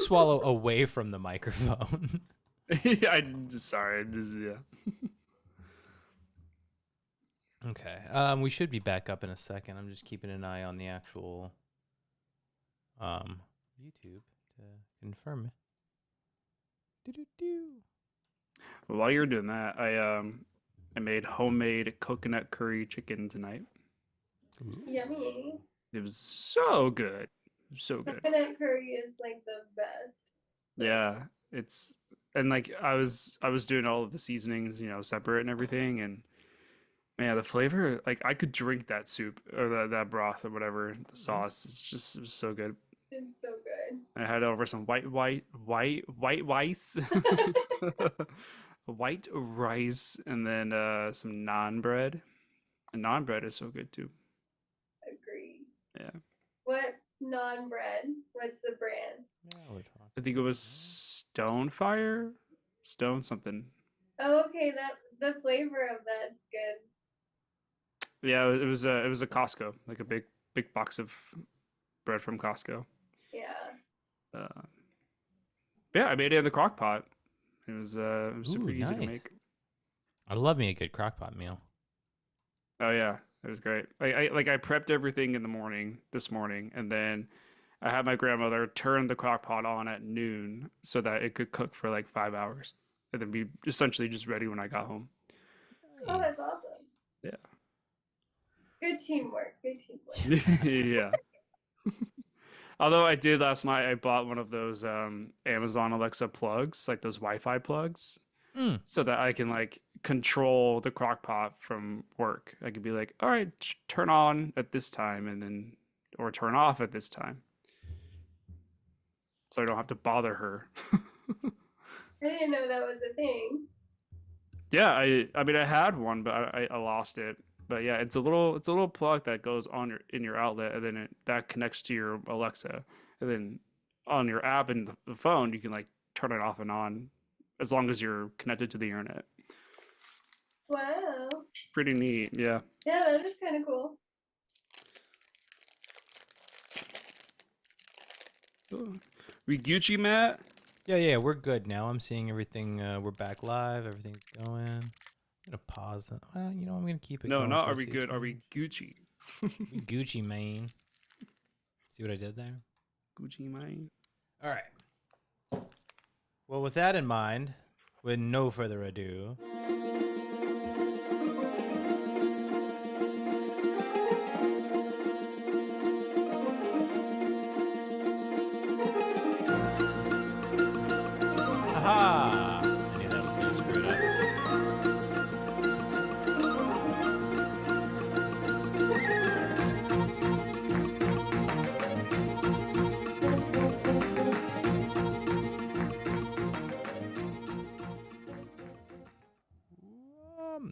swallow away from the microphone. Yeah, I'm just sorry. Yeah. Okay. We should be back up in a second. I'm just keeping an eye on the actual YouTube to confirm it. Do. Well, while you're doing that, I made homemade coconut curry chicken tonight. Yummy. It was so good. So good. Coconut curry is like the best. So Yeah, it's and like I was doing all of the seasonings, separate and everything, and man, the flavor, like I could drink that soup or that broth or whatever, the sauce. It was so good. it's so good. I had over some white rice, white rice, and then some naan bread. And naan bread is so good too. Agree. Yeah, What non-bread? What's the brand? Yeah, we're talking. I think it was Stone Fire, Stone something. Oh, okay, that the flavor of that's good. Yeah, it was a Costco, like a big box of bread from Costco. Yeah. Uh, yeah, I made it in the crock pot. It was super Ooh, easy to nice. make. I love me a good crockpot meal. Oh yeah, it was great. I prepped everything in the morning this morning, and then I had my grandmother turn the crock pot on at noon so that it could cook for like 5 hours, and then be essentially just ready when I got home. Oh, that's awesome. Yeah, Good teamwork. Good teamwork. yeah. Although I did last night, I bought one of those Amazon Alexa plugs, like those Wi-Fi plugs, Mm. so that I can like control the crock pot from work. I could be like, all right, turn on at this time, and then or turn off at this time, so I don't have to bother her. I didn't know that was a thing. Yeah, I mean I had one, but I lost it. But yeah, it's a little plug that goes on in your outlet, and then that connects to your Alexa, and then on your app and the phone you can like turn it off and on as long as you're connected to the internet. Wow. Pretty neat, yeah. Yeah, that is kind of cool. We Gucci, Matt? Yeah, we're good now. I'm seeing everything. We're back live. Everything's going. I'm gonna pause it. Well, I'm gonna keep it No, going. not so I are we see a good? Are we change. Gucci? We Gucci Mane. See what I did there? Gucci, man. All right. Well, with that in mind, with no further ado, aha! I knew that was gonna screw it up.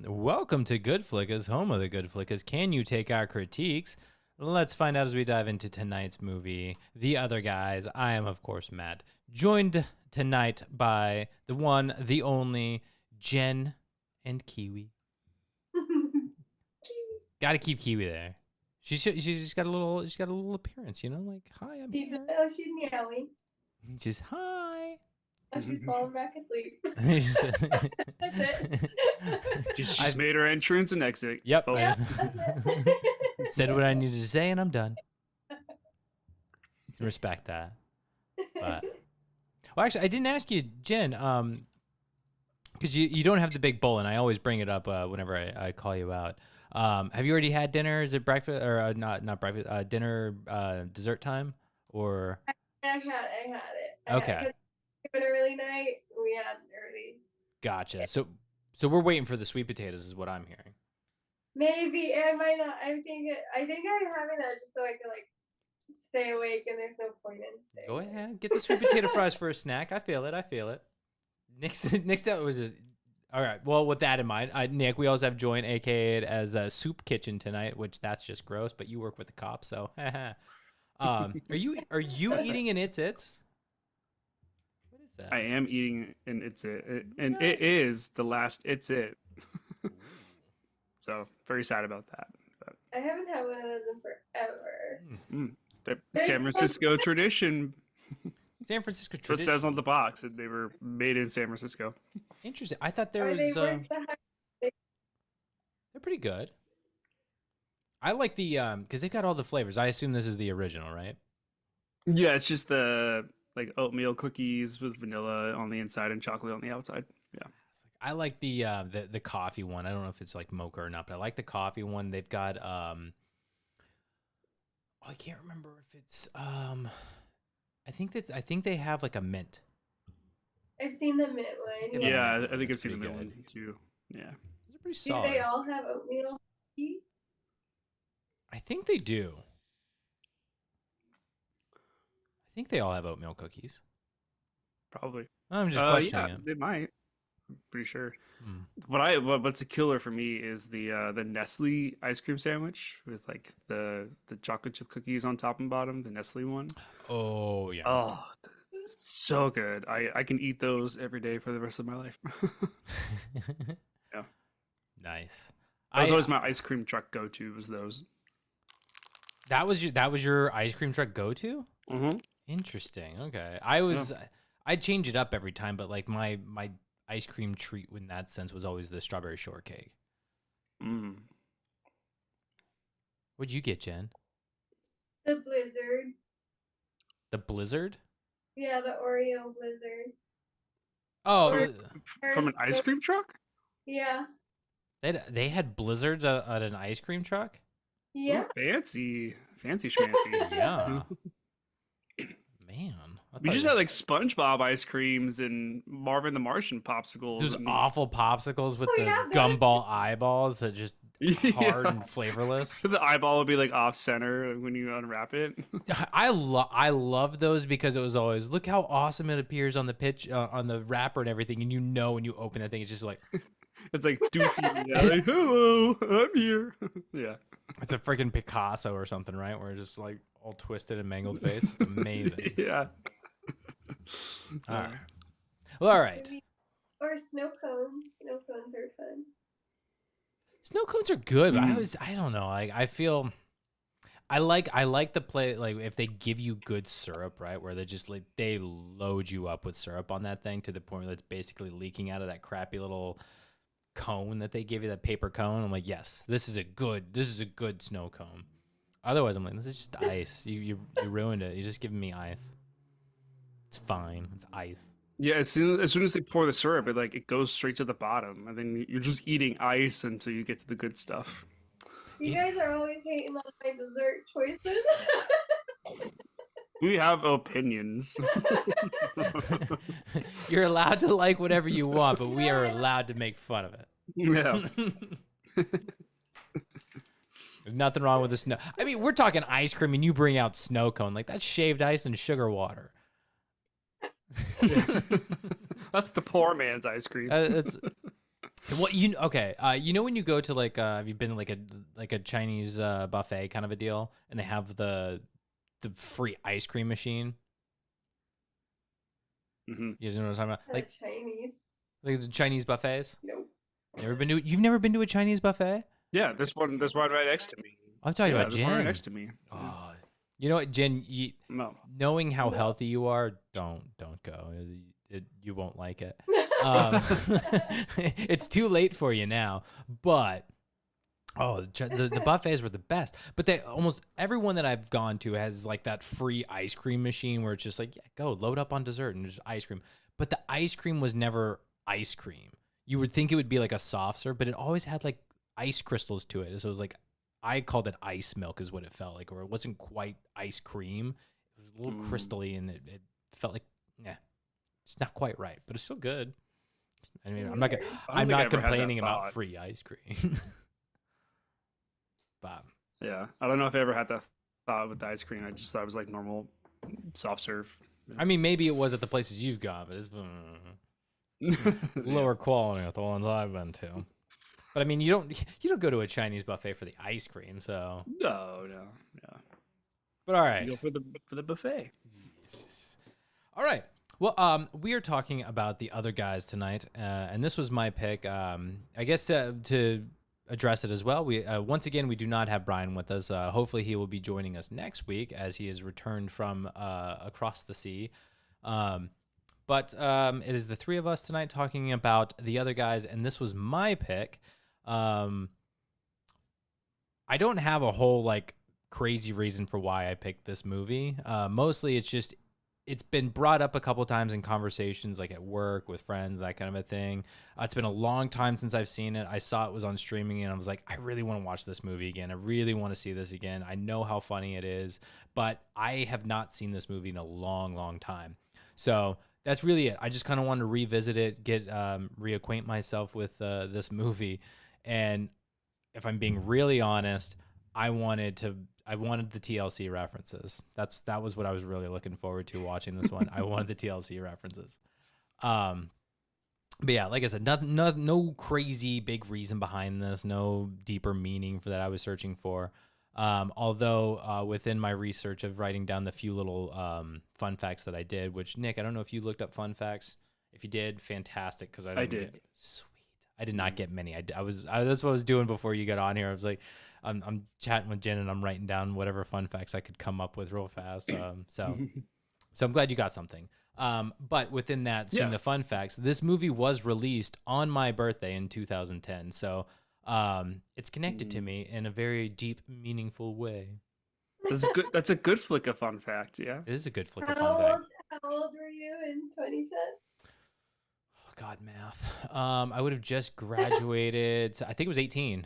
Welcome to GoodFlickas, home of the GoodFlickas. Can you take our critiques? Let's find out as we dive into tonight's movie, The Other Guys. I am, of course, Matt, joined tonight by the one, the only, Jen and Kiwi. Gotta keep Kiwi there. She's just got a little appearance, like, hi, I'm here. Oh, she's meowing. She's hi. Oh, she's falling back asleep. That's it. She's made her entrance and exit. Yep. Yeah, folks. that's it. Said what I needed to say, and I'm done. Respect that. But well, actually, I didn't ask you, Jen, because you don't have the big bowl, and I always bring it up whenever I call you out. Have you already had dinner? Is it breakfast or not breakfast? Dinner, dessert time, or I had it. okay, It's been a really night. We had early. gotcha. So we're waiting for the sweet potatoes, is what I'm hearing. Maybe I might not. I think I'm having that just so I can like stay awake, and there's no point in staying. Go ahead, get the sweet potato fries for a snack. I feel it. Next up was a. All right. Well, with that in mind, Nick, we also have joined, aka as a soup kitchen tonight, which that's just gross. But you work with the cops, so. Are you eating an It's? What is that? I am eating and it's and it is the last it's it. So very sad about that. But I haven't had one of those in forever. the San Francisco tradition. San Francisco It tradition. says on the box that they were made in San Francisco. Interesting. I thought there Are they was. worth the hype? They're pretty good. I like the because they've got all the flavors. I assume this is the original, right? Yeah, it's just the like oatmeal cookies with vanilla on the inside and chocolate on the outside. Yeah. I like the coffee one. I don't know if it's like mocha or not, but I like the coffee one. They've got I can't remember if it's I think they have like a mint. I've seen the mint one. Yeah. Yeah, mint I think I've one's seen pretty that one good. too. Yeah. Those are pretty Do solid. they all have oatmeal cookies? I think they do. I think they all have oatmeal cookies. Probably. I'm just questioning yeah, it. they might. I'm pretty sure. Hmm. What's a killer for me is the Nestle ice cream sandwich with like the chocolate chip cookies on top and bottom, the Nestle one. Oh yeah. Oh, so good. I can eat those every day for the rest of my life. Yeah. Nice. That was always my ice cream truck go-to was those. That was your ice cream truck go to? Mm-hmm. Interesting. Okay. I'd change it up every time, but like my ice cream treat in that sense was always the strawberry shortcake. Mm. What'd you get, Jen? The Blizzard. The Blizzard? Yeah, the Oreo Blizzard. Oh, Or- From an ice cream truck? Yeah. they had Blizzards at an ice cream truck? Yeah. Ooh, fancy schmancy. Yeah. Man. I We thought just you- had like SpongeBob ice creams and Marvin the Martian popsicles. those and- awful popsicles with Oh, the yeah, those- gumball eyeballs that just hard Yeah. and flavorless. The eyeball would be like off center when you unwrap it. I love those because it was always look how awesome it appears on the pitch on the wrapper and everything, and when you open that thing, it's just like It's like doofy. Yeah, like, hello, I'm here. Yeah. it's a freaking Picasso or something, right? Where it's just like all twisted and mangled face. It's amazing. Yeah. All right. Well, all right. Maybe- Or snow cones. Snow cones are fun. Snow cones are good, but Mm. I don't know. Like I feel I like the play like if they give you good syrup, right? Where they just like they load you up with syrup on that thing to the point where it's basically leaking out of that crappy little cone that they give you, that paper cone. I'm like, yes, this is a good snow cone. Otherwise, I'm like, this is just ice. You ruined it. You're just giving me ice. It's fine. It's ice. Yeah, as soon as they pour the syrup, it goes straight to the bottom, and then you're just eating ice until you get to the good stuff. You guys are always hating on my dessert choices. We have opinions. You're allowed to like whatever you want, but we are allowed to make fun of it. Yeah. There's nothing wrong with the snow. I mean, we're talking ice cream, and you bring out snow cone. Like that's shaved ice and sugar water. That's the poor man's ice cream. It's what okay. You know when you go to like have you been to like a Chinese buffet kind of a deal, and they have the free ice cream machine? Mm-hmm. You guys know what I'm talking about? Like Chinese. Like the Chinese buffets. Nope. You've never been to a Chinese buffet? Yeah, there's one right next to me. I'm talking about there's one right Jen. next to me. Oh, you know what, Jen? No. Knowing how healthy you are, don't go. You won't like it. It's too late for you now. But the buffets were the best. But almost everyone that I've gone to has like that free ice cream machine where it's just like, yeah, go load up on dessert and just ice cream. But the ice cream was never ice cream. You would think it would be like a soft serve, but it always had like ice crystals to it. So it was like, I called it ice milk is what it felt like, or it wasn't quite ice cream. It was a little crystally, and it felt like, yeah, it's not quite right, but it's still good. I mean, I'm not think I not ever had that complaining about thought. free ice cream. But Yeah, I don't know if I ever had that thought with the ice cream. I just thought it was like normal soft serve. I mean, maybe it was at the places you've gone, but it's lower quality at the ones I've been to. But I mean, you don't go to a Chinese buffet for the ice cream, so. No. But all right. You go for the buffet. All right. Well, we are talking about the other guys tonight, and this was my pick. I guess to address it as well. We once again we do not have Brian with us. Hopefully, he will be joining us next week as he has returned from across the sea. Um, but it is the three of us tonight talking about The Other Guys, and this was my pick. I don't have a whole like crazy reason for why I picked this movie. Mostly it's been brought up a couple times in conversations, like at work with friends, that kind of a thing. It's been a long time since I've seen it. I saw it was on streaming, and I was like, I really want to watch this movie again. I really want to see this again. I know how funny it is, but I have not seen this movie in a long, long time. So that's really it. I just kind of wanted to revisit it, get reacquaint myself with this movie, and if I'm being really honest, I wanted the TLC references. That was what I was really looking forward to watching this one. I wanted the TLC references. But yeah, like I said, no crazy big reason behind this, no deeper meaning for that I was searching for. Although within my research of writing down the few little fun facts that I did, which Nick, I don't know if you looked up fun facts. If you did, fantastic, because I did. Sweet. I did not get many. That's what I was doing before you got on here. I was like, I'm chatting with Jen and I'm writing down whatever fun facts I could come up with real fast. So I'm glad you got something. But within that, seeing the fun facts, this movie was released on my birthday in 2010. So it's connected to me in a very deep, meaningful way. That's a good flick of fun fact. Yeah, it is a good flick of fun fact. How old were you in 2010? Oh, God, math. I would have just graduated. I think it was 18.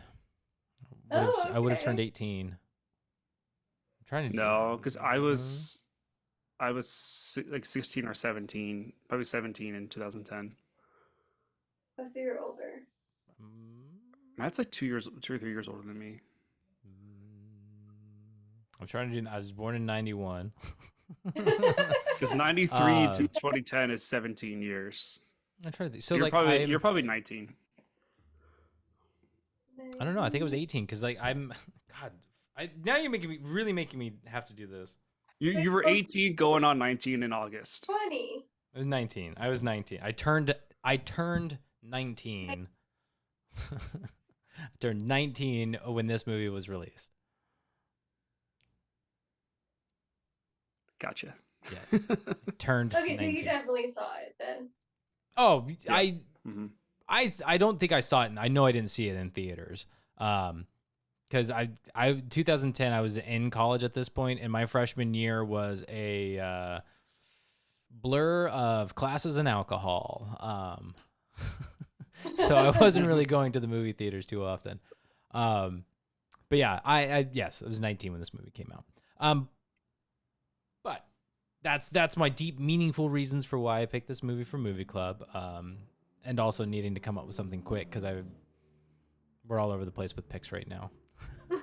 I would have turned 18. I'm trying to. No, because I was like 16 or 17, probably 17 in 2010. Oh, so you're older. That's like 2 or 3 years older than me. I'm trying to do. I was born in 91. Because 93 to 2010 is 17 years. I'm trying to think. So you're like you're probably 19. I don't know. I think it was 18 because like now you're really making me have to do this. You were 18 going on 19 in August. 20. I was 19. I was 19. I turned 19. I turned 19 when this movie was released. Gotcha. Yes. Turned Okay, 19. so you definitely saw it then. Oh, yeah. I don't think I saw it. I know I didn't see it in theaters. Because I 2010 I was in college at this point, and my freshman year was a blur of classes and alcohol. So I wasn't really going to the movie theaters too often. But yeah, yes, I was 19 when this movie came out. But that's my deep, meaningful reasons for why I picked this movie for Movie Club. And also needing to come up with something quick because we're all over the place with picks right now. We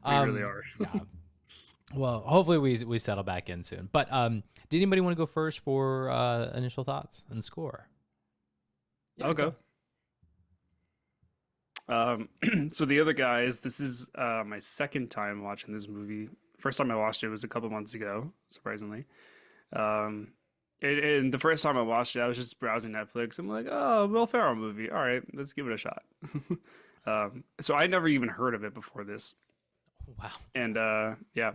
really are. Yeah. Well, hopefully we settle back in soon. But did anybody want to go first for initial thoughts and score? Yeah, I'll go. So The Other Guys, this is my second time watching this movie. First time I watched it was a couple months ago, surprisingly. And the first time I watched it, I was just browsing Netflix. I'm like, oh, Will Ferrell movie. All right, let's give it a shot. So I never even heard of it before this. Wow. And yeah.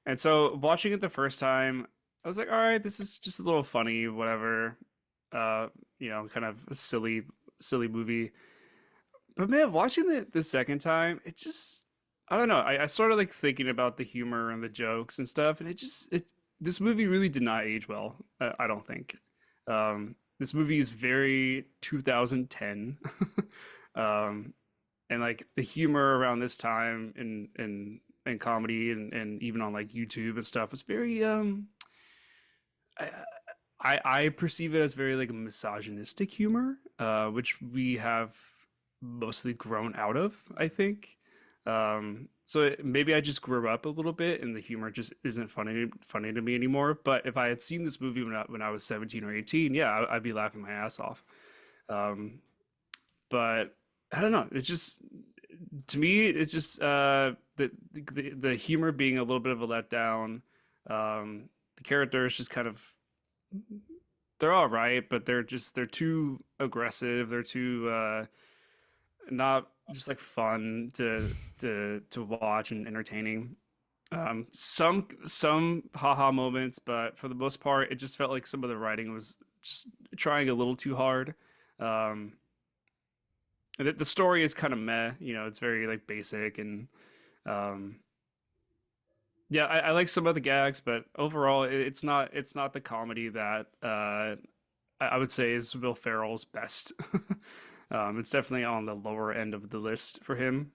And so watching it the first time, I was like, all right, this is just a little funny, whatever. Kind of a silly movie. But man, watching it the second time, it just, I don't know. I started like thinking about the humor and the jokes and stuff, and this movie really did not age well. I don't think. This movie is very 2010, and like the humor around this time in comedy and even on like YouTube and stuff was very I perceive it as very like misogynistic humor, which we have mostly grown out of, I think. So maybe I just grew up a little bit and the humor just isn't funny to me anymore. But if I had seen this movie when I was 17 or 18, yeah, I'd be laughing my ass off. But I don't know. It's just, to me, it's just the humor being a little bit of a letdown. The characters just kind of, they're all right, but they're too aggressive. They're too not just like fun to watch and entertaining. Some haha moments, but for the most part, it just felt like some of the writing was just trying a little too hard. Um, the story is kind of meh, you know, it's very like basic and um, yeah, I like some of the gags, but overall, it's not the comedy that I would say is Will Ferrell's best. It's definitely on the lower end of the list for him,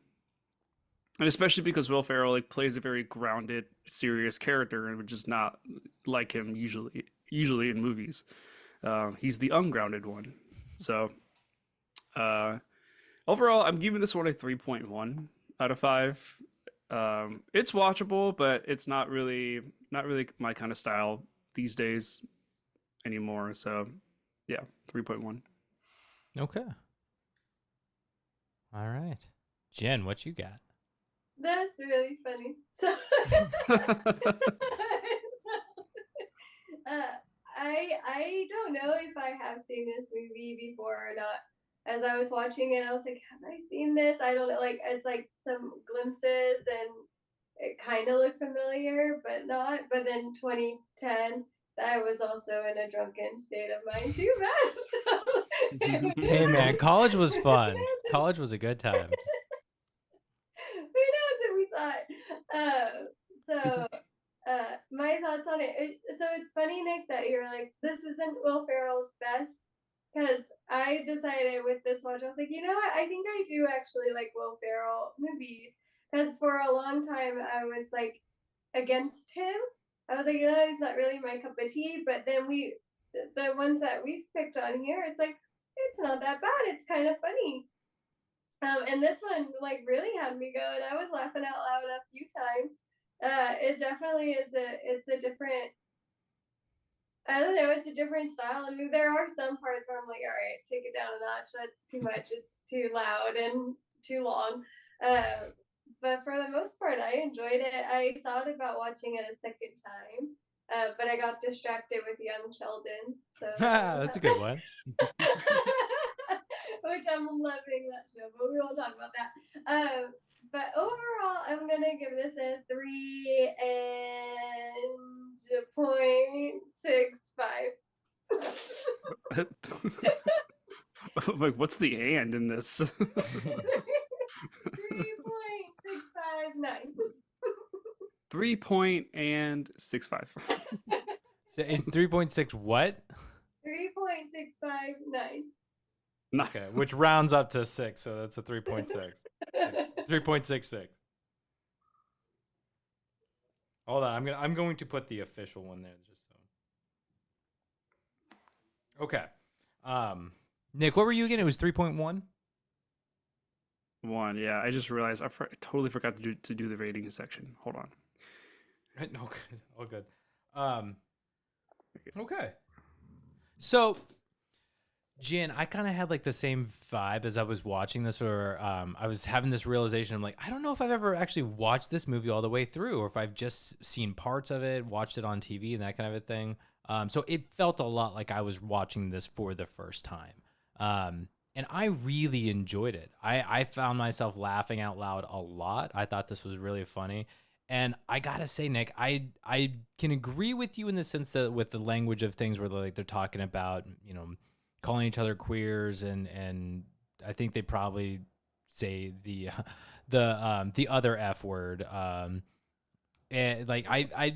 and especially because Will Ferrell like plays a very grounded, serious character, and which is not like him usually in movies. He's the ungrounded one. So uh, overall, I'm giving this one a 3.1 out of 5. It's watchable, but it's not really my kind of style these days anymore. So yeah, 3.1. Okay. All right. Jen, what you got? That's really funny. So, uh, I don't know if I have seen this movie before or not. As I was watching it, I was like, have I seen this? I don't know. Like, it's like some glimpses and it kind of looked familiar, but not. But then 2010, I was also in a drunken state of mind too, man. So, Hey man, college was who fun. knows? College was a good time. Who knows if we saw it? So my thoughts on So it's funny, Nick, that you're like, this isn't Will Ferrell's best, because I decided with this watch, I was like, you know what? I think I do actually like Will Ferrell movies, because for a long time I was like against him. I was like, you know, he's not really my cup of tea. But then the ones that we've picked on here, it's like it's not that bad. It's kind of funny. And this one like really had me going. I was laughing out loud a few times. It definitely is it's a different, I don't know, it's a different style. I mean, there are some parts where I'm like, all right, take it down a notch. That's too much. It's too loud and too long. But for the most part, I enjoyed it. I thought about watching it a second time, but I got distracted with Young Sheldon. So That's a good one. which I'm loving that show, but we won't talk about that. But overall, I'm gonna give this a 3.65. Like, what's the and in this? 3.659. 3.65. So it's 3.6 what? 3.659. Okay, which rounds up to 6, so that's a 3.6. 3.66. Hold on, I'm going to put the official one there just so. Okay. Nick, what were you again? It was 3.1? 1, yeah. I just realized I totally forgot to do the rating section. Hold on. No, good. All good. Okay. So, Jen, I kind of had like the same vibe as I was watching this, or I was having this realization. I'm like, I don't know if I've ever actually watched this movie all the way through, or if I've just seen parts of it, watched it on TV, and that kind of a thing. So it felt a lot like I was watching this for the first time. And I really enjoyed it. I found myself laughing out loud a lot. I thought this was really funny. And I gotta say, Nick, I can agree with you in the sense that with the language of things where they're talking about, you know, calling each other queers, and I think they probably say the other F word, and like I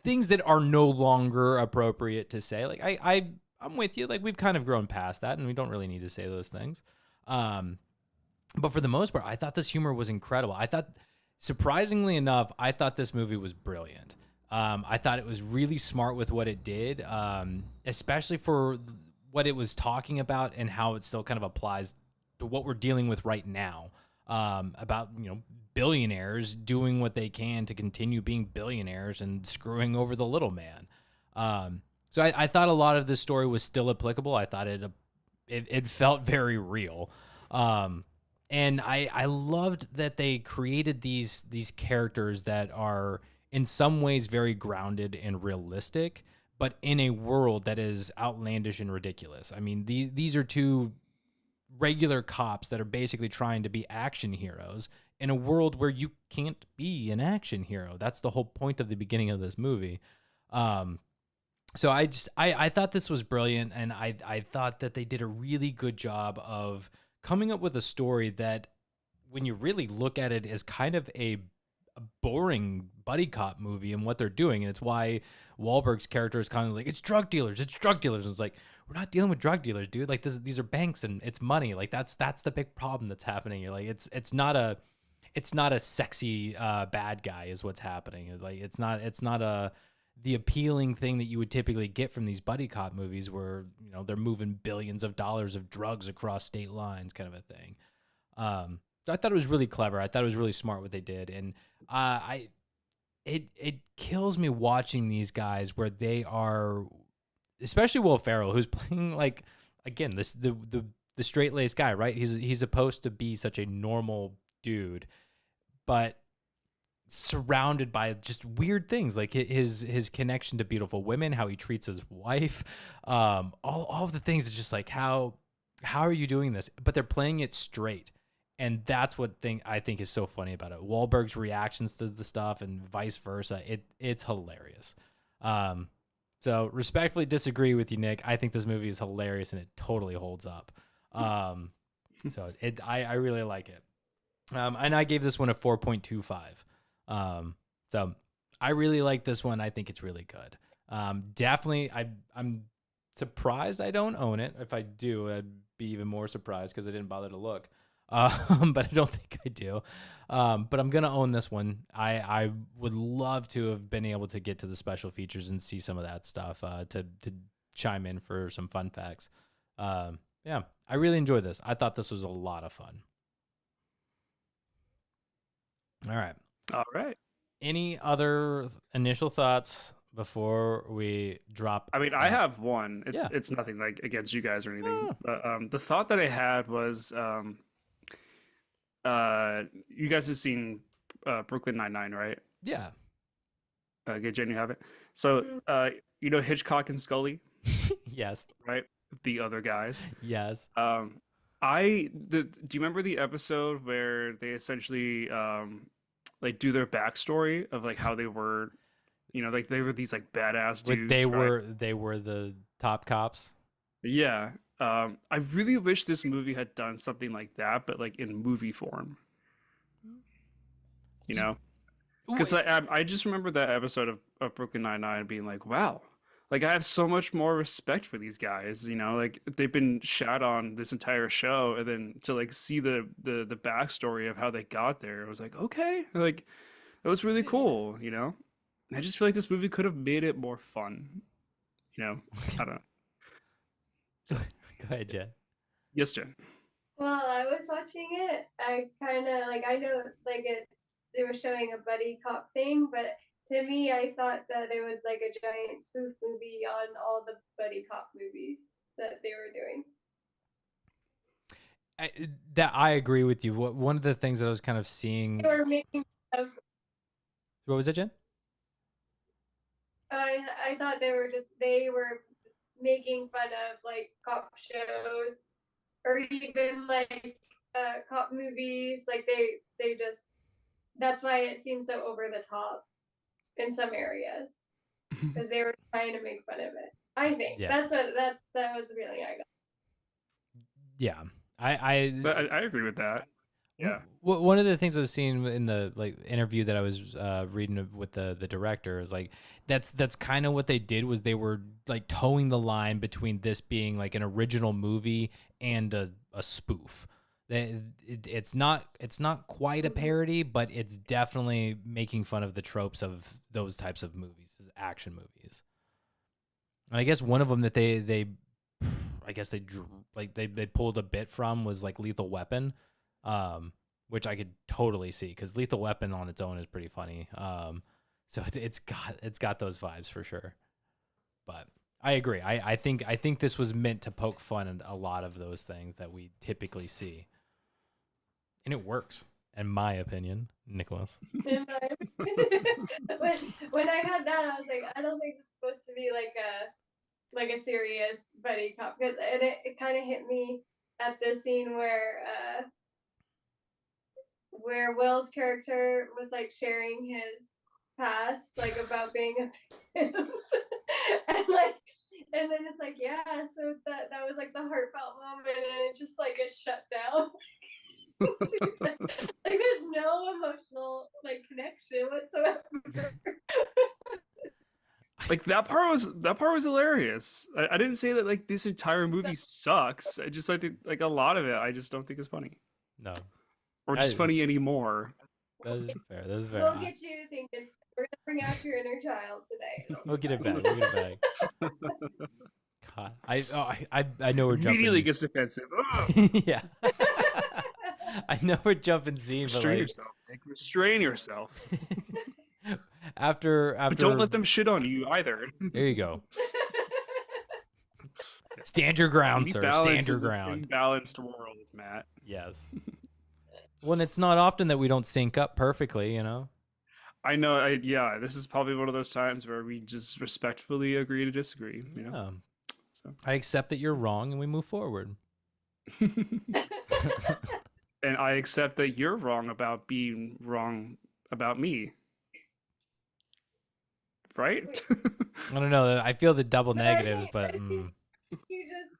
things that are no longer appropriate to say. Like I'm with you. Like we've kind of grown past that, and we don't really need to say those things. But for the most part, I thought this humor was incredible. I thought, surprisingly enough, I thought this movie was brilliant. I thought it was really smart with what it did, especially for what it was talking about and how it still kind of applies to what we're dealing with right now, about, you know, billionaires doing what they can to continue being billionaires and screwing over the little man. So I thought a lot of this story was still applicable. I thought it felt very real. And I loved that they created these characters that are in some ways very grounded and realistic, but in a world that is outlandish and ridiculous. I mean, these are two regular cops that are basically trying to be action heroes in a world where you can't be an action hero. That's the whole point of the beginning of this movie. So I thought this was brilliant, and I thought that they did a really good job of coming up with a story that, when you really look at it, is kind of a boring buddy cop movie and what they're doing. And it's why Wahlberg's character is kind of like, it's drug dealers. And it's like, we're not dealing with drug dealers, dude. Like these are banks and it's money. Like that's the big problem that's happening. You're like, it's not a sexy bad guy is what's happening. It's like it's not the appealing thing that you would typically get from these buddy cop movies where, you know, they're moving billions of dollars of drugs across state lines, kind of a thing. So I thought it was really clever. I thought it was really smart what they did, and it kills me watching these guys where they are, especially Will Ferrell, who's playing like, again, the straight laced guy, right? He's supposed to be such a normal dude, but surrounded by just weird things like his connection to beautiful women, how he treats his wife, all of the things. It's just like, how are you doing this? But they're playing it straight. And that's what I think is so funny about it. Wahlberg's reactions to the stuff and vice versa. It's hilarious. So respectfully disagree with you, Nick. I think this movie is hilarious and it totally holds up. So I really like it. And I gave this one a 4.25. So I really like this one. I think it's really good. Definitely, I'm surprised I don't own it. If I do, I'd be even more surprised because I didn't bother to look. But I don't think I do. But I'm gonna own this one. I would love to have been able to get to the special features and see some of that stuff. To chime in for some fun facts. Yeah, I really enjoyed this. I thought this was a lot of fun. All right. Any other initial thoughts before we drop? I mean, I have one. It's nothing like against you guys or anything. But the thought that I had was, you guys have seen Brooklyn Nine-Nine, right? Yeah. Okay, Jen, you have it. So, you know Hitchcock and Scully, Yes. right? The other guys. Yes. Do you remember the episode where they essentially like do their backstory of like how they were, you know, like they were these like badass dudes. They were the top cops. Yeah. I really wish this movie had done something like that, but like in movie form. You know, because I just remember that episode of Brooklyn Nine-Nine being like, wow, like I have so much more respect for these guys. You know, like they've been shat on this entire show, and then to like see the backstory of how they got there, I was like, okay, like that was really cool. You know, I just feel like this movie could have made it more fun. You know, I don't know. Go ahead, Jen. Yes, Jen. While I was watching it, I kind of like, I know like they were showing a buddy cop thing, but to me, I thought that it was like a giant spoof movie on all the buddy cop movies that they were doing. I agree with you. One of the things that I was kind of seeing. They were making fun of, what was it, Jen? I thought they were making fun of like cop shows or even like cop movies. Like they just, that's why it seems so over the top in some areas because they were trying to make fun of it. I think that was the feeling I got. Yeah, I agree with that. Yeah. One of the things I was seeing in the like interview that I was reading with the director is like that's kind of what they did, was they were like towing the line between this being like an original movie and a spoof. It's not quite a parody, but it's definitely making fun of the tropes of those types of movies, as action movies. And I guess one of them that they pulled a bit from was like Lethal Weapon. Which I could totally see, because Lethal Weapon on its own is pretty funny. So it's got those vibes for sure. But I agree. I think this was meant to poke fun at a lot of those things that we typically see, and it works, in my opinion, Nicholas. When I had that, I was like, I don't think it's supposed to be like a serious buddy cop, because it kind of hit me at the scene where where Will's character was like sharing his past, like about being a pimp, and like, and then it's like, yeah, so that was like the heartfelt moment, and it just like is shut down. Like there's no emotional like connection whatsoever. Like that part was hilarious. I didn't say that like this entire movie sucks. I just think like a lot of it I just don't think is funny No, or just funny anymore. that is fair. That is fair. We'll get you to think it's. We're gonna bring out your inner child today. We'll get it back. We'll get it back. God, I know we're jumping. Immediately gets defensive. Yeah. I know we're jumping scenes, but Restrain like, yourself. Nick. Restrain yourself. after But don't let them shit on you either. there you go. Stand your ground, Be sir. balanced Stand your in this ground. Balanced world, Matt. Yes. Well, and it's not often that we don't sync up perfectly, you know. I know. Yeah, this is probably one of those times where we just respectfully agree to disagree. You know. So. I accept that you're wrong, and we move forward. And I accept that you're wrong about being wrong about me. Right? I don't know. I feel the double negatives, but You just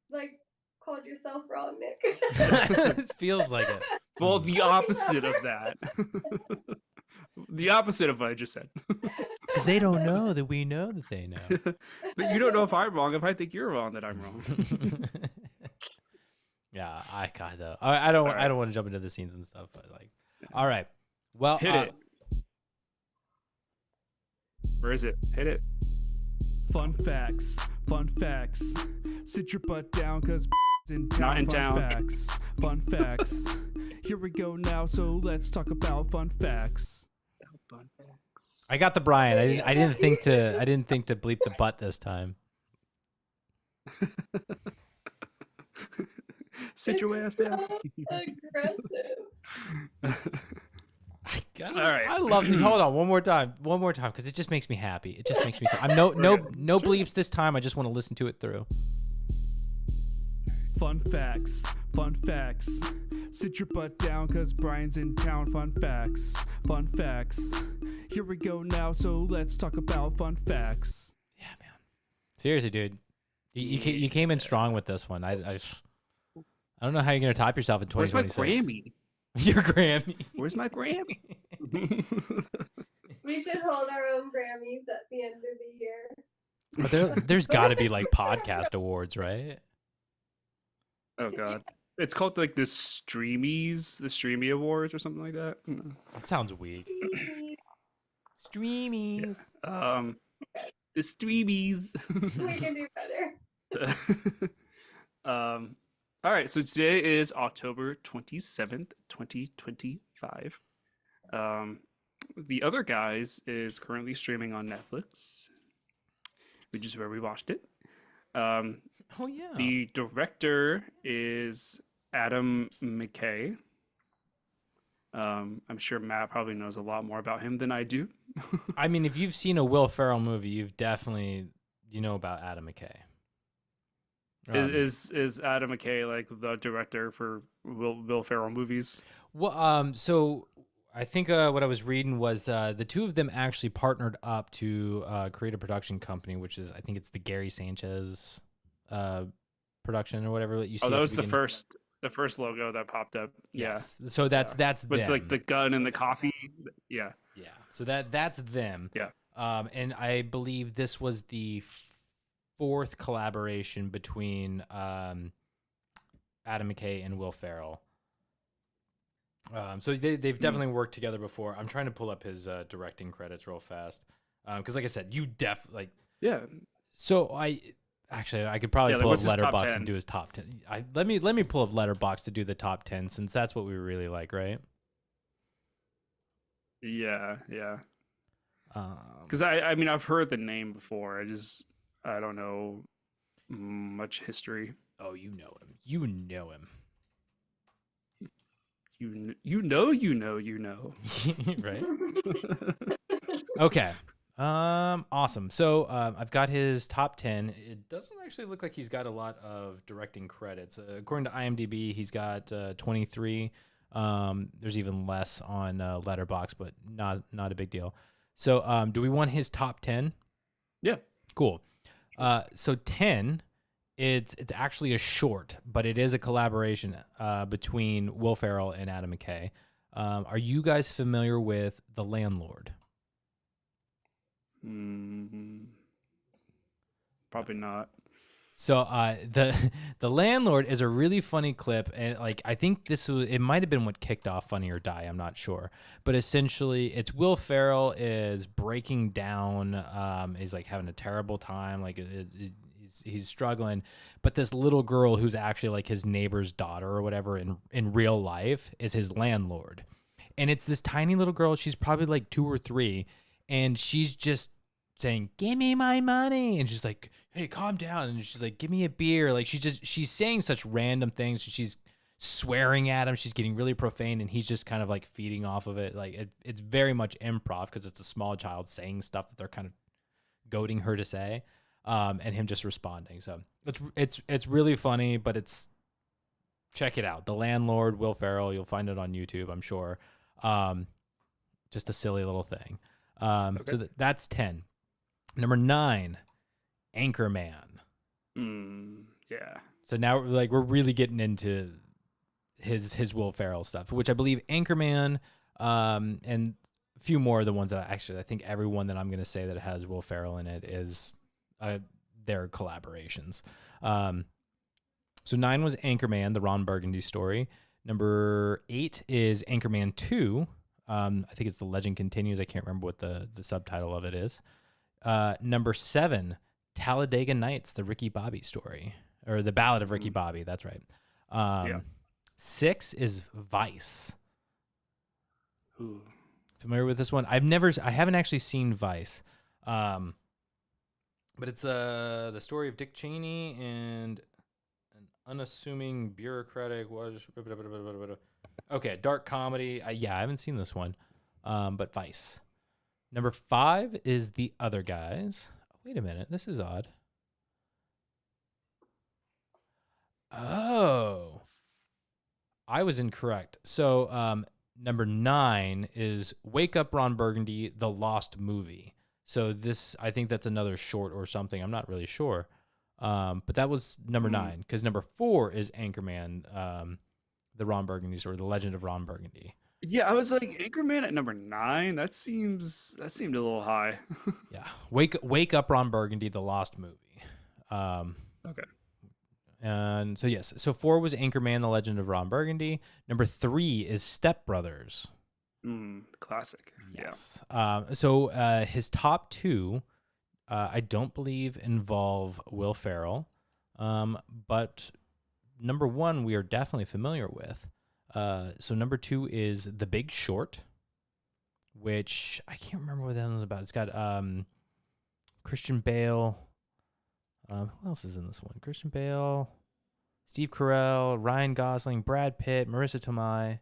like called yourself wrong, Nick. it feels like it. Well, the opposite of that. The opposite of what I just said. Because they don't know that we know that they know. But you don't know if I'm wrong. If I think you're wrong, that I'm wrong. Yeah, I kind of. I don't. Right. I don't want to jump into the scenes and stuff, but like, all right. Well, hit it. Where is it? Hit it. Fun facts. Fun facts. Sit your butt down, cause in town. Not in fun town. Facts. Fun facts. Here we go now. So let's talk about fun facts. Fun facts. I got the Brian. I didn't think to bleep the butt this time. Sit your ass down. Aggressive. All right. I love it. Hold on, one more time, because it just makes me happy. It just makes me so. I'm no bleeps this time. I just want to listen to it through. Fun facts. Fun facts. Sit your butt down, cause Brian's in town. Fun facts. Fun facts. Here we go now. So let's talk about fun facts. Yeah, man. Seriously, dude, you came in strong with this one. I don't know how you're gonna top yourself in 2026. Where's my Grammy? Your Grammy. Where's my Grammy? We should hold our own Grammys at the end of the year. There's got to be like podcast awards, right? Oh God, it's called like the Streamy Awards or something like that. That sounds weak. Streamies. Yeah. The Streamies. We can do better. All right, so today is October 27th, 2025. The Other Guys is currently streaming on Netflix, which is where we watched it. Oh yeah. The director is Adam McKay. I'm sure Matt probably knows a lot more about him than I do. I mean, if you've seen a Will Ferrell movie, you know about Adam McKay. Is Adam McKay like the director for Will Ferrell movies? Well, so I think what I was reading was the two of them actually partnered up to create a production company, which is I think it's the Gary Sanchez production or whatever that you see. Oh, that was the first logo that popped up. Yes. Yeah. So that's with them. like the gun and the coffee. Yeah. Yeah. So that's them. Yeah. And I believe this was the fourth collaboration between Adam McKay and Will Ferrell. So they've definitely worked together before. I'm trying to pull up his directing credits real fast, because like I said, Yeah. So I could probably pull up Letterboxd and do his top 10. Let me pull up Letterboxd to do the top 10 since that's what we really like, right? Yeah. Because I mean I've heard the name before. I don't know much history. Oh, you know him. You know him. You know. Right? Okay. Awesome. So I've got his top 10. It doesn't actually look like he's got a lot of directing credits. According to IMDb, he's got 23. There's even less on Letterboxd, but not a big deal. So do we want his top 10? Yeah. Cool. So 10, it's actually a short, but it is a collaboration between Will Ferrell and Adam McKay. Are you guys familiar with The Landlord? Probably not. So the Landlord is a really funny clip, and like I think it might have been what kicked off Funny or Die. I'm not sure, but essentially it's Will Ferrell is breaking down, is like having a terrible time, like he's struggling, but this little girl who's actually like his neighbor's daughter or whatever in real life is his landlord, and it's this tiny little girl. She's probably like 2 or 3, and she's just saying, "Give me my money," and she's like, "Hey, calm down," and she's like, "Give me a beer." Like she's saying such random things. She's swearing at him. She's getting really profane, and he's just kind of like feeding off of it. Like it's very much improv because it's a small child saying stuff that they're kind of goading her to say, and him just responding. So it's really funny, but check it out. The Landlord, Will Ferrell. You'll find it on YouTube, I'm sure. Just a silly little thing. Okay. So that's 10. Number 9, Anchorman. Yeah. So now we're really getting into his Will Ferrell stuff, which I believe Anchorman, and a few more of the ones that I think everyone that I'm going to say that has Will Ferrell in it is their collaborations. So 9 was Anchorman, the Ron Burgundy story. Number 8 is Anchorman 2. I think it's The Legend Continues. I can't remember what the subtitle of it is. Number 7, Talladega Nights, the Ricky Bobby story, or the Ballad of Ricky Bobby. That's right. 6 is Vice. Ooh. Familiar with this one? I haven't actually seen Vice. But it's the story of Dick Cheney and an unassuming bureaucratic okay, dark comedy. I haven't seen this one. But Vice. Number 5 is The Other Guys. Oh, wait a minute. This is odd. Oh. I was incorrect. So number 9 is Wake Up Ron Burgundy, The Lost Movie. So I think that's another short or something. I'm not really sure. But that was number 9, because number 4 is Anchorman, the Ron Burgundy story, The Legend of Ron Burgundy. Yeah, I was like, Anchorman at number 9. That seemed a little high. Yeah, Wake Up Ron Burgundy, The Lost Movie. Okay. And so yes, so 4 was Anchorman, The Legend of Ron Burgundy. Number 3 is Step Brothers. Classic. Yes. So his top 2, I don't believe involve Will Ferrell, but number 1 we are definitely familiar with. So number 2 is The Big Short, which I can't remember what that was about. It's got Christian Bale. Who else is in this one? Christian Bale, Steve Carell, Ryan Gosling, Brad Pitt, Marissa Tomei.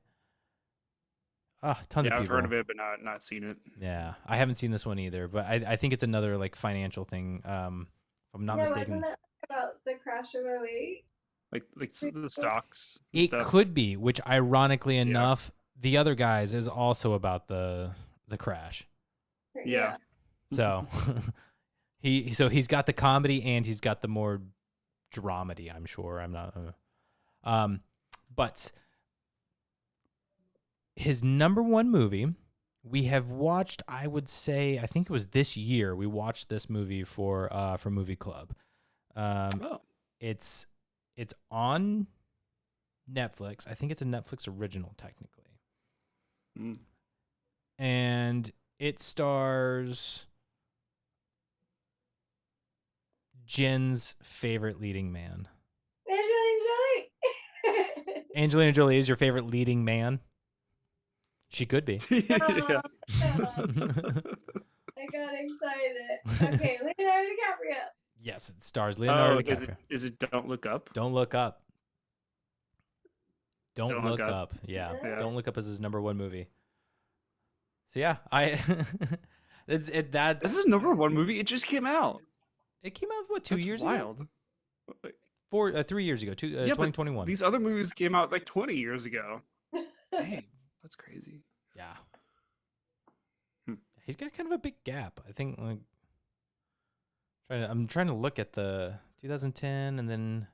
Tons of people. I've heard of it, but not seen it. Yeah, I haven't seen this one either, but I think it's another like financial thing. If I'm not mistaken. Wasn't that about the crash of '08? Like the stocks. It stuff. could be, which ironically enough, The Other Guys is also about the crash. Yeah. So he's got the comedy and he's got the more dramedy, I'm sure. I'm not but his number 1 movie we have watched, I would say, I think it was this year we watched this movie for Movie Club. It's on Netflix. I think it's a Netflix original technically. And it stars Jen's favorite leading man. Angelina Jolie is your favorite leading man? She could be. Yeah. I got excited. Okay, Leonardo DiCaprio. Yes, it stars Leonardo Is DiCaprio. it Don't Look Up? Don't Look Up. Don't Don't Look Look Up. Up. Yeah. Yeah. Don't Look Up is his number 1 movie. So yeah, this is his number 1 movie. It just came out. It came out what 2 That's years wild. ago? 3 years ago. 2021. These other movies came out like 20 years ago. Dang, that's crazy. Yeah. Hmm. He's got kind of a big gap. I think like I'm trying to look at the 2010 and then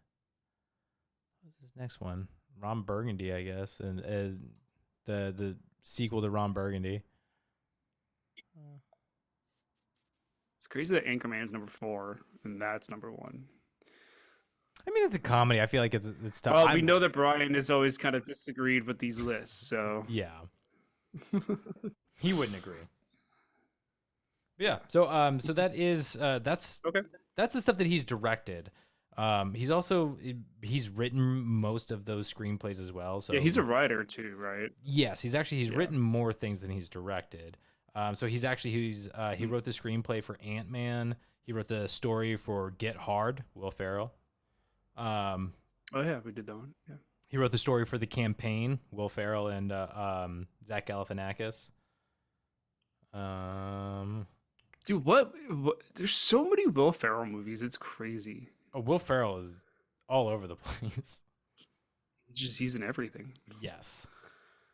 what's this next one? Ron Burgundy, I guess, and as the sequel to Ron Burgundy. It's crazy that Anchorman's number 4 and that's number 1. I mean, it's a comedy. I feel like it's tough. Well, we know that Brian has always kind of disagreed with these lists, so Yeah. He wouldn't agree. Yeah. So that is that's okay. That's the stuff that he's directed. He's written most of those screenplays as well. So Yeah, he's a writer too, right? Yes, he's written more things than he's directed. So he wrote the screenplay for Ant-Man. He wrote the story for Get Hard, Will Ferrell. Oh yeah, we did that one. Yeah. He wrote the story for The Campaign, Will Ferrell and Zach Galifianakis. Dude, what? There's so many Will Ferrell movies. It's crazy. Oh, Will Ferrell is all over the place. He's in everything. Yes.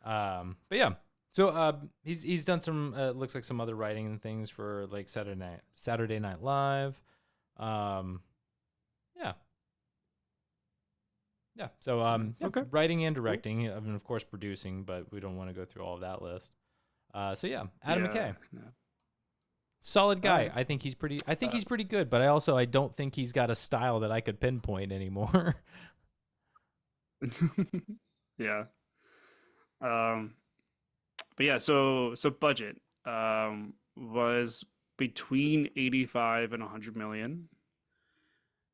But yeah. So he's done some looks like some other writing and things for like Saturday Night Live. Yeah. Yeah. So Okay. writing and directing, and of course producing, but we don't want to go through all of that list. So yeah, Adam McKay. Yeah. Solid guy. Alright. I think he's pretty good, but I don't think he's got a style that I could pinpoint anymore. Yeah. But yeah, so budget was between 85 and 100 million.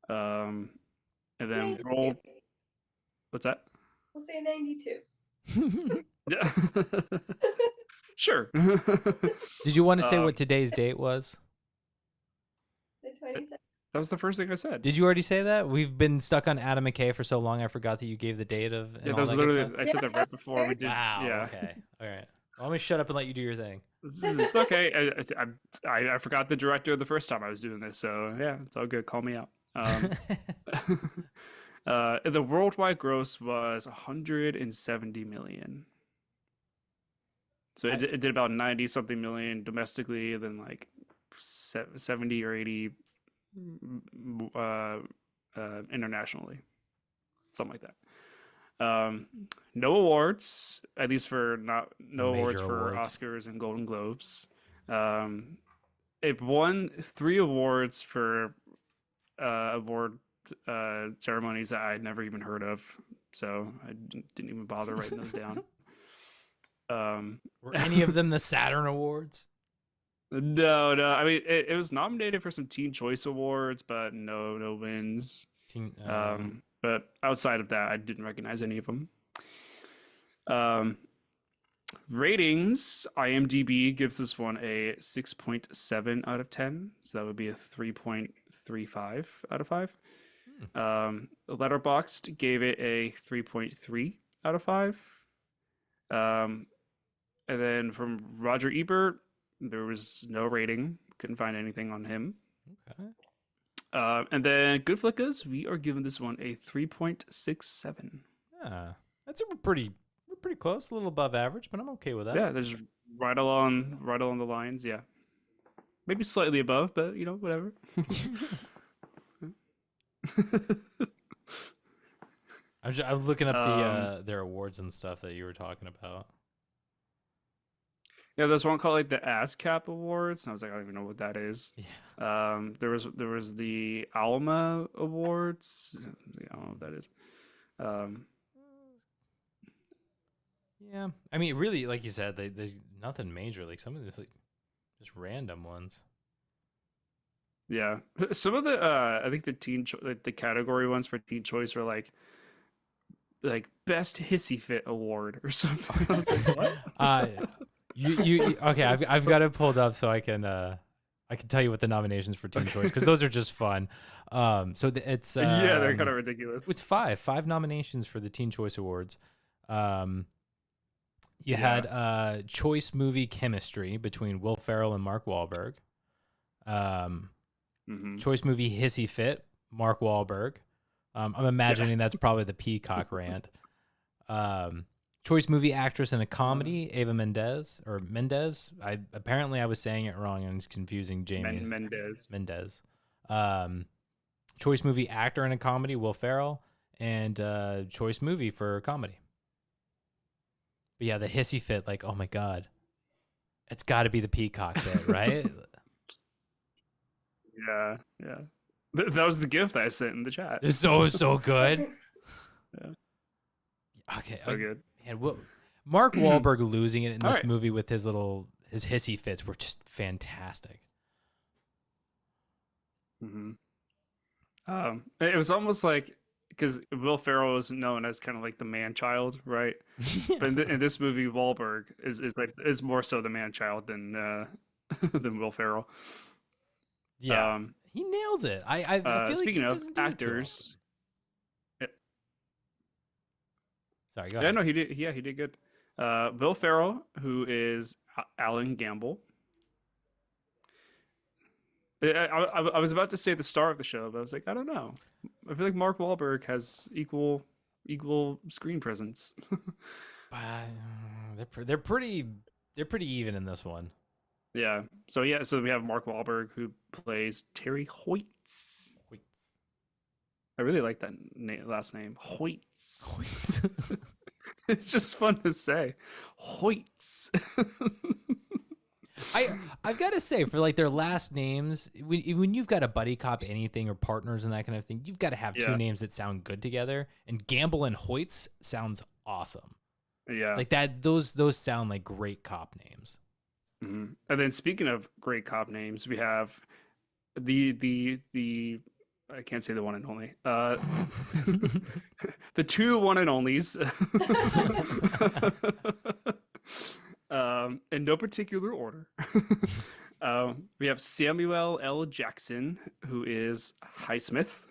And then 92. roll. What's that? We'll say 92. Yeah. Sure. Did you want to say what today's date was? The 27th. That was the first thing I said. Did you already say that? We've been stuck on Adam McKay for so long. I forgot that you gave the date of. And Yeah, all that was that good literally. stuff. I said that right before we did. Wow. Yeah. Okay. All right. Well, let me shut up and let you do your thing. It's okay. I forgot the director the first time I was doing this, so yeah, it's all good. Call me out. The worldwide gross was 170 million. So it did about 90 something million domestically, and then like 70 or 80 internationally, something like that. No awards, at least for no awards for awards. Oscars and Golden Globes. It won 3 awards for award ceremonies that I'd never even heard of, so I didn't even bother writing those down. Were any of them the Saturn Awards? No. I mean, it was nominated for some Teen Choice Awards, but no wins. But outside of that, I didn't recognize any of them. Ratings, IMDb gives this one a 6.7 out of 10, so that would be a 3.35 out of 5. Letterboxd gave it a 3.3 out of 5. And then from Roger Ebert, there was no rating. Couldn't find anything on him. Okay. And then GoodFlickas, we are giving this one a 3.67. Yeah, we're pretty close, a little above average, but I'm okay with that. Yeah, there's right along the lines. Yeah, maybe slightly above, but whatever. I was looking up their awards and stuff that you were talking about. Yeah, there's one called like the ASCAP Awards, and I was like, I don't even know what that is. Yeah. There was the Alma Awards. I don't know what that is. Yeah, I mean, really, like you said, there's nothing major. Like some of these, like just random ones. Yeah, some of the I think the category ones for Teen Choice were like best hissy fit award or something. I was like, what? You okay? I've got it pulled up so I can tell you what the nominations for Teen Choice, because those are just fun. It's yeah, they're kind of ridiculous. It's five nominations for the Teen Choice Awards. You had choice movie chemistry between Will Ferrell and Mark Wahlberg. Choice movie hissy fit, Mark Wahlberg. I'm imagining that's probably the Peacock rant. Choice movie actress in a comedy, Ava Mendez or Mendez. I was saying it wrong and it's confusing Jamie. Mendez. Choice movie actor in a comedy, Will Ferrell, and choice movie for comedy. But yeah, the hissy fit, like, oh my god, it's got to be the peacock bit, right? Yeah. That was the gift I sent in the chat. It's so good. Yeah. Okay, So good. Man, Mark Wahlberg losing it in this right. movie with his hissy fits were just fantastic. Mm-hmm. It was almost like, because Will Ferrell is known as kind of like the man child, right? But in this movie, Wahlberg is more so the man child than than Will Ferrell. Yeah, he nails it. I feel speaking like of actors, sorry, go yeah, ahead. no, he did. Yeah, he did good. Will Ferrell, who is Alan Gamble. I was about to say the star of the show, but I was like, I don't know. I feel like Mark Wahlberg has equal screen presence. They're pretty even in this one. Yeah. So we have Mark Wahlberg, who plays Terry Hoyts. I really like that last name, Hoyts. It's just fun to say, Hoyts. I've got to say, for like their last names, when you've got a buddy cop anything or partners and that kind of thing, you've got to have two names that sound good together. And Gamble and Hoyts sounds awesome. Yeah, like that. Those sound like great cop names. Mm-hmm. And then speaking of great cop names, we have the I can't say the one and only. The two one and onlys. In no particular order. We have Samuel L. Jackson, who is Highsmith.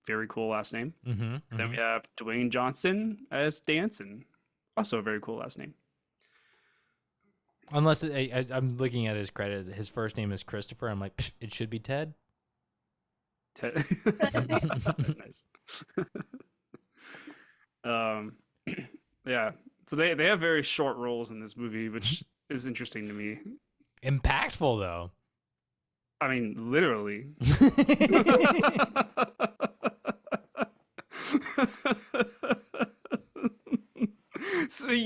Very cool last name. Then we have Dwayne Johnson as Danson. Also a very cool last name. Unless I'm looking at his credit, his first name is Christopher. I'm like, it should be Ted. Ted. Nice. Yeah. So they have very short roles in this movie, which is interesting to me. Impactful though. I mean, literally.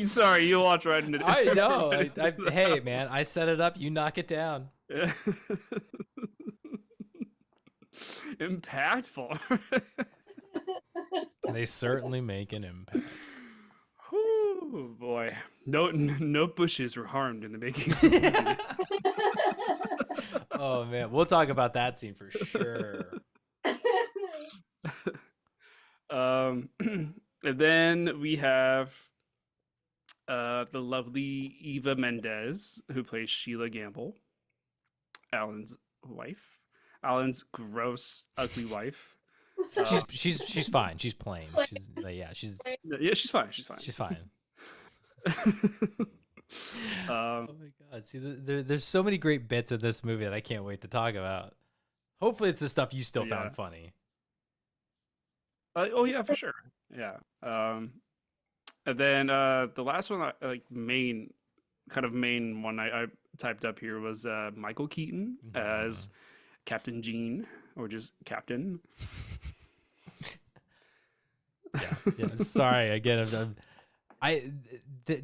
Sorry, you watch right into it. I know. Hey, man, I set it up. You knock it down. Impactful. They certainly make an impact. Oh boy, no bushes were harmed in the making of this movie. Oh man, we'll talk about that scene for sure. And then we have the lovely Eva Mendes, who plays Sheila Gamble, Alan's wife. Alan's gross, ugly wife. She's fine. She's plain. She's fine. She's fine. Oh my god! See, there's so many great bits of this movie that I can't wait to talk about. Hopefully, it's the stuff you still found funny. Oh yeah, for sure. Yeah. And then the last one, main one I typed up here was Michael Keaton as Captain Gene, or just Captain. Yeah. Sorry again.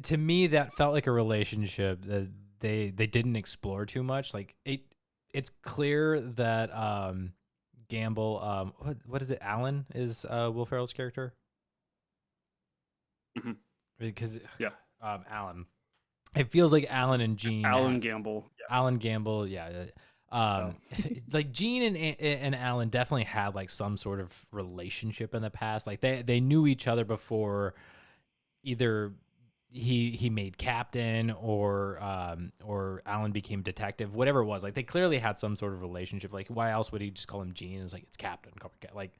To me that felt like a relationship that they didn't explore too much. Like it's clear that Gamble, what is it? Alan is Will Ferrell's character. Because Alan. It feels like Alan and Gene. Alan Gamble. Yeah. Alan Gamble. Yeah. Like Gene and Alan definitely had like some sort of relationship in the past. Like they knew each other before either he made captain or Alan became detective, whatever it was. Like they clearly had some sort of relationship. Like why else would he just call him Gene? It's like it's captain. Like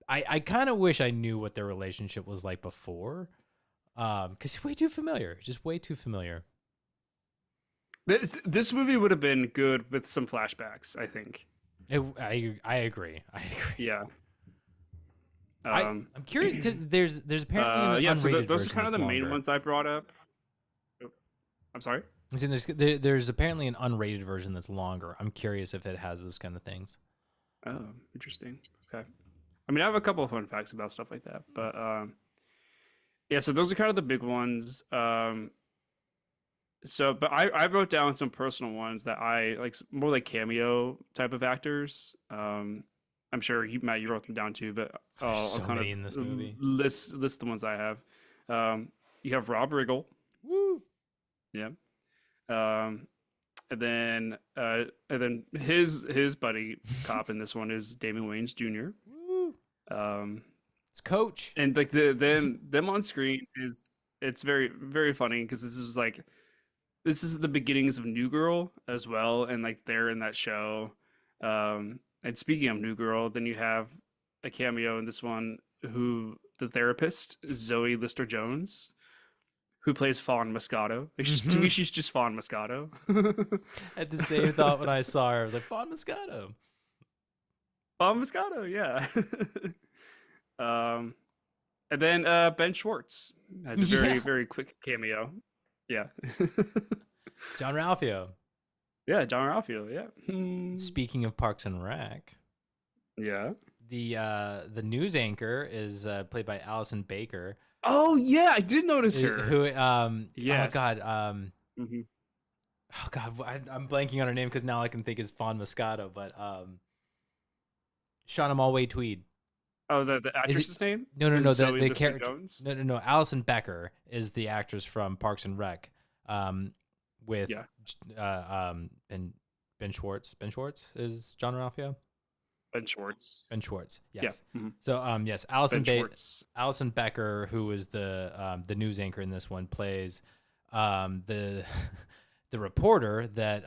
I kind of wish I knew what their relationship was like before. Because he's way too familiar. Just way too familiar. This movie would have been good with some flashbacks, I think. I agree. Yeah. I'm curious because there's apparently an so unrated those are version kind of the that's main longer. ones I brought up. Oh, I'm sorry. I'm saying there's apparently an unrated version that's longer. I'm curious if it has those kind of things. Oh, interesting. Okay. I mean, I have a couple of fun facts about stuff like that, but yeah. So those are kind of the big ones. But I wrote down some personal ones that I like, more like cameo type of actors. I'm sure Matt, you wrote them down too, but I'll So kind many of in this movie. list the ones I have. You have Rob Riggle. Woo! Yeah. And then his buddy cop in this one is Damon Wayans Jr. Woo! Um, It's Coach. and like them on screen it's very very funny because this is the beginnings of New Girl as well, and like they're in that show. And speaking of New Girl, then you have a cameo in this one who the therapist Zoe Lister Jones, who plays Fawn Moscato. Like, to me, she's just Fawn Moscato. I had the same thought when I saw her. I was like, Fawn Moscato. Fawn Moscato, yeah. And then Ben Schwartz has a very very quick cameo. Yeah. John Ralphio. Yeah, John Ralphio. Yeah. Speaking of Parks and Rec, Yeah. the news anchor is played by Allison Baker. Oh yeah, I did notice her. Who Yes. oh god Mhm. oh god I'm blanking on her name because now I can think is Fawn Moscato, but Shauna Malwae Tweed. Oh, the actress's name? No, Is the Zoe Lister character. Jones? No. Allison Becker is the actress from Parks and Rec. With and Ben Schwartz. Ben Schwartz is John Ralphio. Ben Schwartz. Ben Schwartz. Yes. Yeah. Mhm. So yes, Ben Schwartz. Allison Becker, who is the news anchor in this one, plays the the reporter that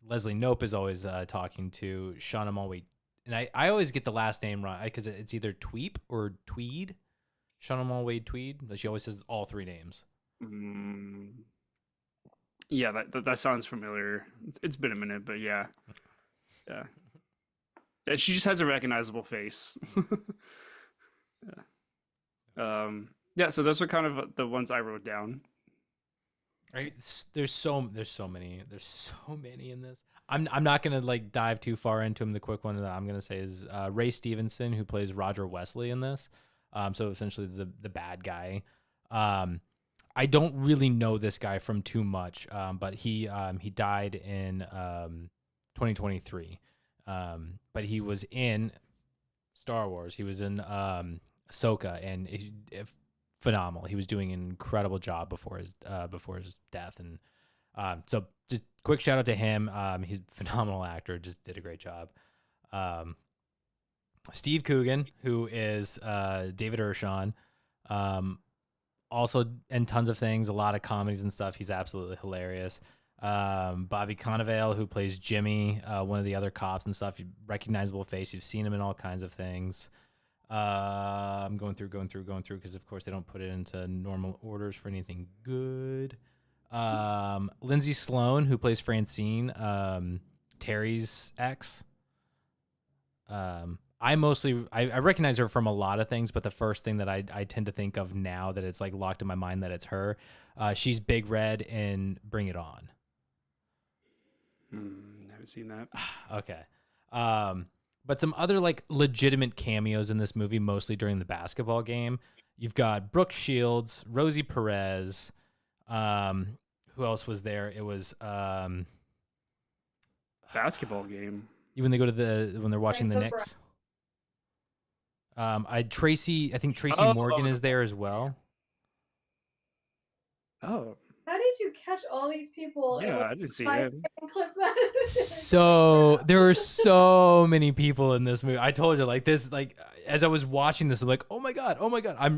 Leslie Knope is always talking to, Shauna Malwae. And I always get the last name wrong because it's either Tweep or Tweed. Shauna Malwae Tweed. She always says all three names. Yeah, that sounds familiar. It's been a minute, but yeah. Yeah, she just has a recognizable face. Yeah. So those are kind of the ones I wrote down. Right? There's so many in this. I'm not gonna like dive too far into them. The quick one that I'm gonna say is Ray Stevenson, who plays Roger Wesley in this. So essentially the bad guy. I don't really know this guy from too much, but he died in 2023. But he was in Star Wars. He was in Ahsoka, and phenomenal. He was doing an incredible job before his death, and so just quick shout out to him. He's a phenomenal actor. Just did a great job. Steve Coogan, who is David Ershon, also in tons of things, a lot of comedies and stuff. He's absolutely hilarious. Bobby Cannavale, who plays Jimmy, one of the other cops and stuff. Recognizable face. You've seen him in all kinds of things. I'm going through because of course they don't put it into normal orders for anything good. Lindsay Sloan, who plays Francine, Terry's ex. I recognize her from a lot of things, but the first thing that I tend to think of now that it's like locked in my mind that it's her, she's Big Red in Bring It On. Haven't seen that. Okay. But some other like legitimate cameos in this movie, mostly during the basketball game. You've got Brooke Shields, Rosie Perez. Who else was there? It was Basketball game. when they go to when they're watching the Knicks. I think Tracy Morgan is there as well. Oh. How did you catch all these people? Yeah, I didn't see it. So there were so many people in this movie. I told you, like this, like as I was watching this, I'm like, oh my god.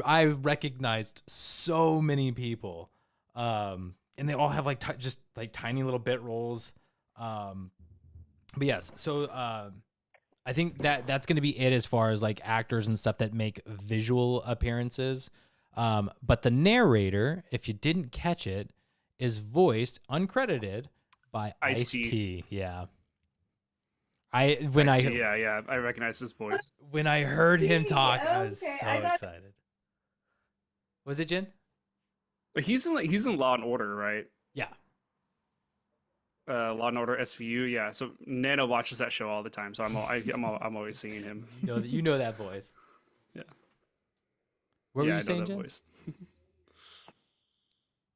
I recognized so many people, and they all have like just like tiny little bit roles. But yes, so I think that's going to be it as far as like actors and stuff that make visual appearances. But the narrator, if you didn't catch it, is voiced uncredited by Ice-T. Yeah. When I see, yeah, I recognize his voice. when I heard him talk, I was Okay, so I thought- excited. Was it Jen? But he's in Law and Order, right? Yeah. Law and Order SVU, yeah. So Nano watches that show all the time, so I'm always seeing him. You know that voice. Yeah. What Yeah, were I you know saying, that Jen? voice.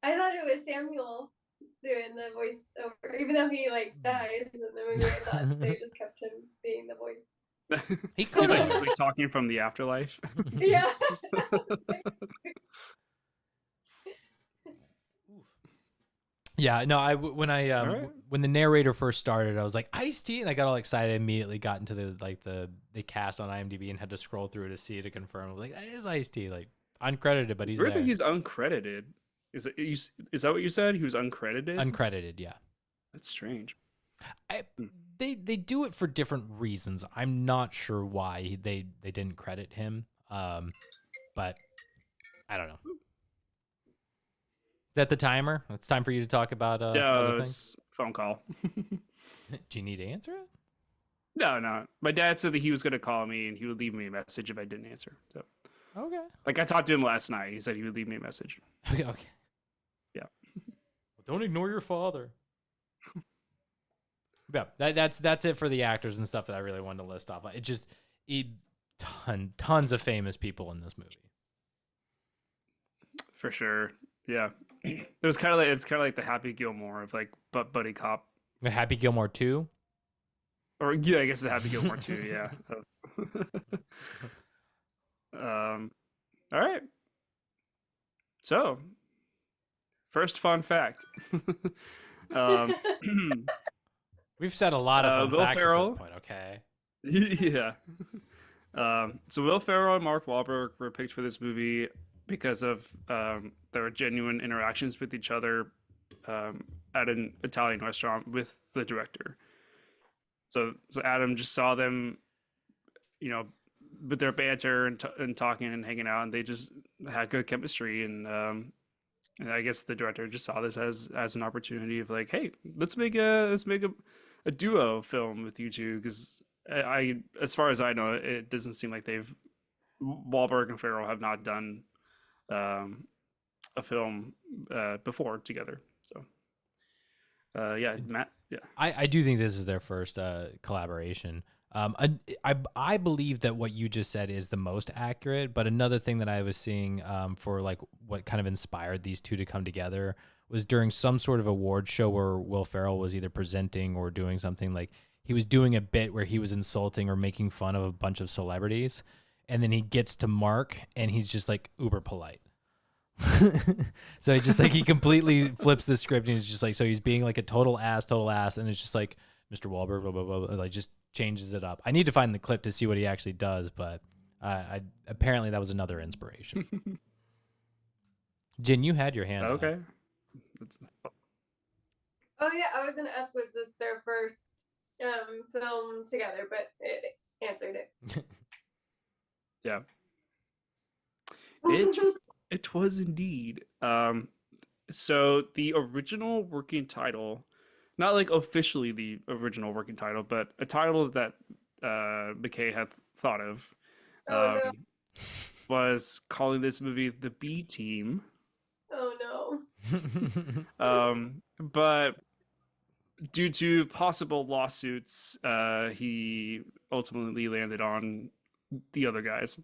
I thought it was Samuel doing the voice over, even though he like dies in the movie. I thought they just kept him being the voice. He could Like, have. he's like talking from the afterlife. Yeah. Yeah, no, when Alright. when the narrator first started, I was like Ice-T, and I got all excited. Immediately got into the cast on IMDb and had to scroll through to see it to confirm. I was like, that is Ice-T, like uncredited, but he's Weird there. that he's uncredited. Is that what you said? He was uncredited. Uncredited, yeah. That's strange. They do it for different reasons. I'm not sure why they didn't credit him, but I don't know. Is that the timer? It's time for you to talk about Yeah, other it things. was phone call. Do you need to answer it? No. My dad said that he was going to call me and he would leave me a message if I didn't answer. So, Okay. like, I talked to him last night. He said he would leave me a message. Okay. Yeah. Don't ignore your father. Yeah, that's it for the actors and stuff that I really wanted to list off. It just tons of famous people in this movie. For sure. Yeah. It was kind of like the Happy Gilmore of like buddy cop. The Happy Gilmore 2. Or yeah, I guess the Happy Gilmore too, yeah. All right. So, first fun fact. We've said a lot of fun Will facts Ferrell. at this point, okay? Yeah. So Will Ferrell and Mark Wahlberg were picked for this movie because of their genuine interactions with each other at an Italian restaurant with the director. So Adam just saw them, with their banter and talking and hanging out, and they just had good chemistry. And I guess the director just saw this as an opportunity of like, hey, let's make a duo film with you two, because I as far as I know, it doesn't seem like Wahlberg and Ferrell have not done a film before together. So yeah, Matt. Yeah, I do think this is their first collaboration. I believe that what you just said is the most accurate, but another thing that I was seeing for like what kind of inspired these two to come together was during some sort of award show where Will Ferrell was either presenting or doing something. Like he was doing a bit where he was insulting or making fun of a bunch of celebrities, and then he gets to Mark and he's just like uber polite. So he just like he completely flips the script and he's just like, so he's being like a total ass, and it's just like Mr. Wahlberg, blah blah blah, like just changes it up. I need to find the clip to see what he actually does, but I apparently that was another inspiration. Jen, you had your hand up. okay. Oh yeah, I was gonna ask, was this their first film together? But it answered it. Yeah. It was indeed. So the original working title, not like officially the original working title, but a title that McKay had thought of, Oh no. was calling this movie The B Team. Oh no. But due to possible lawsuits, he ultimately landed on The Other Guys.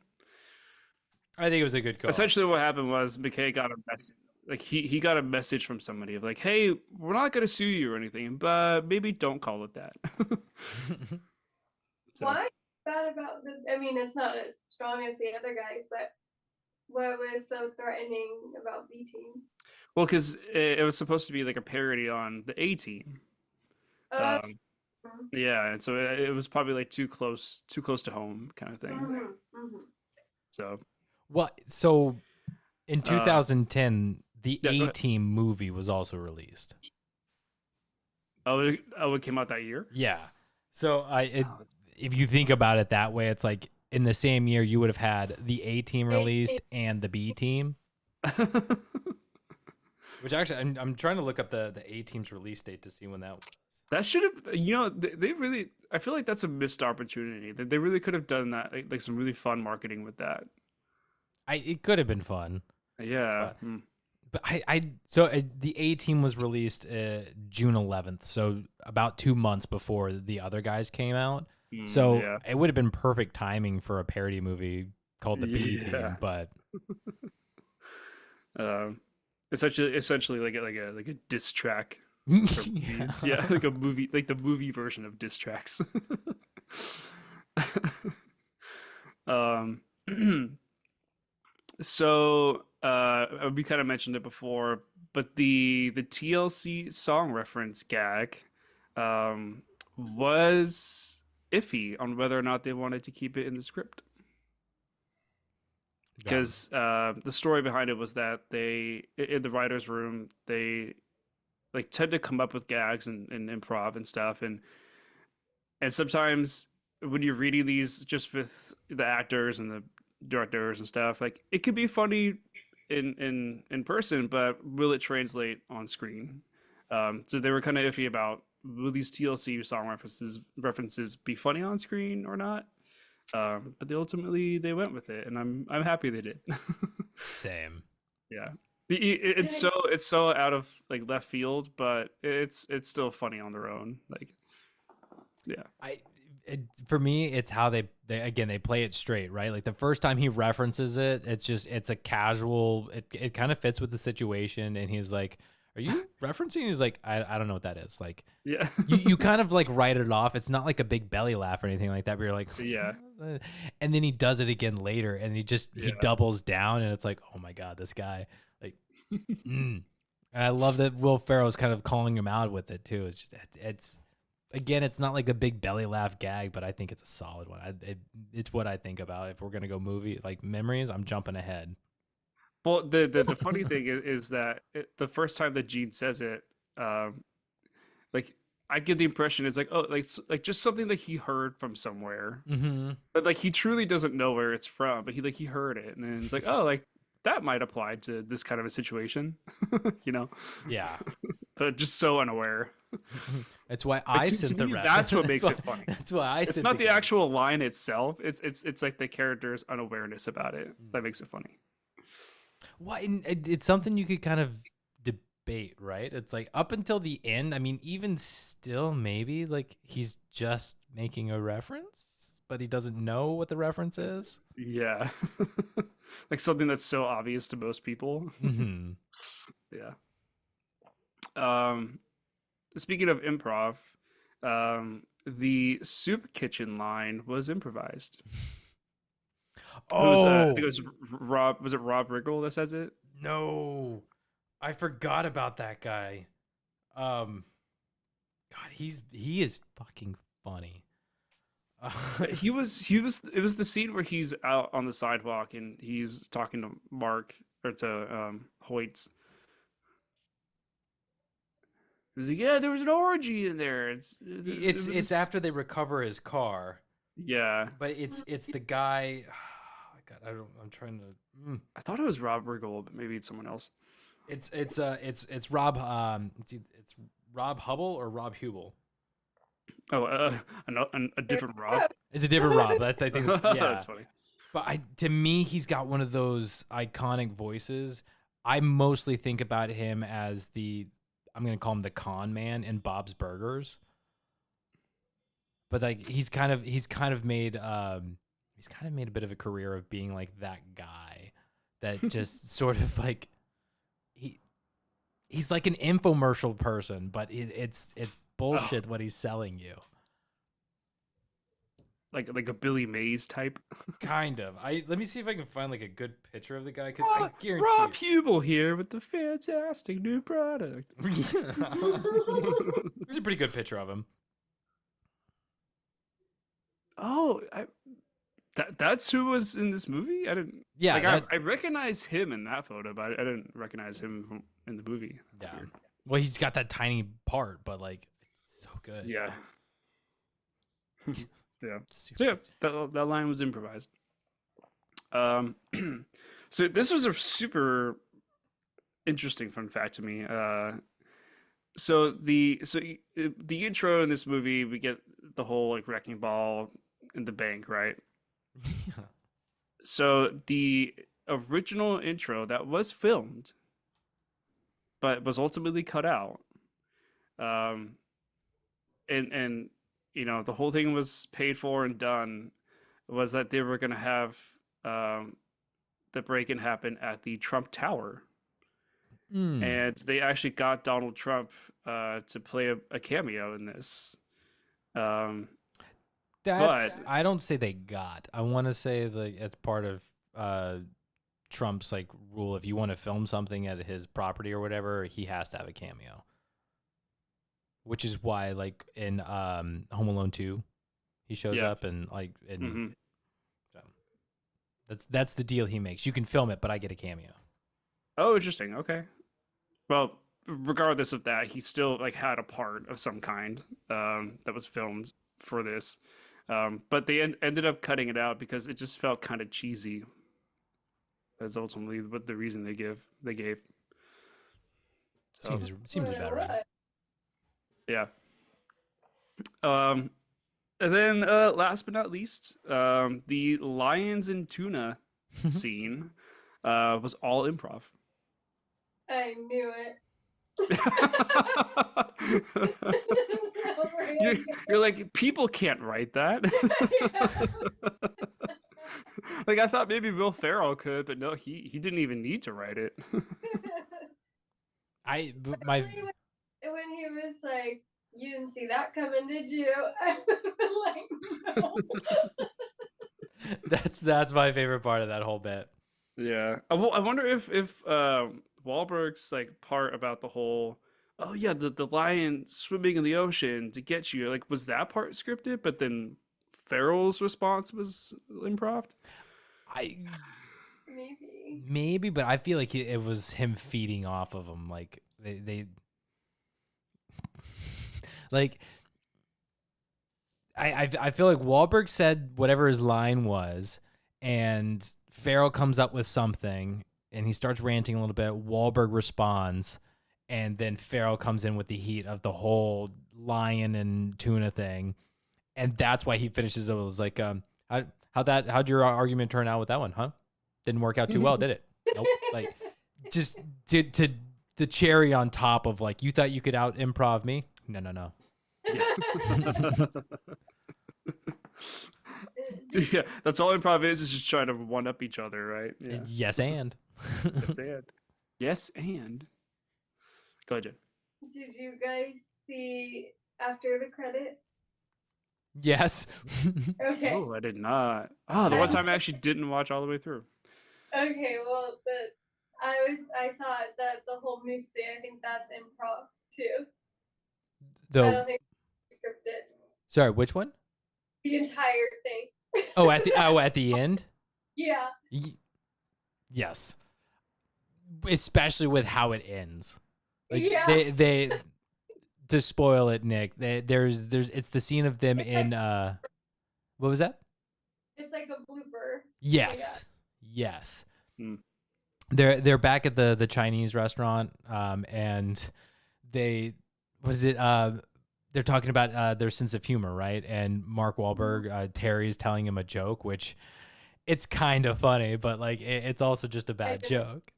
I think it was a good call. Essentially, what happened was McKay got a message. Like he got a message from somebody of like, "Hey, we're not gonna sue you or anything, but maybe don't call it that." So, Why bad about the? I mean, it's not as strong as the other guys, but what was so threatening about B Team? well, because it was supposed to be like a parody on the A Team. Yeah, and so it was probably like too close to home kind of thing. So What? So in 2010, the yeah, go ahead. A-Team movie was also released. it came out that year. Yeah. So if you think about it that way, it's like in the same year you would have had the A-Team released and the B-Team. Which actually, I'm trying to look up the A-Team's release date to see when that was. That should have, they really. I feel like that's a missed opportunity. That they really could have done that, like some really fun marketing with that. It could have been fun. Yeah. But- But so the A Team was released June 11th, so about 2 months before the other guys came out. So yeah. it would have been perfect timing for a parody movie called the B Team. Yeah. But Essentially like a diss track. yeah. Yeah, like a movie, like the movie version of diss tracks. um, so we kind of mentioned it before, but the TLC song reference gag was iffy on whether or not they wanted to keep it in the script. Because the story behind it was that they, in the writer's room, they like tend to come up with gags and improv and stuff, and sometimes when you're reading these just with the actors and the directors and stuff, like it could be funny in person, but will it translate on screen? So they were kind of iffy about, will these TLC song references be funny on screen or not? But they went with it, and I'm happy they did. Same. Yeah. It's so out of like left field, but it's still funny on their own. Like, yeah. For me, it's how they play it straight, right? Like the first time he references it, it's a casual. It kind of fits with the situation, and he's like, "Are you referencing?" He's like, "I don't know what that is." Like, Yeah. you kind of like write it off. It's not like a big belly laugh or anything like that. But you're like, Yeah. And then he does it again later, and he doubles down, and it's like, oh my god, this guy. Like, And I love that Will Ferrell's kind of calling him out with it too. It's not like a big belly laugh gag, but I think it's a solid one. It's what I think about if we're gonna go movie like memories. I'm jumping ahead. Well, the funny thing is that the first time that Gene says it, like I get the impression it's like, oh, like just something that he heard from somewhere, but like he truly doesn't know where it's from, but he heard it, and then it's like, oh, like that might apply to this kind of a situation, Yeah. But just so unaware. That's why I sent the reference. That's what makes it funny. That's why I. It's not the actual line itself. It's like the character's unawareness about it that makes it funny. Well, it's something you could kind of debate, right? It's like up until the end. I mean, even still, maybe like he's just making a reference, but he doesn't know what the reference is. Yeah, like something that's so obvious to most people. Mm-hmm. Yeah. Speaking of improv, the soup kitchen line was improvised. I think it was Rob. Was it Rob Riggle that says it? No, I forgot about that guy. God, he is fucking funny. He was. It was the scene where he's out on the sidewalk and he's talking to Mark or to Hoyts. He's like, yeah, there was an orgy in there. It's after they recover his car. Yeah, but it's the guy. Oh, God, I'm trying to. I thought it was Rob Riggle, but maybe it's someone else. It's Rob. It's Rob Hubble or Rob Hubel. Oh, a different Rob. It's a different Rob. I think. Yeah, that's funny. But to me, he's got one of those iconic voices. I mostly think about him as I'm gonna call him the con man in Bob's Burgers. But like he's kind of made a bit of a career of being like that guy that just sort of like he's like an infomercial person, but it's bullshit what he's selling you. Like a Billy Mays type. Kind of. Let me see if I can find like a good picture of the guy because I guarantee Rob Hubel here with the fantastic new product. There's a pretty good picture of him. Oh, that's who was in this movie? I didn't. Yeah, like I recognize him in that photo, but I didn't recognize him in the movie. That's weird. Well, he's got that tiny part, but like, it's so good. Yeah. Yeah. So yeah, that line was improvised. So this was a super interesting fun fact to me. the intro in this movie, we get the whole like wrecking ball in the bank, right? Yeah. So the original intro that was filmed, but was ultimately cut out. Um, and the whole thing was paid for and done was that they were gonna have um the break-in happen at the Trump Tower, Mm. and they actually got Donald Trump to play a cameo in this. Um, That's but I don't say they got. I want to say like it's part of Trump's like rule. If you want to film something at his property or whatever, he has to have a cameo. Which is why, like in Home Alone 2, he shows Yeah. up and like mhm. so that's the deal he makes. You can film it, but I get a cameo. Oh, interesting. Okay. Well, regardless of that, he still like had a part of some kind that was filmed for this. But they ended up cutting it out because it just felt kind of cheesy. That's ultimately what the reason they gave. So Seems about right. What? yeah. Um, and then last but not least, the lions and tuna scene was all improv. I knew it. So you're, random. you're like, people can't write that. Like I thought maybe Will Ferrell could, but no, he didn't even need to write it. My Especially when he was like, "You didn't see that coming, did you?" I was like, "No." that's my favorite part of that whole bit. Yeah. I wonder if Wahlberg's like part about the whole oh yeah, the lion swimming in the ocean to get you. Like was that part scripted, but then Farrell's response was improv? I Maybe. but I feel like it was him feeding off of him. Like they like I feel like Wahlberg said whatever his line was, and Farrell comes up with something, and he starts ranting a little bit. Wahlberg responds, and then Farrell comes in with the heat of the whole lion and tuna thing, and that's why he finishes it. It was like, how'd your argument turn out with that one, huh? Didn't work out too well, did it? Nope. Like, just to the cherry on top of like, you thought you could out improv me? No. Yeah, that's all improv is just trying to one up each other, right? Yeah. Yes, and Yes, and. Yes, and. Go ahead, Jen. Did you guys see after the credits? yes. Okay. Oh, I did not. Oh, the one time I actually didn't watch all the way through. Okay, well, I thought that the whole moose thing, I think that's improv too. I don't think it's scripted. Sorry, which one? The entire thing. Oh, at the end. Yeah. Yes, especially with how it ends. Like Yeah. they to spoil it, Nick. There's it's the scene of them in what was that? It's like a blooper. Yes. Hmm. They're back at the Chinese restaurant, and they're talking about their sense of humor, right? And Mark Wahlberg, Terry is telling him a joke, which it's kind of funny, but like it's also just a bad joke.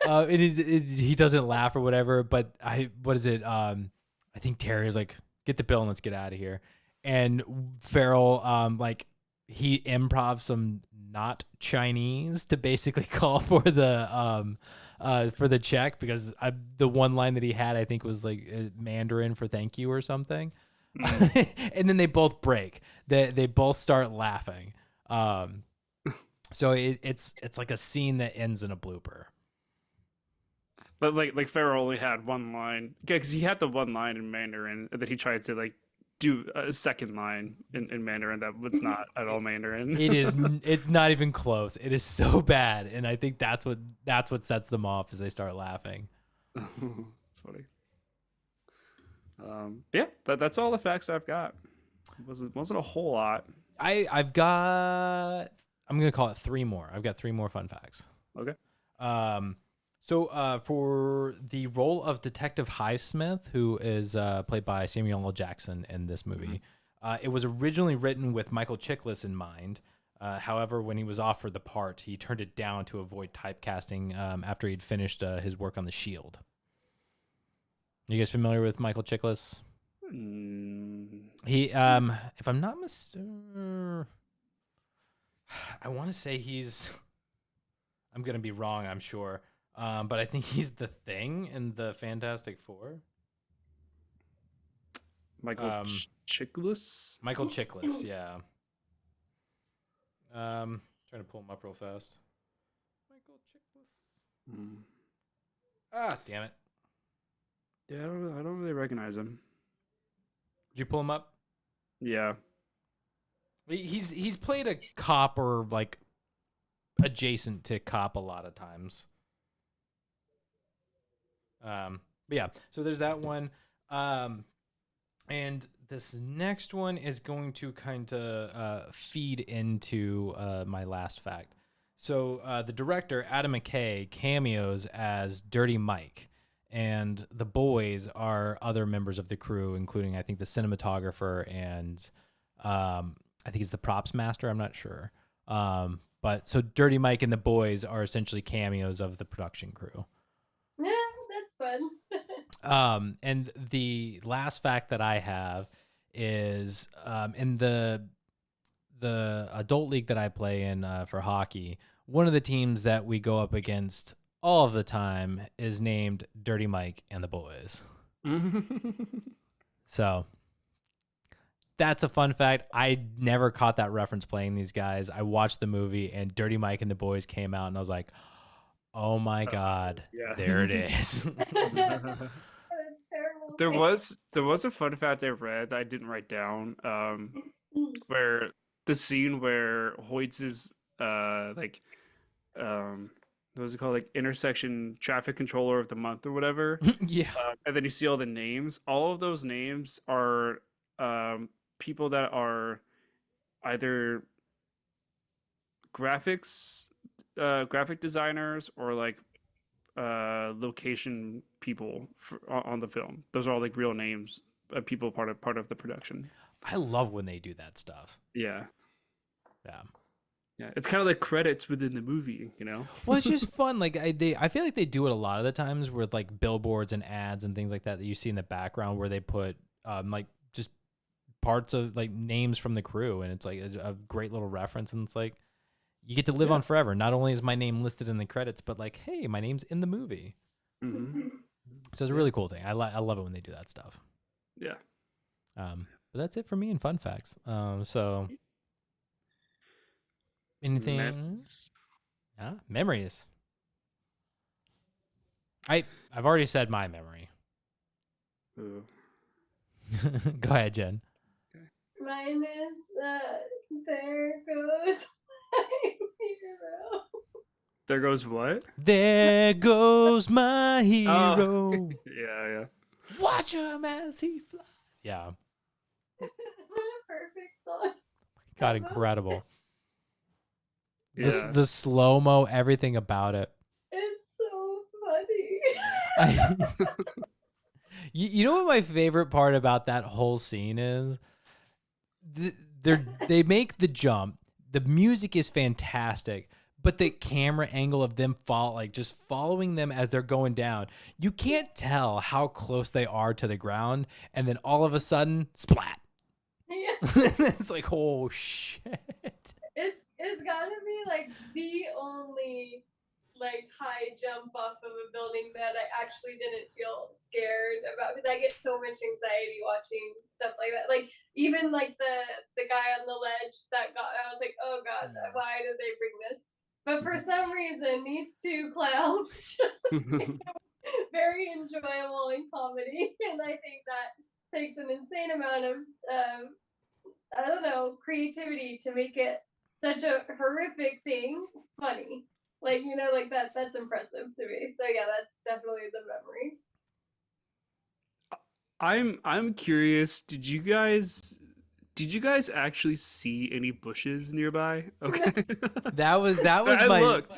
He doesn't laugh or whatever, but I think Terry is like, get the bill and let's get out of here. And Farrell, like he improvs some not Chinese to basically call for the check, because the one line that he had, I think, was like Mandarin for thank you or something. And then they both break. They both start laughing. So it's like a scene that ends in a blooper. But like Farrell only had one line. Yeah, because he had the one line in Mandarin, and then he tried to like do a second line in Mandarin that was not at all Mandarin. It's not even close. It is so bad, and I think that's what sets them off, as they start laughing. It's funny. Yeah, that's all the facts I've got. Wasn't a whole lot. I'm gonna call it three more. I've got three more fun facts. Okay. So for the role of Detective Highsmith, who is played by Samuel L. Jackson in this movie, it was originally written with Michael Chiklis in mind. However, when he was offered the part, he turned it down to avoid typecasting after he'd finished his work on The Shield. You guys familiar with Michael Chiklis? He, if I'm not mistaken, I want to say I'm going to be wrong, I'm sure. But I think he's the Thing in the Fantastic Four. Michael Chiklis? Michael Chiklis, yeah. Trying to pull him up real fast. Michael Chiklis. Ah, damn it. Yeah, I don't really recognize him. Did you pull him up? Yeah. He's played a cop or like adjacent to cop a lot of times. But yeah, so there's that one. And this next one is going to kind of feed into my last fact. So the director, Adam McKay, cameos as Dirty Mike, and the boys are other members of the crew, including, I think, the cinematographer and I think he's the props master. I'm not sure. But so Dirty Mike and the boys are essentially cameos of the production crew. Yeah, that's fun. And the last fact that I have is in the adult league that I play in for hockey, one of the teams that we go up against all of the time is named Dirty Mike and the Boys. So that's a fun fact. I never caught that reference playing these guys. I watched the movie and Dirty Mike and the Boys came out and I was like, oh my God, yeah. there it is. There was a fun fact I read that I didn't write down, where the scene where Hoyts is what was it called, like intersection traffic controller of the month or whatever. Yeah. And then you see all the names. All of those names are people that are either graphic designers or like location people on the film. Those are all like real names of people part of the production. I love when they do that stuff. Yeah. Yeah. Yeah, it's kind of like credits within the movie, you know. Well, it's just fun. Like I feel like they do it a lot of the times with like billboards and ads and things like that you see in the background where they put like just parts of like names from the crew, and it's like a great little reference, and it's like you get to live on forever. Not only is my name listed in the credits, but like, hey, my name's in the movie. Mm-hmm. So it's a really cool thing. I love it when they do that stuff. Yeah. But that's it for me in fun facts. So. Anything? Memories. I've already said my memory. Ooh. Go ahead, Jen. Mine is there goes my hero. There goes what? There goes my hero. Oh. Yeah. Watch him as he flies. Yeah. What a perfect song. God, incredible. Yeah. The slow-mo, everything about it. It's so funny. You know what my favorite part about that whole scene is? They make the jump. The music is fantastic, but the camera angle of them just following them as they're going down, you can't tell how close they are to the ground, and then all of a sudden, splat. Yeah. It's like, oh shit. It's gotta be like the only like high jump off of a building that I actually didn't feel scared about, because I get so much anxiety watching stuff like that. Like even like the guy on the ledge I was like, oh God, why did they bring this? But for some reason, these two clowns just very enjoyable in comedy, and I think that takes an insane amount of I don't know, creativity to make it such a horrific thing funny. Like, you know, like that's impressive to me. So yeah, that's definitely the memory. I'm curious, did did you guys actually see any bushes nearby? Okay. That was So my I looked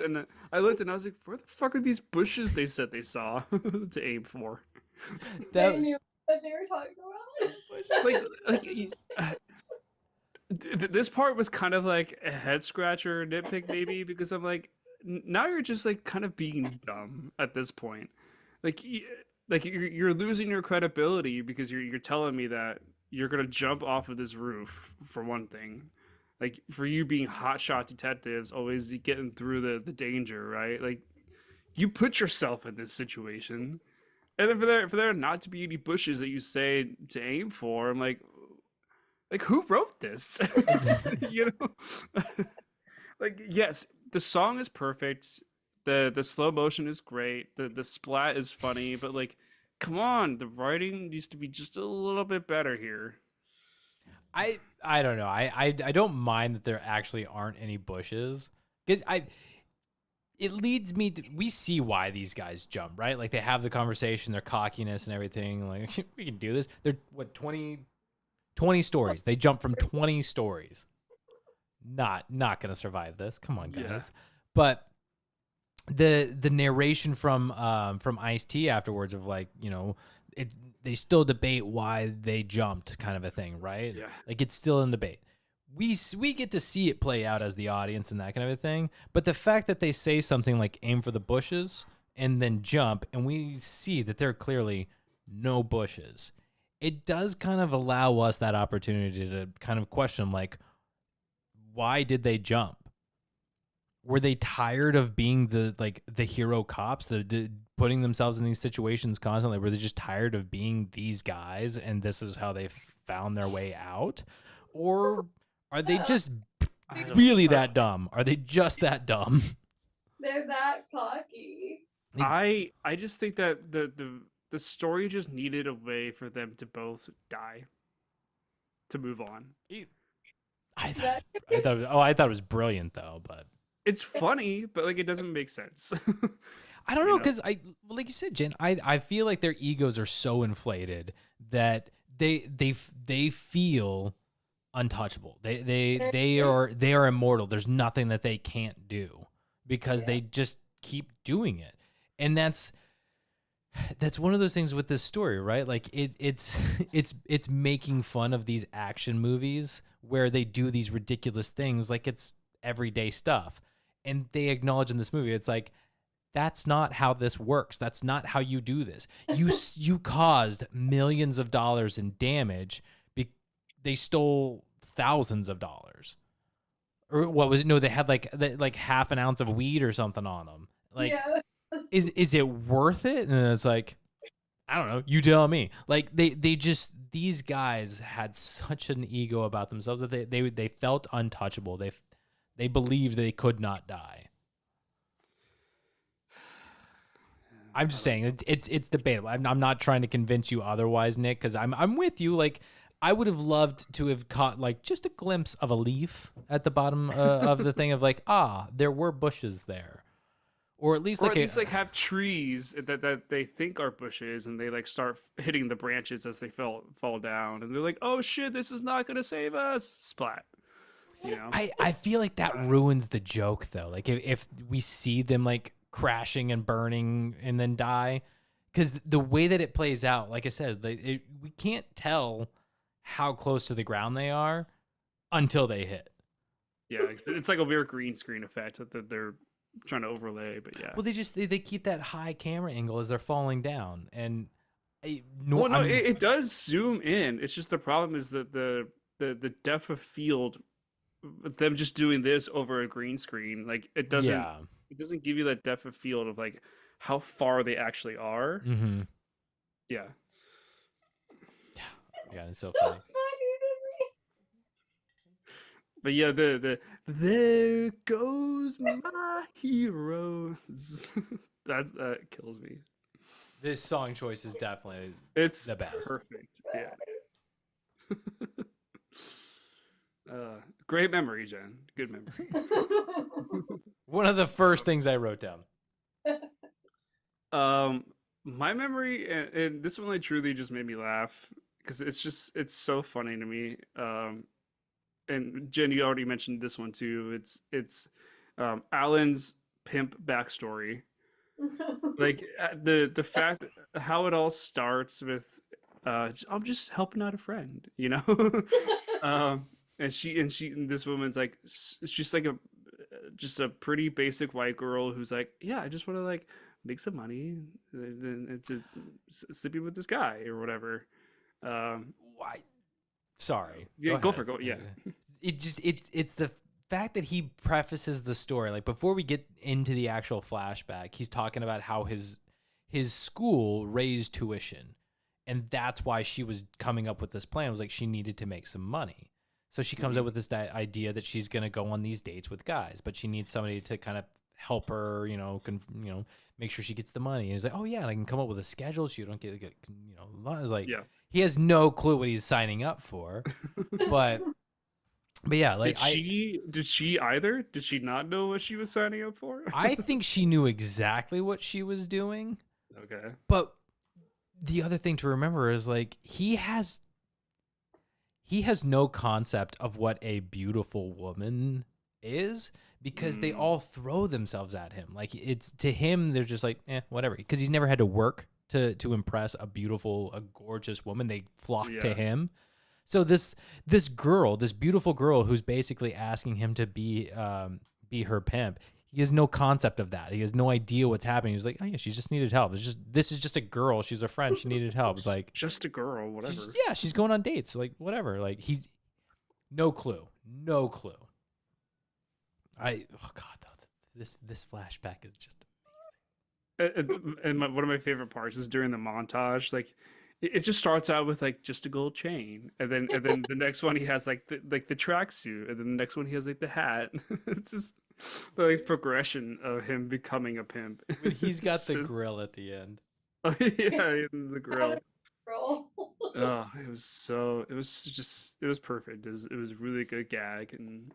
and I was like, where the fuck are these bushes they said they saw to aim for? They that knew what they were talking about. This part was kind of like a head scratcher, nitpick maybe, because I'm like, now you're just like kind of being dumb at this point. Like, like you're losing your credibility because you're telling me that you're gonna jump off of this roof for one thing. Like for you being hotshot detectives, always getting through the danger, right? Like you put yourself in this situation, and then for there not to be any bushes that you say to aim for, I'm like who wrote this? You know, like yes, the song is perfect. The slow motion is great. The splat is funny, but like, come on, the writing needs to be just a little bit better here. I don't know. I don't mind that there actually aren't any bushes because it leads me to, we see why these guys jump, right? Like they have the conversation, their cockiness and everything. Like we can do this. They're what 20 stories. They jump from 20 stories. Not gonna survive this. Come on, guys. Yeah. But the narration from Ice-T afterwards of like, you know, they still debate why they jumped kind of a thing, right? Yeah. Like it's still in debate. We get to see it play out as the audience and that kind of a thing. But the fact that they say something like aim for the bushes and then jump, and we see that there are clearly no bushes, it does kind of allow us that opportunity to kind of question, like, why did they jump? Were they tired of being the hero cops, the putting themselves in these situations constantly? Were they just tired of being these guys, and this is how they found their way out? Or are they just I don't- really that dumb? Are they just that dumb? They're that cocky. I just think that the story just needed a way for them to both die to move on. I thought it was brilliant though, but It's funny, but like it doesn't make sense. I don't You know, know? because like you said, Jen, I feel like their egos are so inflated that they feel untouchable. They are immortal. There's nothing that they can't do because they just keep doing it, and that's one of those things with this story, right? Like it's making fun of these action movies where they do these ridiculous things, like it's everyday stuff, and they acknowledge in this movie, it's like, that's not how this works. That's not how you do this. You caused millions of dollars in damage. They stole thousands of dollars, or what was it? No, they had like half an ounce of weed or something on them. Like, Yeah. is it worth it? And it's like, I don't know. You tell me. Like they just, these guys had such an ego about themselves that they felt untouchable. They believed they could not die. I'm just saying it's debatable. I'm not trying to convince you otherwise, Nick, because I'm with you. Like, I would have loved to have caught like just a glimpse of a leaf at the bottom of the thing of like, there were bushes there, or at least Like have trees that they think are bushes, and they like start hitting the branches as they fall down, and they're like, oh shit, this is not gonna save us. Splat. You know. I feel like that ruins the joke though. Like if we see them like crashing and burning and then die, because the way that it plays out, like I said, we can't tell how close to the ground they are until they hit. Yeah, it's like a weird green screen effect that they're trying to overlay, but yeah. Well, they keep that high camera angle as they're falling down, and it does zoom in. It's just the problem is that the depth of field, them just doing this over a green screen, like it doesn't give you that depth of field of like how far they actually are. Mm-hmm. Yeah. Yeah, it's so So funny. funny to But yeah, the there goes my heroes. That kills me. This song choice is definitely It's the best. perfect. me. Yeah. Great memory, Jen. Good memory. One of the first things I wrote down. My memory, and this one like truly just made me laugh because it's so funny to me. and Jen, you already mentioned this one too. It's Alan's pimp backstory. Like the fact how it all starts with I'm just helping out a friend, you know. And this woman's like it's just like a pretty basic white girl who's like, yeah, I just want to like make some money and to sleeping with this guy or whatever. Why? Sorry. Yeah, go for ahead. it. Yeah. It's the fact that he prefaces the story, like before we get into the actual flashback, he's talking about how his school raised tuition, and that's why she was coming up with this plan. It was like she needed to make some money, so she comes up with this idea that she's going to go on these dates with guys, but she needs somebody to kind of help her, make sure she gets the money. And he's like, oh yeah, and I can come up with a schedule so you don't get it's like, Yeah. he has no clue what he's signing up for, but yeah, like did she either? Did she not know what she was signing up for? I think she knew exactly what she was doing. Okay. But the other thing to remember is like he has no concept of what a beautiful woman is, because they all throw themselves at him. Like it's to him, they're just like, whatever, because he's never had to work to impress a gorgeous woman. They flock to him. So this beautiful girl who's basically asking him to be her pimp, he has no concept of that. He has no idea what's happening. He's like, oh yeah, she just needed help. This is just a girl. She's a friend. She needed help. It's like just a girl, whatever. She's going on dates. Like whatever. Like he's no clue. Oh god, though, this flashback is just amazing. And one of my favorite parts is during the montage. Like it just starts out with like just a gold chain, and then the next one he has like the tracksuit, and then the next one he has like the hat. It's just the like progression of him becoming a pimp. But he's got the grill at the end. Oh yeah, the grill. Roll. Oh, it was perfect. It was a really good gag, and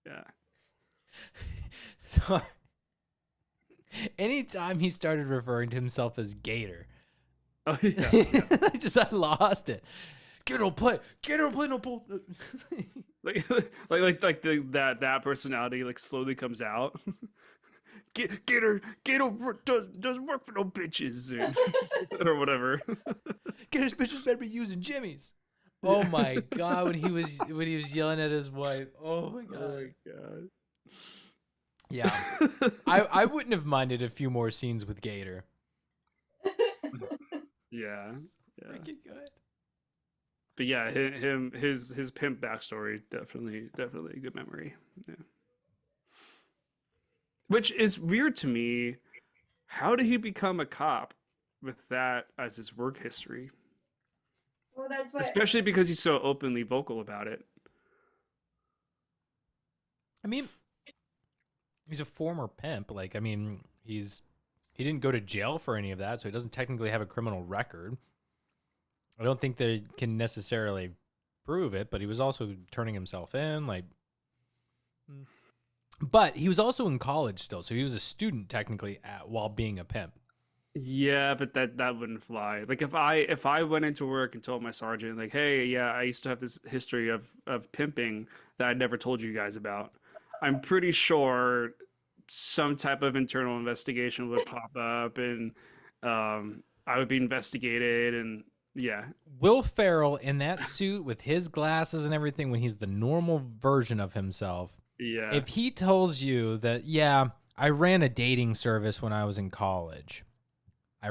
yeah. So anytime he started referring to himself as Gator, Oh yeah. I lost it. Gator play no bull. like that personality like slowly comes out. Gator does work for no bitches or whatever. Gator's bitches better be using Jimmy's. Oh my god, when he was yelling at his wife. Oh my god. Oh my god. Yeah. I wouldn't have minded a few more scenes with Gator. Yeah. Freaking good. But yeah, his pimp backstory definitely a good memory. Yeah. Which is weird to me. How did he become a cop with that as his work history? Well, that's what. Especially because he's so openly vocal about it. I mean, he's a former pimp. Like, I mean, he didn't go to jail for any of that, so he doesn't technically have a criminal record. I don't think they can necessarily prove it, but he was also turning himself in, like. But he was also in college still, so he was a student technically while being a pimp. Yeah, but that wouldn't fly. Like if I went into work and told my sergeant like, hey, yeah, I used to have this history of pimping that I never told you guys about, I'm pretty sure some type of internal investigation would pop up, and I would be investigated, and yeah. Will Ferrell in that suit with his glasses and everything, when he's the normal version of himself. Yeah. If he tells you that, yeah, I ran a dating service when I was in college. Are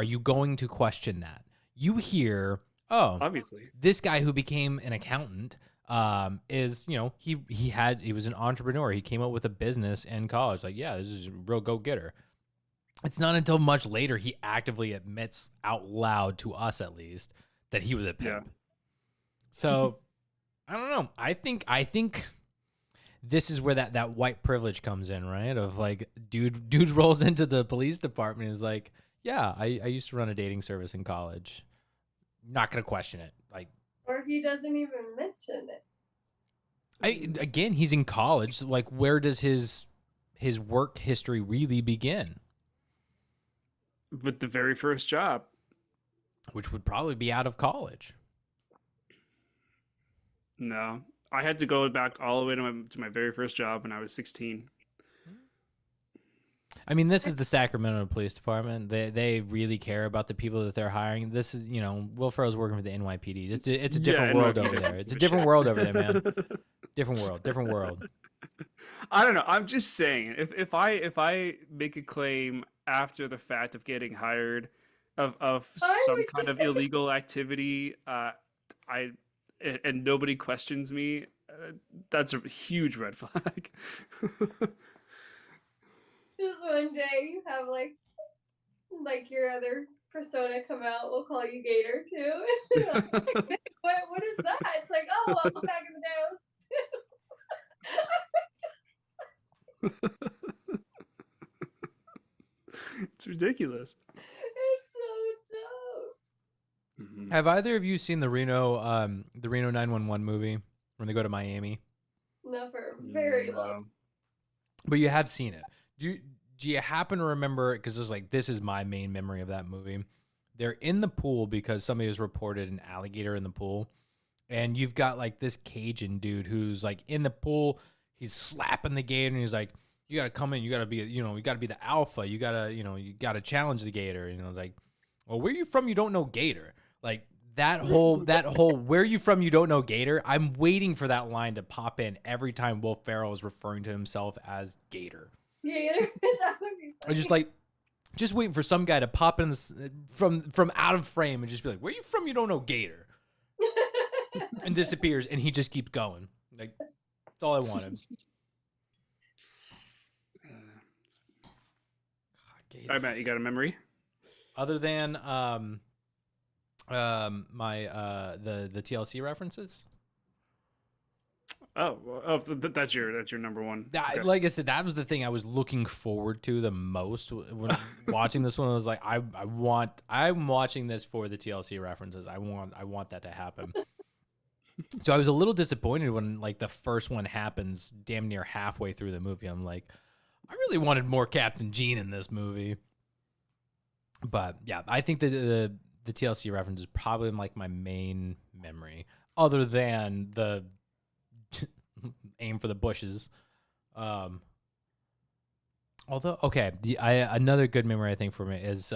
you going to question that? You hear, oh, obviously, this guy who became an accountant is, he was an entrepreneur. He came up with a business in college. Like, yeah, this is a real go-getter. It's not until much later he actively admits out loud, to us at least, that he was a pimp. Yeah. So I don't know. I think this is where that white privilege comes in, right? Of like, dude rolls into the police department and is like, yeah, I used to run a dating service in college. Not gonna question it. Like, or he doesn't even mention it. Again, he's in college. Like, where does his work history really begin? With the very first job, which would probably be out of college. No, I had to go back all the way to my very first job when I was 16. I mean, this is the Sacramento Police Department. They really care about the people that they're hiring. This is, Will Ferrell's working for the NYPD. It's a different world over there. It's a different world over there, man. Different world. I don't know. I'm just saying, if I make a claim after the fact of getting hired of some kind of illegal activity, and nobody questions me, that's a huge red flag. Just one day you have like your other persona come out. We'll call you Gator too. what is that? It's like, oh well, back in the day I was. It's ridiculous. It's so dope. Mm-hmm. Have either of you seen the Reno 911 movie when they go to Miami? No, for very long. But you have seen it. Do you happen to remember? Because this is my main memory of that movie. They're in the pool because somebody has reported an alligator in the pool, and you've got like this Cajun dude who's like in the pool. He's slapping the gator, and he's like, "You gotta come in. You gotta be, you gotta be the alpha. You gotta challenge the gator." Like, well, where you from? You don't know gator. Like that whole where you from? You don't know gator. I'm waiting for that line to pop in every time Will Ferrell is referring to himself as Gator. Gator. That would be funny. I just waiting for some guy to pop in from out of frame and just be like, "Where you from? You don't know Gator," and disappears, and he just keeps going. Like that's all I wanted. All right, Matt, you got a memory? Other than the TLC references. That's your number one. Okay. Like I said, that was the thing I was looking forward to the most when watching this one. I was like, I'm watching this for the TLC references. I want that to happen. So I was a little disappointed when like the first one happens damn near halfway through the movie. I'm like, I really wanted more Captain Gene in this movie. But yeah, I think the TLC reference is probably like my main memory, other than the aim for the bushes. Although, okay, another good memory I think for me is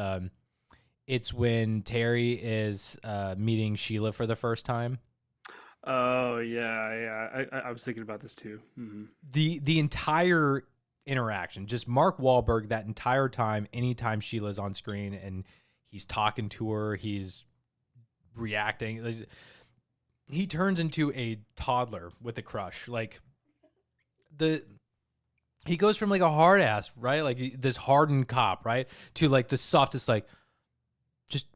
it's when Terry is meeting Sheila for the first time. Oh yeah. I was thinking about this too. Mm-hmm. The entire interaction, just Mark Wahlberg that entire time, anytime Sheila's on screen and he's talking to her, he's reacting. He turns into a toddler with a crush. Like he goes from like a hard ass, right? Like this hardened cop, right? To like the softest, like just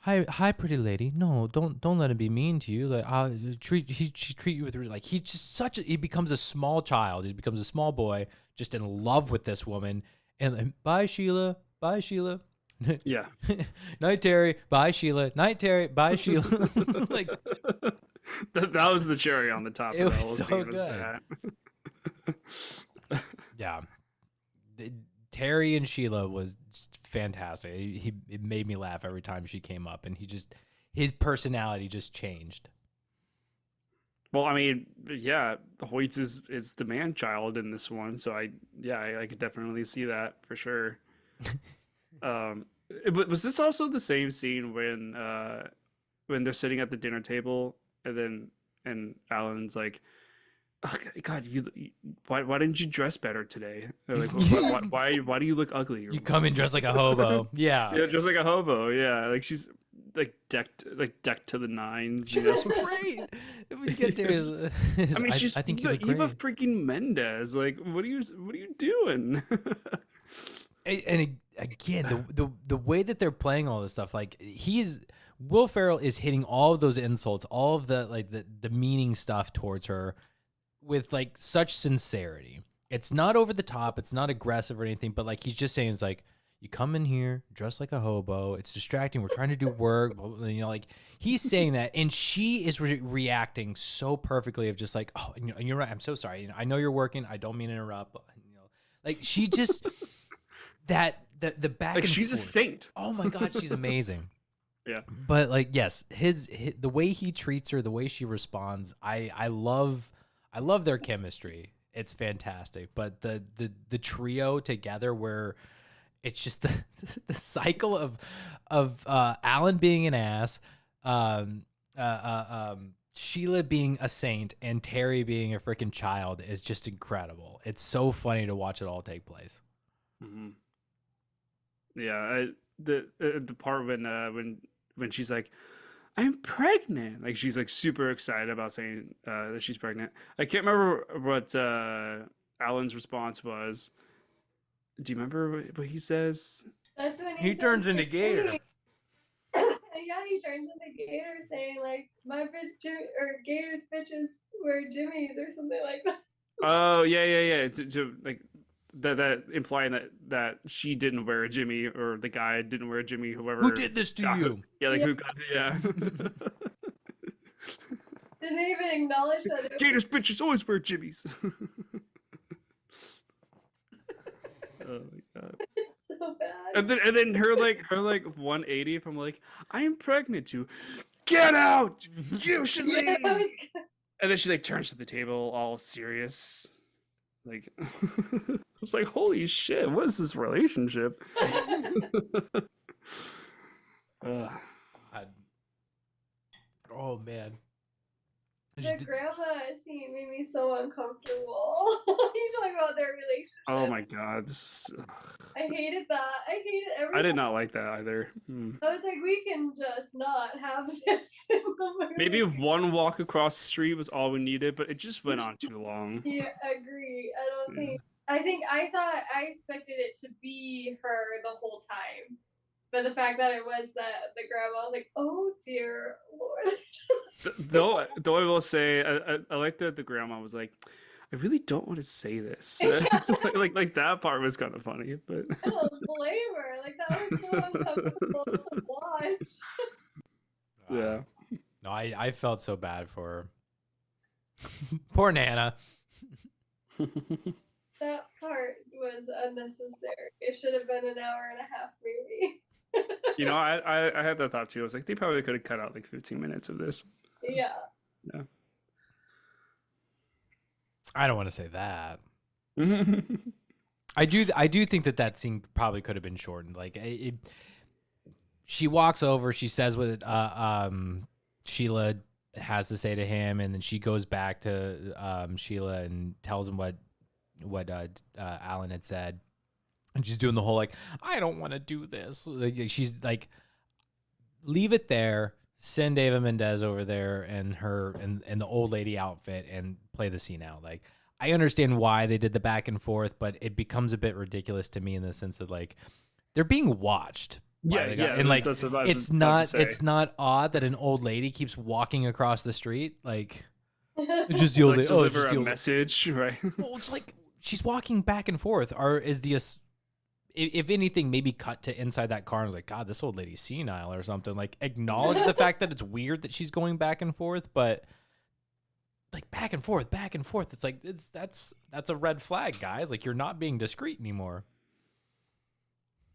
hi, pretty lady. No, don't let him be mean to you. Like she treat you with like he's just he becomes a small child. He becomes a small boy, just in love with this woman. And bye Sheila. Yeah. Night Terry. Bye Sheila. Night Terry. Bye Sheila. Like that was the cherry on the top. It was so good. Yeah. Terry and Sheila was just fantastic. It made me laugh every time she came up, and his personality just changed. Well, I mean, yeah, Hoyt is the man child in this one, so I could definitely see that for sure. Was this also the same scene when they're sitting at the dinner table and Alan's like, oh, God, why didn't you dress better today? Or like, why do you look ugly? You come in dressed like a hobo. Yeah. Yeah, just like a hobo. Yeah, like she's like decked to the nines. She looks great. When you get there, I mean, I think you look great. Eva freaking Mendes. Like, what are you doing? And again, the way that they're playing all this stuff, like Will Ferrell is hitting all of those insults, all of the meaning stuff towards her with like such sincerity. It's not over the top, it's not aggressive or anything, but like he's just saying, it's like, you come in here dressed like a hobo, it's distracting, we're trying to do work, like he's saying that, and she is reacting so perfectly of just like, oh, and you're right, I'm so sorry, I know you're working, I don't mean to interrupt, but, like she just that the back like and she's forth. A saint. Oh my God, she's amazing. But like, yes, his the way he treats her, the way she responds, I love their chemistry. It's fantastic. But the trio together, where it's just the cycle of Alan being an ass, Sheila being a saint, and Terry being a freaking child is just incredible. It's so funny to watch it all take place. Mm-hmm. Yeah, the part when she's like, I'm pregnant. Like she's like super excited about saying that she's pregnant. I can't remember what Alan's response was. Do you remember what he says? That's when He turns into Gator. Yeah, he turns into Gator, saying like, "My bitch or Gator's bitches wear Jimmys" or something like that. Oh yeah. To like that implying that she didn't wear a Jimmy, or the guy didn't wear a Jimmy. Whoever Who did this to you? Yeah, like Yeah. who got yeah. Didn't even acknowledge that. It was Gator's bitches always wear Jimmys. Oh my god. so bad. And then her 180 from like, I am pregnant to get out. You should leave. Yeah, I was- And then she like turns to the table all serious. Like I was like, holy shit, what is this relationship? Ugh. Oh man. The grandma scene made me so uncomfortable. You talk about their relationship. Oh my god, this is, I hated that. I hated everything. I did not like that either. I was like, we can just not have this in the movie. Maybe one walk across the street was all we needed, but it just went on too long. Yeah, agree. Yeah. I thought I expected it to be her the whole time. But the fact that it was the grandma, I was like, oh dear Lord. Though I will say, I like that the grandma was like, I really don't want to say this. like that part was kind of funny, but I don't blame her. Like that was so uncomfortable to watch. yeah. No, I felt so bad for her. Poor Nana. That part was unnecessary. It should have been an hour and a half movie. You know, I had that thought too. I was like, they probably could have cut out like 15 minutes of this. Yeah. Yeah. I don't want to say that. I do think that scene probably could have been shortened. Like she walks over, she says what Sheila has to say to him, and then she goes back to Sheila and tells him what Alan had said. And she's doing the whole like, I don't want to do this. Like, she's like, leave it there. Send Ava Mendez over there and her and the old lady outfit and play the scene out. Like, I understand why they did the back and forth, but it becomes a bit ridiculous to me in the sense that like they're being watched. Yeah, And like, that's what I was it's about to say. it's not odd that an old lady keeps walking across the street. Like, it's just the To, old like, lady. Oh, it's deliver just the a old message, right? Well, it's like she's walking back and forth. If anything, maybe cut to inside that car and was like, God, this old lady's senile or something. Like, acknowledge the fact that it's weird that she's going back and forth, but like back and forth. It's like that's a red flag, guys. Like, you're not being discreet anymore.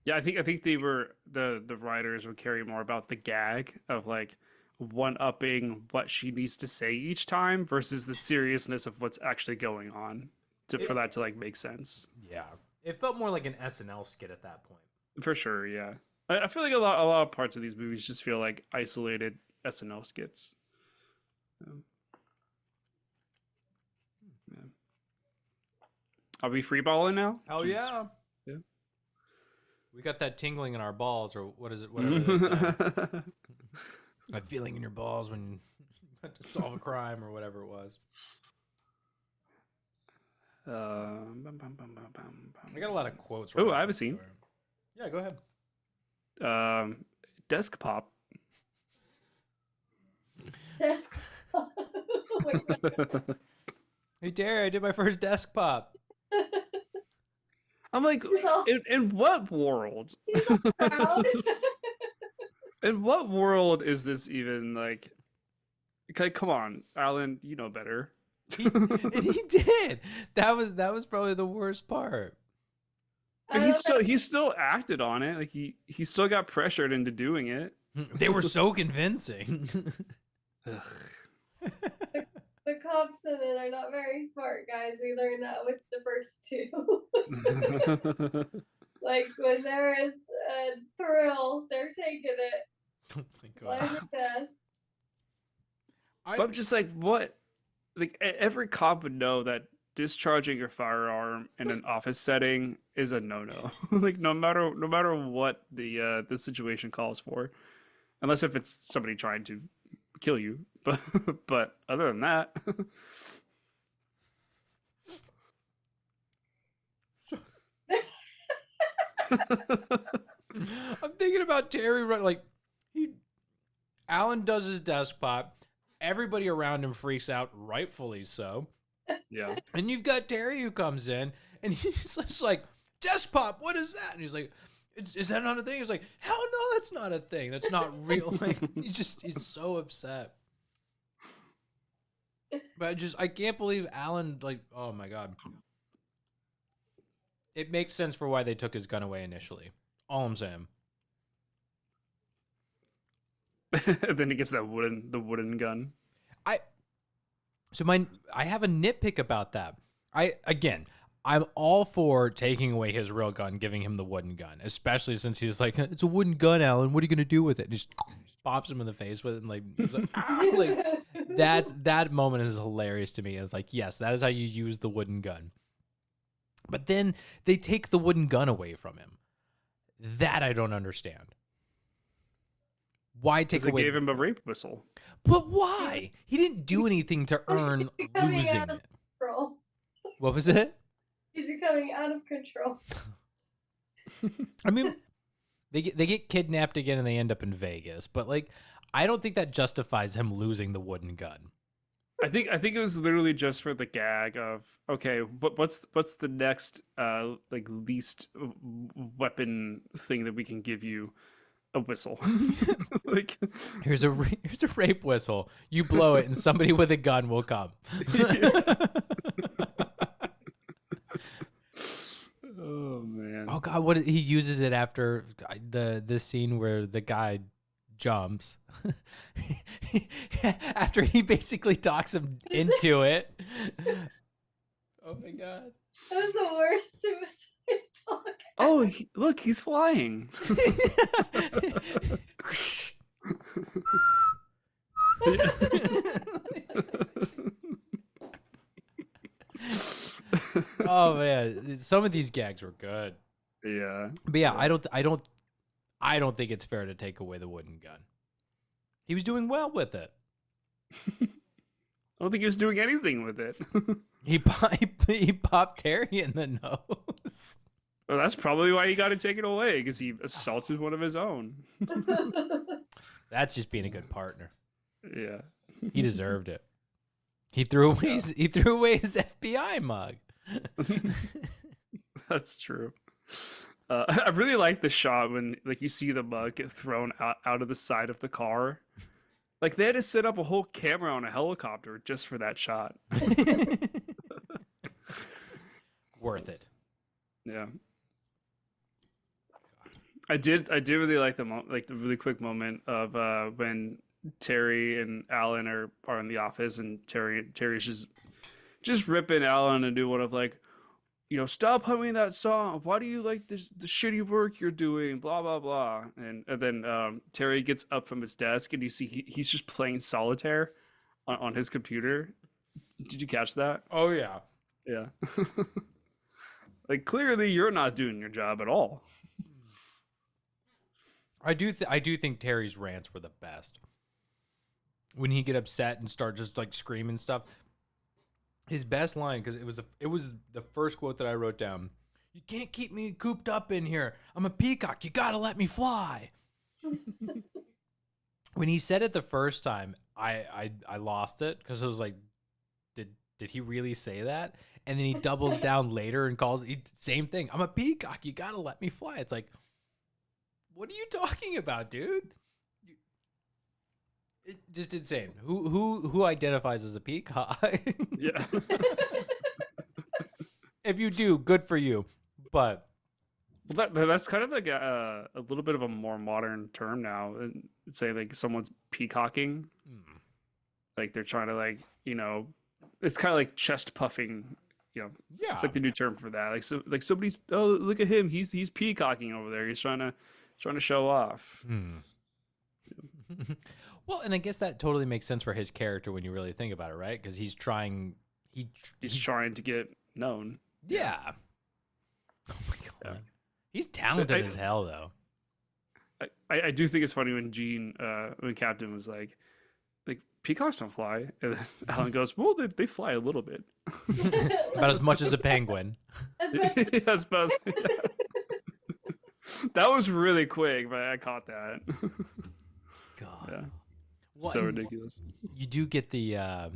Yeah, I think they were the writers would carry more about the gag of like one-upping what she needs to say each time versus the seriousness of what's actually going on for that to like make sense. Yeah. It felt more like an SNL skit at that point. For sure, yeah. I feel like a lot of parts of these movies just feel like isolated SNL skits. Yeah. Are we freeballing now? Oh, Just- yeah. Yeah. We got that tingling in our balls, or what is it? Whatever they say. That feeling in your balls when you had to solve a crime or whatever it was. I got a lot of quotes. Oh, I have a scene. Yeah, go ahead. Desk pop. Desk. Oh my God. Hey, Terry, I did my first desk pop. I'm like, in what world? He's so proud. In what world is this even like? Okay, come on, Alan, you know better. And he did. That was probably the worst part. But he still acted on it. Like he still got pressured into doing it. They were so convincing. Ugh. The cops in it are not very smart, guys. We learned that with the first two. Like, when there is a thrill, they're taking it. Oh my Life god. or death. But I'm just like, what? Like every cop would know that discharging your firearm in an office setting is a no-no. Like no matter what the situation calls for, unless if it's somebody trying to kill you. But other than that, I'm thinking about Terry like Alan does his desk pop. Everybody around him freaks out, rightfully so. yeah. And you've got Terry who comes in and he's just like, desk pop, what is that? And he's like, is that not a thing? He's like, hell no, that's not a thing. That's not real. Like he's so upset. But I can't believe Alan, like, oh my god. It makes sense for why they took his gun away initially. All I'm saying. And then he gets the wooden gun. I have a nitpick about that. I'm all for taking away his real gun, giving him the wooden gun, especially since he's like, it's a wooden gun, Alan. What are you gonna do with it? And he just pops him in the face with it, and like, he's like, ah! Like that moment is hilarious to me. It's like, yes, that is how you use the wooden gun. But then they take the wooden gun away from him. That I don't understand. Why take They away? gave him a rape whistle. But why? He didn't do anything to earn Coming losing out of it. control. What was it? He's becoming out of control. I mean, they get kidnapped again and they end up in Vegas. But like, I don't think that justifies him losing the wooden gun. I think it was literally just for the gag of, okay, what's the next like least weapon thing that we can give you? A whistle. Like Here's a rape whistle. You blow it, and somebody with a gun will come. Oh man. Oh god, what he uses it after the scene where the guy jumps. After he basically talks him into it. Oh my god. That was the worst suicide talk. Oh, look, he's flying. Oh man, some of these gags were good. Yeah. But yeah, I don't think it's fair to take away the wooden gun. He was doing well with it. I don't think he was doing anything with it. He popped Terry in the nose. Well, that's probably why he got to take it away, because he assaulted one of his own. That's just being a good partner. Yeah. He deserved it. He threw away his FBI mug. That's true. I really like the shot when like you see the mug get thrown out of the side of the car. Like they had to set up a whole camera on a helicopter just for that shot. Worth it. Yeah. I did really like the really quick moment of when Terry and Alan are in the office, and Terry's just ripping Alan a new one of like, you know, stop humming that song. Why do you like the shitty work you're doing? Blah blah blah. And then Terry gets up from his desk, and you see he's just playing solitaire on his computer. Did you catch that? Oh yeah. Yeah. Like clearly you're not doing your job at all. I do think Terry's rants were the best. When he get upset and start just like screaming stuff. His best line, because it was the first quote that I wrote down. You can't keep me cooped up in here. I'm a peacock. You gotta let me fly. When he said it the first time, I lost it because I was like, did he really say that? And then he doubles down later and calls same thing. I'm a peacock. You gotta let me fly. It's like, what are you talking about, dude? It just insane. Who identifies as a peacock? Yeah. If you do, good for you. But Well, that's kind of like a little bit of a more modern term now. And say like someone's peacocking, like they're trying to like it's kind of like chest puffing. Yeah. It's like the new term for that. Like like somebody's look at him, he's peacocking over there. He's trying to show off. Well, and I guess that totally makes sense for his character when you really think about it, right? Because he's trying. He's trying to get known. Yeah. Oh my god. Yeah. He's talented as hell, though. I do think it's funny when when Captain was like peacocks don't fly, and then Alan goes, "Well, they fly a little bit, about as much as a penguin." Yes, that was really quick, but I caught that. God, yeah. Well, so ridiculous. You do get the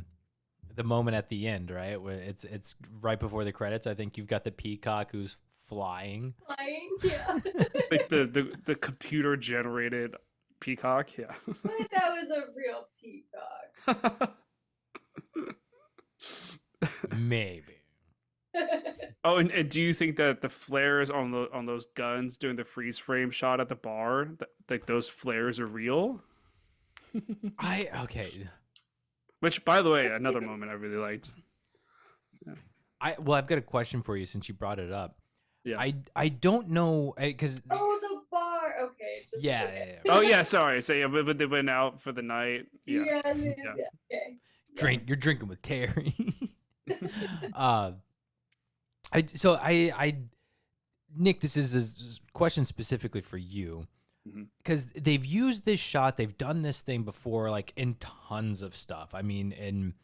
moment at the end, right? Where it's right before the credits. I think you've got the peacock who's flying, yeah. Like the computer generated peacock, yeah. Like that was a real peacock. Maybe. Oh, and do you think that the flares on those guns doing the freeze frame shot at the bar, like those flares are real? Okay. Which, by the way, another moment I really liked. Yeah. I've got a question for you since you brought it up. Yeah. I don't know because the bar. Okay. Yeah. Oh yeah, sorry. So yeah, but they went out for the night. Yeah. Okay. You're drinking with Terry. Nick, this is a question specifically for you. Because they've used this shot, they've done this thing before, like in tons of stuff. I mean,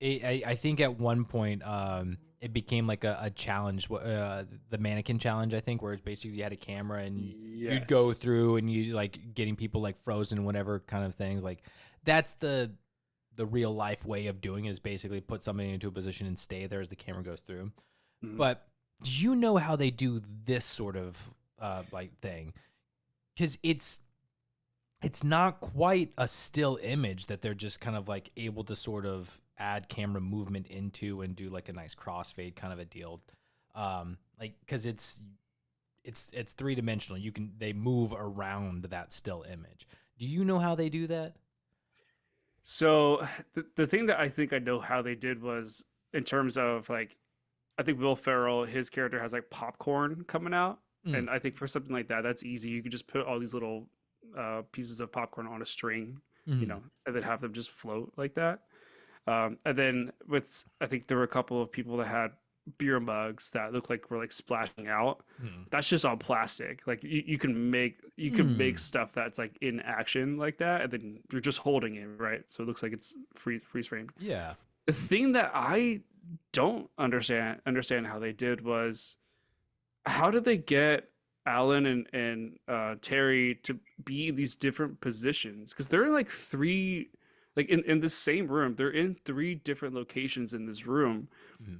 I think at one point, it became like a challenge, the mannequin challenge. I think where it's basically you had a camera and you'd go through and you like getting people like frozen, whatever kind of things. Like that's the real life way of doing it, is basically put somebody into a position and stay there as the camera goes through. But do you know how they do this sort of like thing? Because it's not quite a still image that they're just kind of like able to sort of add camera movement into and do like a nice crossfade kind of a deal. Like because it's 3-dimensional. They move around that still image. Do you know how they do that? So the thing that I think I know how they did was in terms of like, I think Will Ferrell, his character has like popcorn coming out. And I think for something like that, that's easy. You could just put all these little pieces of popcorn on a string, and then have them just float like that. And then I think there were a couple of people that had beer mugs that looked like were like splashing out. That's just all plastic. Like you can make stuff that's like in action like that, and then you're just holding it, right? So it looks like it's freeze framed. Yeah. The thing that I don't understand how they did was, how did they get Alan and Terry to be in these different positions? Because they're in like in the same room. They're in 3 different locations in this room,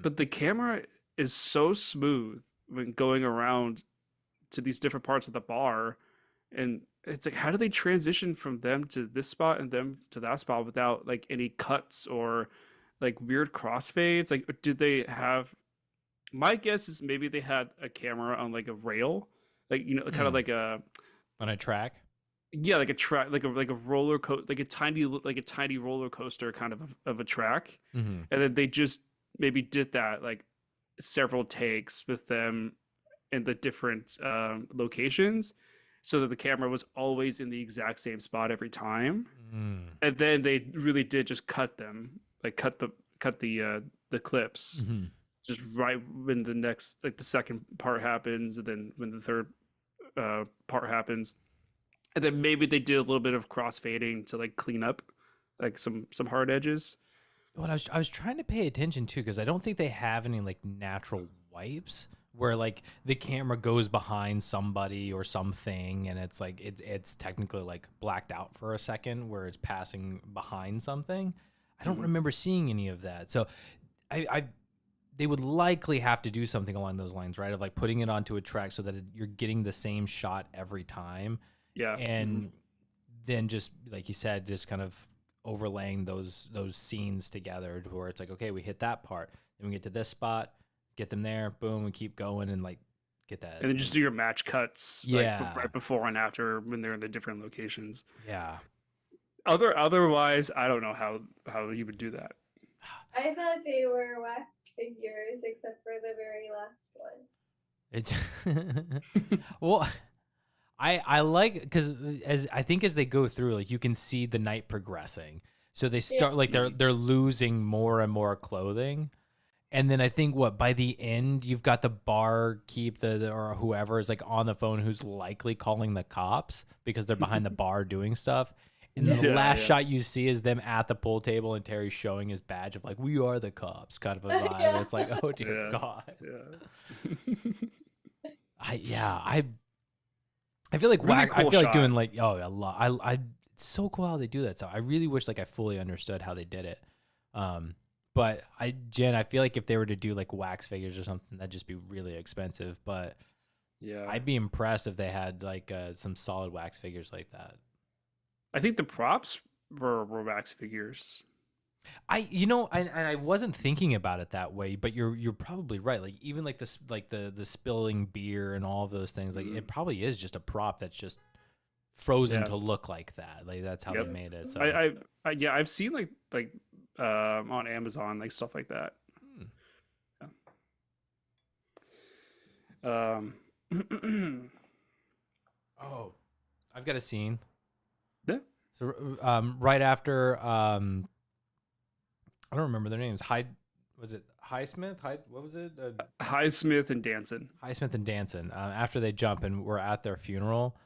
but the camera is so smooth when going around to these different parts of the bar, and it's like, how do they transition from them to this spot and them to that spot without like any cuts or like weird crossfades? Like, did they have? My guess is maybe they had a camera on like a rail, like kind of like on a track. Yeah, like a track, like a roller coaster, like a tiny roller coaster kind of a track, and then they just maybe did that like several takes with them in the different locations, so that the camera was always in the exact same spot every time, and then they really did just cut them, like cut the clips. Just right when the next, like the second part happens, and then when the third part happens, and then maybe they did a little bit of crossfading to like clean up like some hard edges. Well, I was trying to pay attention too, because I don't think they have any like natural wipes where like the camera goes behind somebody or something, and it's like it's technically like blacked out for a second where it's passing behind something. I don't remember seeing any of that, so they would likely have to do something along those lines, right? Of like putting it onto a track so that you're getting the same shot every time. Yeah. And then just like you said, just kind of overlaying those scenes together to where it's like, okay, we hit that part, then we get to this spot, get them there, boom, we keep going, and like get that. And then just do your match cuts, like Yeah. right before and after when they're in the different locations. Yeah. Otherwise, I don't know how you would do that. I thought they were wax figures, except for the very last one. It well, I like because as they go through, like you can see the night progressing. So they start like they're losing more and more clothing, and then I think by the end you've got the barkeep or whoever is like on the phone who's likely calling the cops because they're behind the bar doing stuff. And the last shot you see is them at the pool table and Terry showing his badge of like, we are the cops kind of a vibe. Yeah. It's like, oh dear God. Yeah. I feel like Really I cool feel like shot. doing like, a lot. It's so cool how they do that. So I really wish like I fully understood how they did it. But Jen, I feel like if they were to do like wax figures or something, that'd just be really expensive. But Yeah. I'd be impressed if they had like some solid wax figures like that. I think the props were wax figures. I wasn't thinking about it that way, but you're probably right. Like even like this, like the spilling beer and all of those things, like it probably is just a prop that's just frozen to look like that. Like that's how they made it. So I've seen like on Amazon like stuff like that. Oh, I've got a scene. Yeah. So right after I don't remember their names. Was it Highsmith? What was it? Highsmith and Danson. Highsmith and Danson. After they jump and we're at their funeral,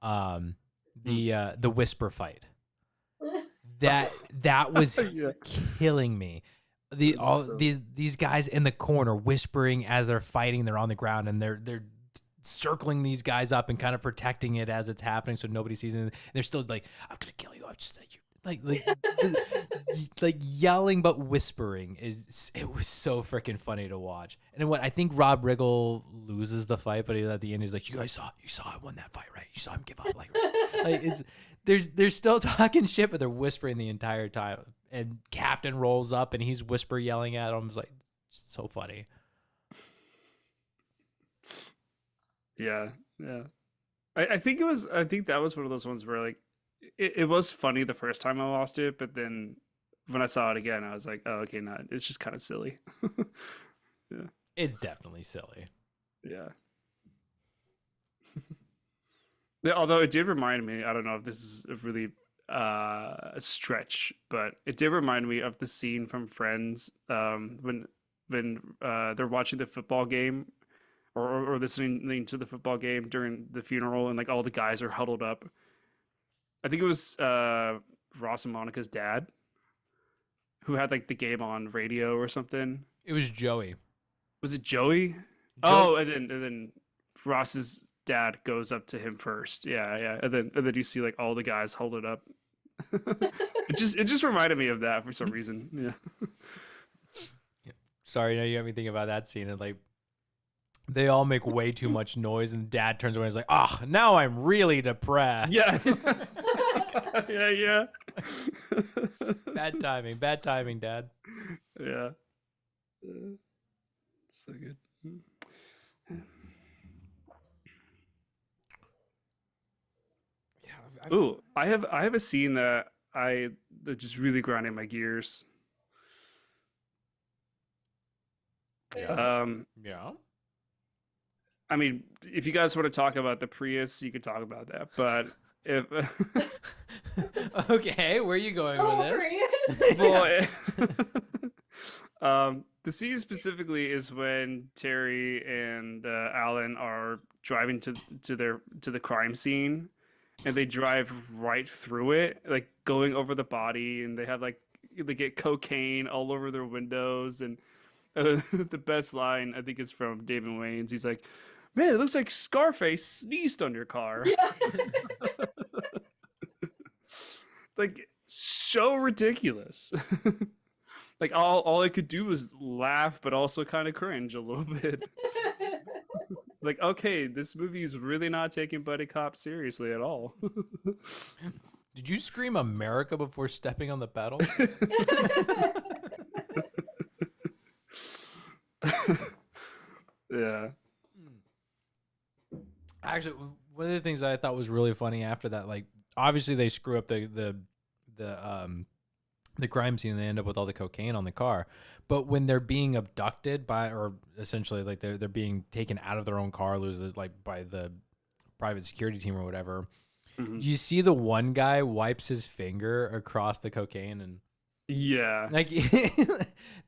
the whisper fight. That was killing me. These guys in the corner whispering as they're fighting. They're on the ground and they're circling these guys up and kind of protecting it as it's happening so nobody sees it. And they're still like, I'm gonna kill you. I'm just like yelling but whispering. It was so freaking funny to watch. And what I think Rob Riggle loses the fight, but at the end he's like, you saw I won that fight, right? You saw him give up, like it's they're still talking shit, but they're whispering the entire time. And Captain rolls up and he's whisper yelling at him. It's like so funny. Yeah. I think that was one of those ones where like it was funny the first time I watched it, but then when I saw it again, I was like, oh, okay, no, it's just kind of silly. Yeah. It's definitely silly. Yeah. Although it did remind me, I don't know if this is a really a stretch, but it did remind me of the scene from Friends when they're watching the football game or listening to the football game during the funeral and like all the guys are huddled up. I think it was Ross and Monica's dad who had like the game on radio or something. It was Joey. Was it Joey? Oh, and then Ross's dad goes up to him first. Yeah. And then you see like all the guys hold it up. it just reminded me of that for some reason. Yeah. Sorry, now you got me thinking about that scene and like they all make way too much noise and dad turns away and is like, oh, now I'm really depressed. Yeah. Yeah. Bad timing, dad. Yeah. So good. Yeah. Ooh, I have a scene that just really grinding my gears. Yeah. Yeah. I mean, if you guys want to talk about the Prius, you could talk about that. But if okay, where are you going with this? Well, the scene specifically is when Terry and Alan are driving to the crime scene, and they drive right through it, like going over the body, and they get cocaine all over their windows, and the best line I think is from David Wayne's. He's like, "Man, it looks like Scarface sneezed on your car." Yeah. Like so ridiculous. Like all I could do was laugh, but also kind of cringe a little bit. Like, okay, this movie is really not taking buddy cop seriously at all. Did you scream America before stepping on the pedal? Yeah. Actually, one of the things that I thought was really funny after that, like obviously they screw up the crime scene and they end up with all the cocaine on the car. But when they're being abducted by, or essentially like they're being taken out of their own car, loses like by the private security team or whatever. Mhm. You see the one guy wipes his finger across the cocaine and Yeah. like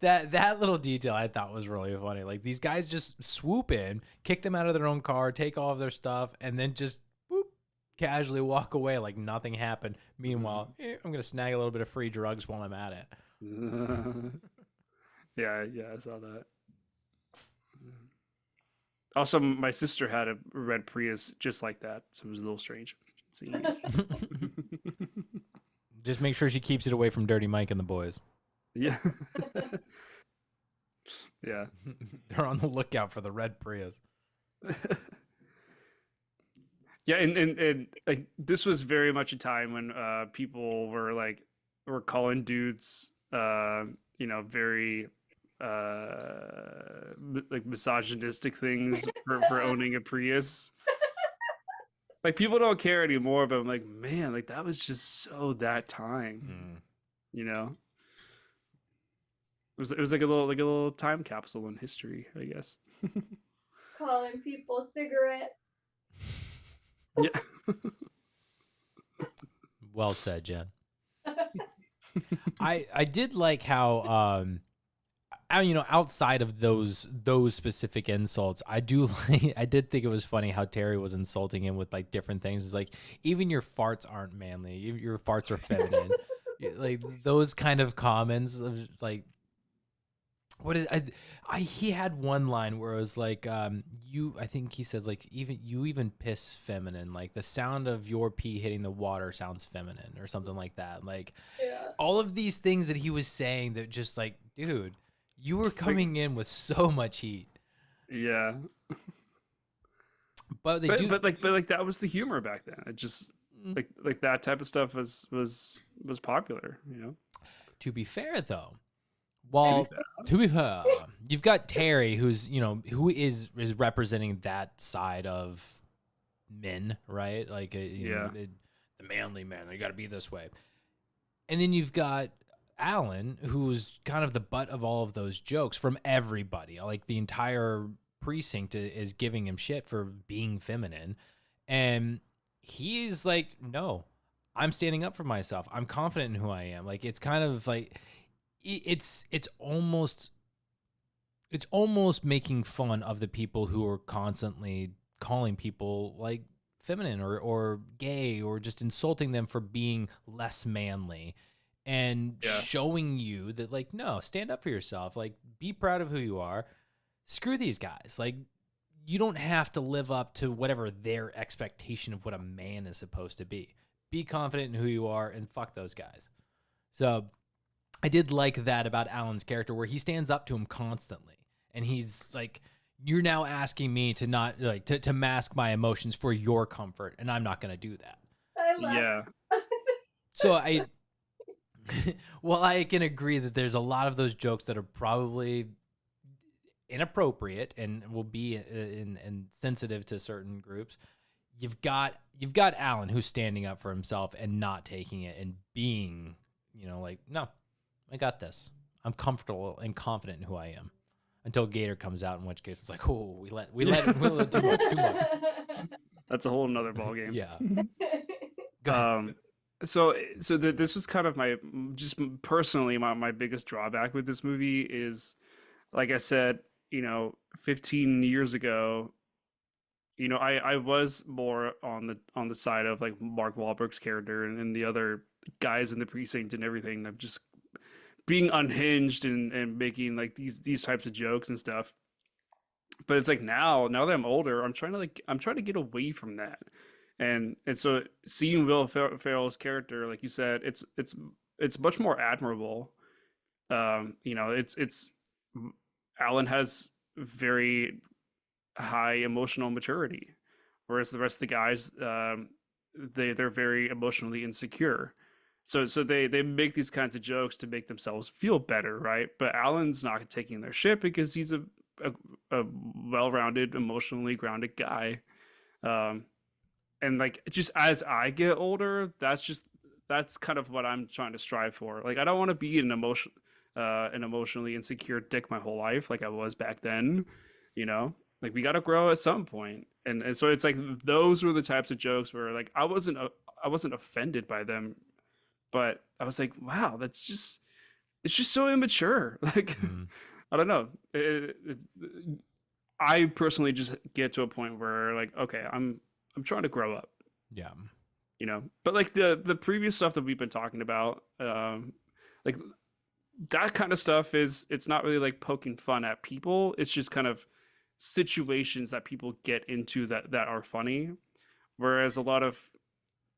that little detail I thought was really funny. Like these guys just swoop in, kick them out of their own car, take all of their stuff, and then just whoop, casually walk away like nothing happened. Meanwhile, I'm gonna snag a little bit of free drugs while I'm at it. Yeah, I saw that. Also, my sister had a red Prius just like that, so it was a little strange seeing it. Just make sure she keeps it away from Dirty Mike and the boys. Yeah. Yeah. They're on the lookout for the red Prius. Yeah, and like this was very much a time when people were calling dudes very like misogynistic things for owning a Prius. Like people don't care anymore, but I'm like, man, like that was just so that time. You know? It was like a little time capsule in history, I guess. Calling people cigarettes. Yeah. Well said, Jen. I did like how outside of those specific insults, I did think it was funny how Terry was insulting him with like different things. It's like even your farts aren't manly, your farts are feminine. Like those kind of comments of like what is he had one line where it was like I think he says like even piss feminine, like the sound of your pee hitting the water sounds feminine or something like that. Like all of these things that he was saying that just like, dude, you were coming in with so much heat. Yeah. But but that was the humor back then. It just like that type of stuff was popular, you know. To be fair though, well, to be fair, you've got Terry who is representing that side of men, right? Like the manly man, you got to be this way. And then you've got Alan, who's kind of the butt of all of those jokes from everybody. Like the entire precinct is giving him shit for being feminine. And he's like, no, I'm standing up for myself. I'm confident in who I am. Like, it's kind of like, it's almost making fun of the people who are constantly calling people like feminine or gay or just insulting them for being less manly. And showing you that, like, no, stand up for yourself. Like, be proud of who you are. Screw these guys. Like, you don't have to live up to whatever their expectation of what a man is supposed to be. Be confident in who you are and fuck those guys. So I did like that about Alan's character where he stands up to him constantly. And he's like, you're now asking me to not, like, to mask my emotions for your comfort. And I'm not going to do that. I love So well, I can agree that there's a lot of those jokes that are probably inappropriate and will be insensitive to certain groups. You've got Alan who's standing up for himself and not taking it and being, like, no, I got this. I'm comfortable and confident in who I am. Until Gator comes out, in which case it's like, oh, we let too much. That's a whole nother ball game. Yeah. So this was kind of just personally my biggest drawback with this movie is, like I said, 15 years ago, I was more on the side of like Mark Wahlberg's character and the other guys in the precinct and everything, of just being unhinged and making like these types of jokes and stuff. But it's like now that I'm older, I'm trying to get away from that. And so seeing Will Ferrell's character, like you said, it's much more admirable. It's Alan has very high emotional maturity, whereas the rest of the guys, they're very emotionally insecure. So they make these kinds of jokes to make themselves feel better, right? But Alan's not taking their shit because he's a well-rounded, emotionally grounded guy. And like just as I get older, that's kind of what I'm trying to strive for. Like I don't want to be an emotionally insecure dick my whole life like I was back then, you know? Like we got to grow at some point. And so it's like those were the types of jokes where like I wasn't offended by them, but I was like, wow, it's just so immature. Like Mm. I don't know. I personally just get to a point where like, okay, I'm trying to grow up, Yeah. you know. But like the previous stuff that we've been talking about, like that kind of stuff it's not really like poking fun at people. It's just kind of situations that people get into that are funny. Whereas a lot of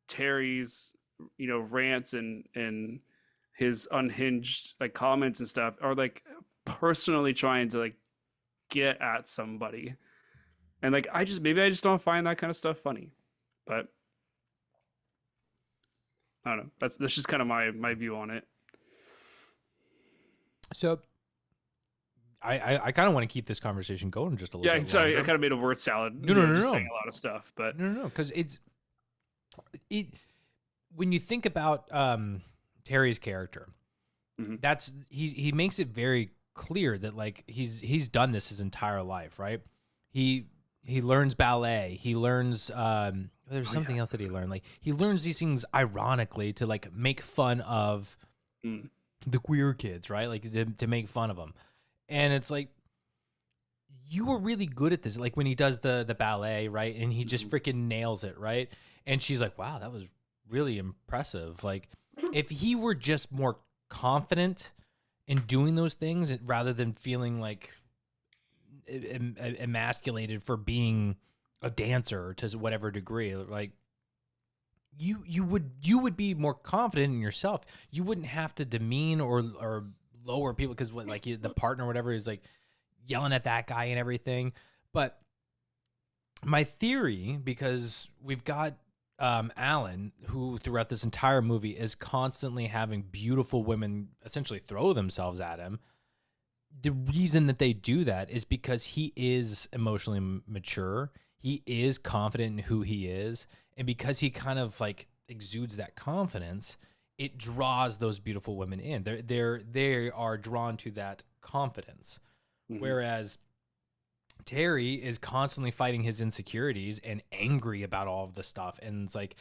Terry's, you know, rants and his unhinged like comments and stuff are like personally trying to like get at somebody. And like I just don't find that kind of stuff funny. But I don't know. That's just kind of my view on it. So I kind of want to keep this conversation going just a little Yeah, bit sorry, longer. I kind of made a word salad. No, no, no, just no. saying a lot of stuff, but No, because when you think about Terry's character, Mhm. he makes it very clear that like he's done this his entire life, right? He learns ballet. He learns there's something else that he learned. Like he learns these things ironically to like make fun of Mm. the queer kids, right? Like to make fun of them. And it's like you were really good at this. Like when he does the ballet, right? And he just freaking nails it, right? And she's like, "Wow, that was really impressive." Like if he were just more confident in doing those things rather than feeling like emasculated for being a dancer to whatever degree, like you would be more confident in yourself. You wouldn't have to demean or lower people because like the partner or whatever is like yelling at that guy and everything. But my theory, because we've got Alan, who throughout this entire movie is constantly having beautiful women essentially throw themselves at him. The reason that they do that is because he is emotionally mature. He is confident in who he is. And because he kind of like exudes that confidence, it draws those beautiful women in. They are drawn to that confidence. Mhm. Whereas Terry is constantly fighting his insecurities and angry about all of the stuff. And it's like,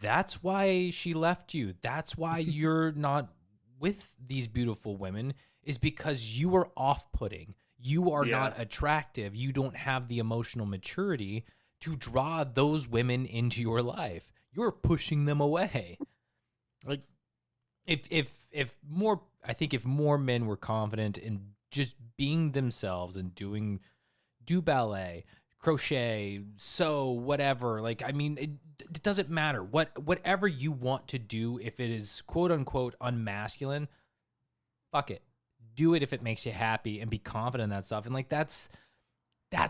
that's why she left you. That's why you're not with these beautiful women, is because you are off-putting. You are not attractive. You don't have the emotional maturity to draw those women into your life. You're pushing them away. Like if more, I think if more men were confident in just being themselves and do ballet, crochet, sew, whatever. Like, I mean, it doesn't matter. Whatever you want to do, if it is quote unquote unmasculine, fuck it. Do it if it makes you happy and be confident in that stuff. And like that's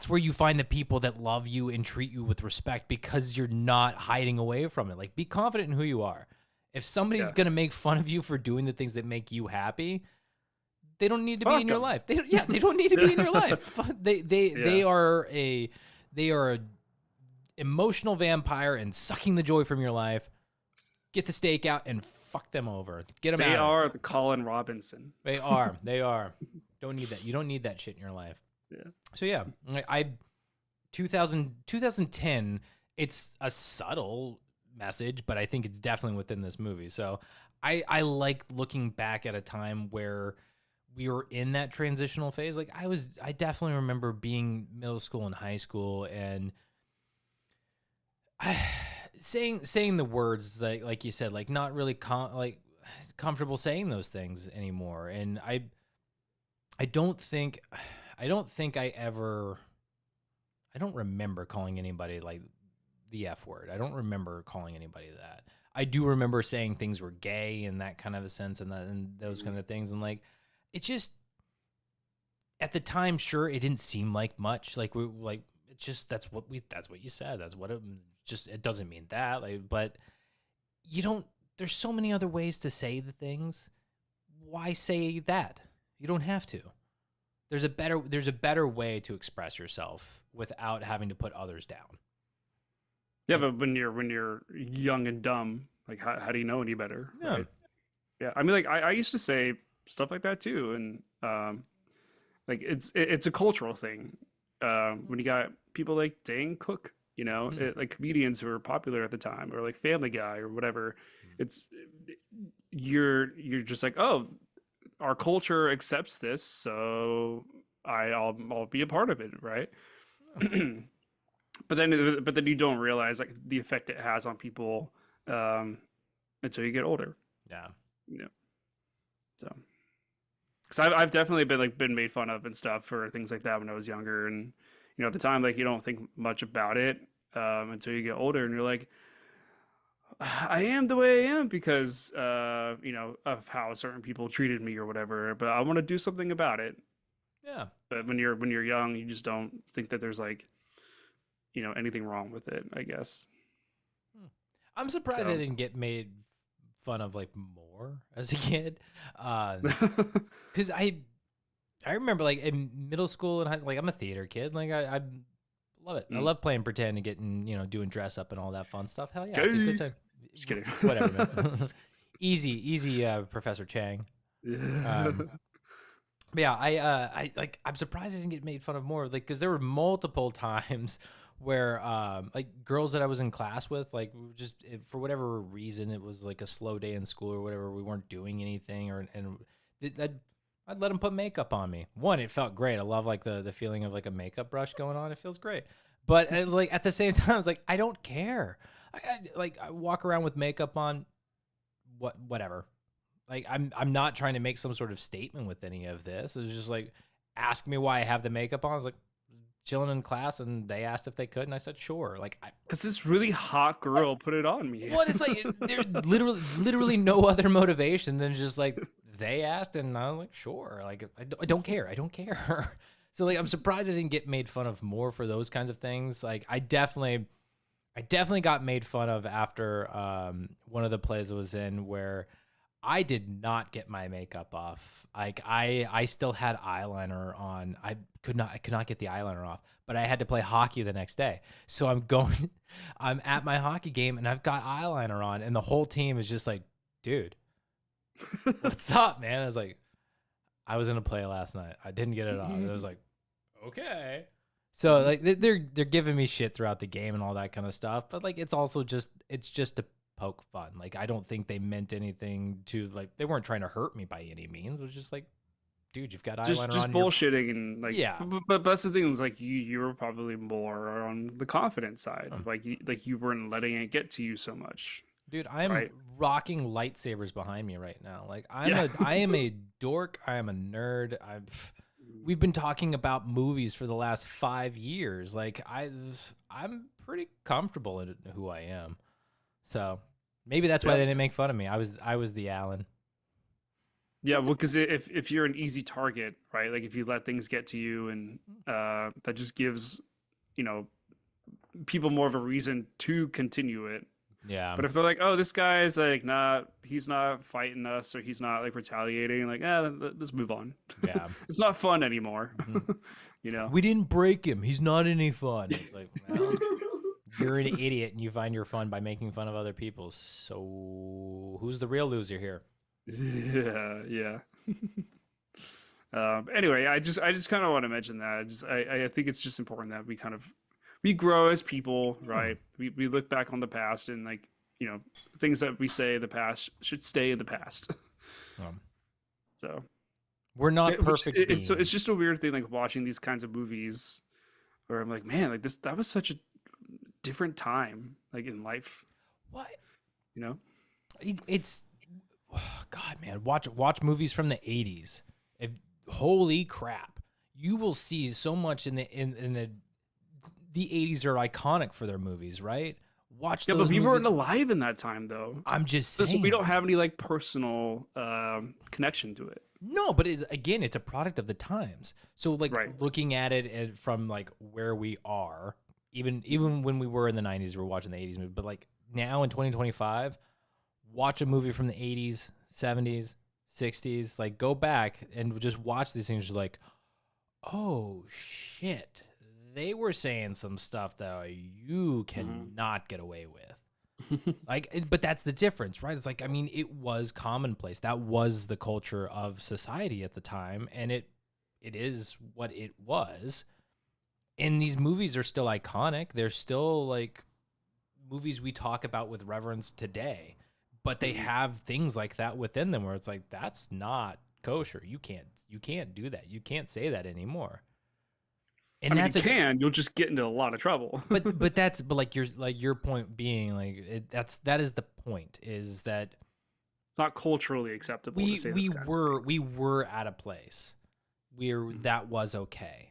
where you find the people that love you and treat you with respect because you're not hiding away from it. Like be confident in who you are. If somebody's going to make fun of you for doing the things that make you happy, they don't need to be in your life. They don't need to be in your life. They are a emotional vampire and sucking the joy from your life. Get the stake out and fuck them over. Get them out. They are the Colin Robinson. They are. Don't need that. You don't need that shit in your life. Yeah. So yeah, 2010, it's a subtle message, but I think it's definitely within this movie. So I like looking back at a time where we were in that transitional phase. Like I definitely remember being middle school and high school and saying the words like you said, like not really comfortable saying those things anymore. And I don't remember calling anybody like the F word. I don't remember calling anybody that. I do remember saying things were gay in that kind of a sense and those kind of things. And like, it just, at the time, sure, it didn't seem like much. Like it's just, that's what you said. That's what it doesn't mean that. Like, but there's so many other ways to say the things. Why say that? You don't have to. There's a better way to express yourself without having to put others down. Yeah, but when you're young and dumb, like how do you know any better? Yeah. Right? Yeah. I mean, like I used to say stuff like that too, and like it's a cultural thing. When you got people like Dane Cook, like comedians who were popular at the time, or like Family Guy or whatever, it's you're just like, oh, our culture accepts this, so I'll be a part of it, right? But then you don't realize like the effect it has on people until you get older. Yeah. Yeah. So, because I've definitely been made fun of and stuff for things like that when I was younger, and at the time, like, you don't think much about it until you get older, and you're like, I am the way I am because of how certain people treated me or whatever, but I want to do something about it. Yeah. But when you're young, you just don't think that there's like anything wrong with it, I guess. I'm surprised So. I didn't get made fun of like more as a kid, because I remember like in middle school and high school, like I'm a theater kid, like I love it. I love playing pretend and getting doing dress up and all that fun stuff. Hell yeah, it's a good time. Just kidding. Whatever, man. easy, Professor Chang. But yeah, I'm surprised I didn't get made fun of more, like, because there were multiple times where like girls that I was in class with, like, just for whatever reason, it was like a slow day in school or whatever, we weren't doing anything, I'd let them put makeup on me. One, it felt great. I love like the feeling of like a makeup brush going on. It feels great. But it was like at the same time, I was like, I don't care. I walk around with makeup on, whatever. Like I'm not trying to make some sort of statement with any of this. It was just like, ask me why I have the makeup on. I was like, chilling in class, and they asked if they could, and I said sure. Like, because this really hot girl put it on me. Well, it's like there's literally no other motivation than just like they asked, and I was like sure. Like I don't care. I don't care. So like I'm surprised I didn't get made fun of more for those kinds of things. Like I definitely got made fun of after one of the plays I was in where I did not get my makeup off. Like I still had eyeliner on. I could not get the eyeliner off, but I had to play hockey the next day. So I'm at my hockey game and I've got eyeliner on, and the whole team is just like, dude, what's up, man? I was like, I was in a play last night. I didn't get it off. And it was like, okay. So like they're giving me shit throughout the game and all that kind of stuff, but like it's just to poke fun. Like I don't think they meant anything to, like, they weren't trying to hurt me by any means. It was just like, dude, you've got eyeliner just on. bullshitting and like, yeah. But that's the thing, is like you were probably more on the confident side. Like you weren't letting it get to you so much. Dude, I am rocking lightsabers behind me right now. Like I am a dork. I am a nerd. We've been talking about movies for the last 5 years. Like I'm pretty comfortable in who I am. So maybe that's why they didn't make fun of me. I was the Alan. Yeah, well, because if you're an easy target, right? Like if you let things get to you, and that just gives people more of a reason to continue it. Yeah. But if they're like, oh, this guy's like he's not fighting us, or he's not like retaliating, like, let's move on. Yeah. It's not fun anymore. We didn't break him. He's not any fun. It's like, well, you're an idiot and you find your fun by making fun of other people. So who's the real loser here? Yeah. Anyway, I just kind of want to mention that. I think it's just important that we grow as people, right? We look back on the past, and like, things that we say in the past should stay in the past. So we're not perfect. It's just a weird thing, like watching these kinds of movies where I'm like, man, like that was such a different time, like in life. What? It's God, man, watch movies from the 80s. Holy crap, you will see so much in the 80s are iconic for their movies, right? Watch those but we movies. weren't alive in that time, though. I'm just saying. So we don't have any like personal connection to it. No, but again, it's a product of the times. So like looking at it from like where we are, even when we were in the 90s, we were watching the 80s movie. But like now in 2025, watch a movie from the 80s, 70s, 60s. Like go back and just watch these things. You're like, oh shit, they were saying some stuff that you cannot get away with. Like, but that's the difference, right? It's like, I mean, it was commonplace. That was the culture of society at the time, and it is what it was. And these movies are still iconic. They're still like movies we talk about with reverence today, but they have things like that within them where it's like, that's not kosher. You can't do that. You can't say that anymore. And I mean, you'll just get into a lot of trouble. but like your point being like that is the point, is that it's not culturally acceptable to say we were at a place where that was okay.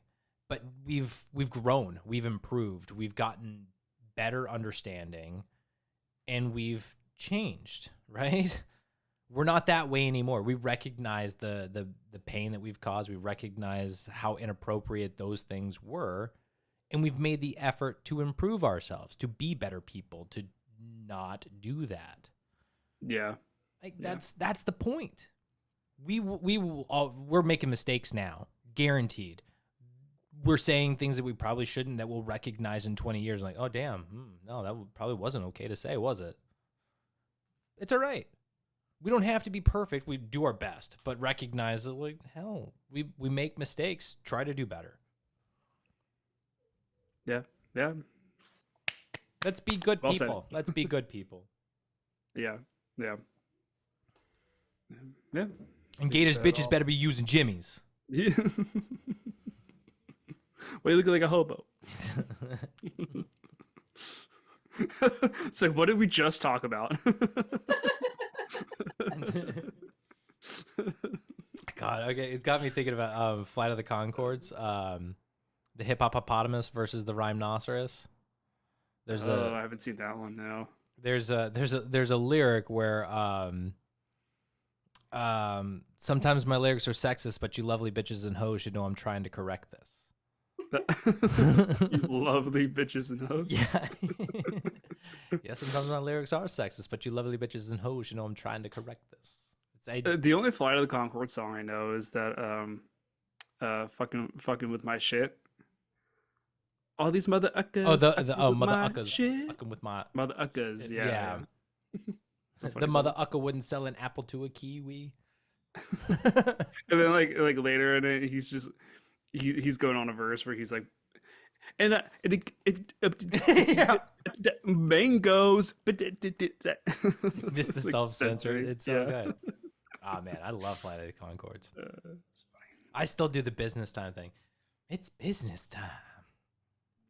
But we've grown, we've improved, we've gotten better understanding, and we've changed, right? We're not that way anymore. We recognize the pain that we've caused. We recognize how inappropriate those things were, and we've made the effort to improve ourselves, to be better people, to not do that. Yeah, like that's the point. We're making mistakes now, guaranteed. We're saying things that we probably shouldn't, that we'll recognize in 20 years. Like, oh, damn, no, that probably wasn't okay to say, was it? It's all right. We don't have to be perfect. We do our best, but recognize that, like, hell, we make mistakes. Try to do better. Yeah. Let's be good Well people. said. Let's be good people. Yeah. And Gators bitches better be using Jimmy's. Yeah. Well, you look like a hobo. So what did we just talk about? God, okay, it's got me thinking about Flight of the Conchords, the hippopotamus versus the rhinoceros. I haven't seen that one. No. There's a lyric where sometimes my lyrics are sexist, but you lovely bitches and hoes should know I'm trying to correct this. You lovely bitches and hoes. Yeah. Yeah, sometimes my lyrics are sexist, but you lovely bitches and hoes should know I'm trying to correct this. The only Flight of the Conchord song I know is that fucking with my shit. All these mother uckers. Mother uckers. Fucking with my mother uckers. Yeah. The mother ucker wouldn't sell an apple to a kiwi. And then like later in it, he's going on a verse where he's like, mangoes, just the self-censor. It's so good. Oh man, I love Flight of the Conchords. It's fine. I still do the business time thing. It's business time.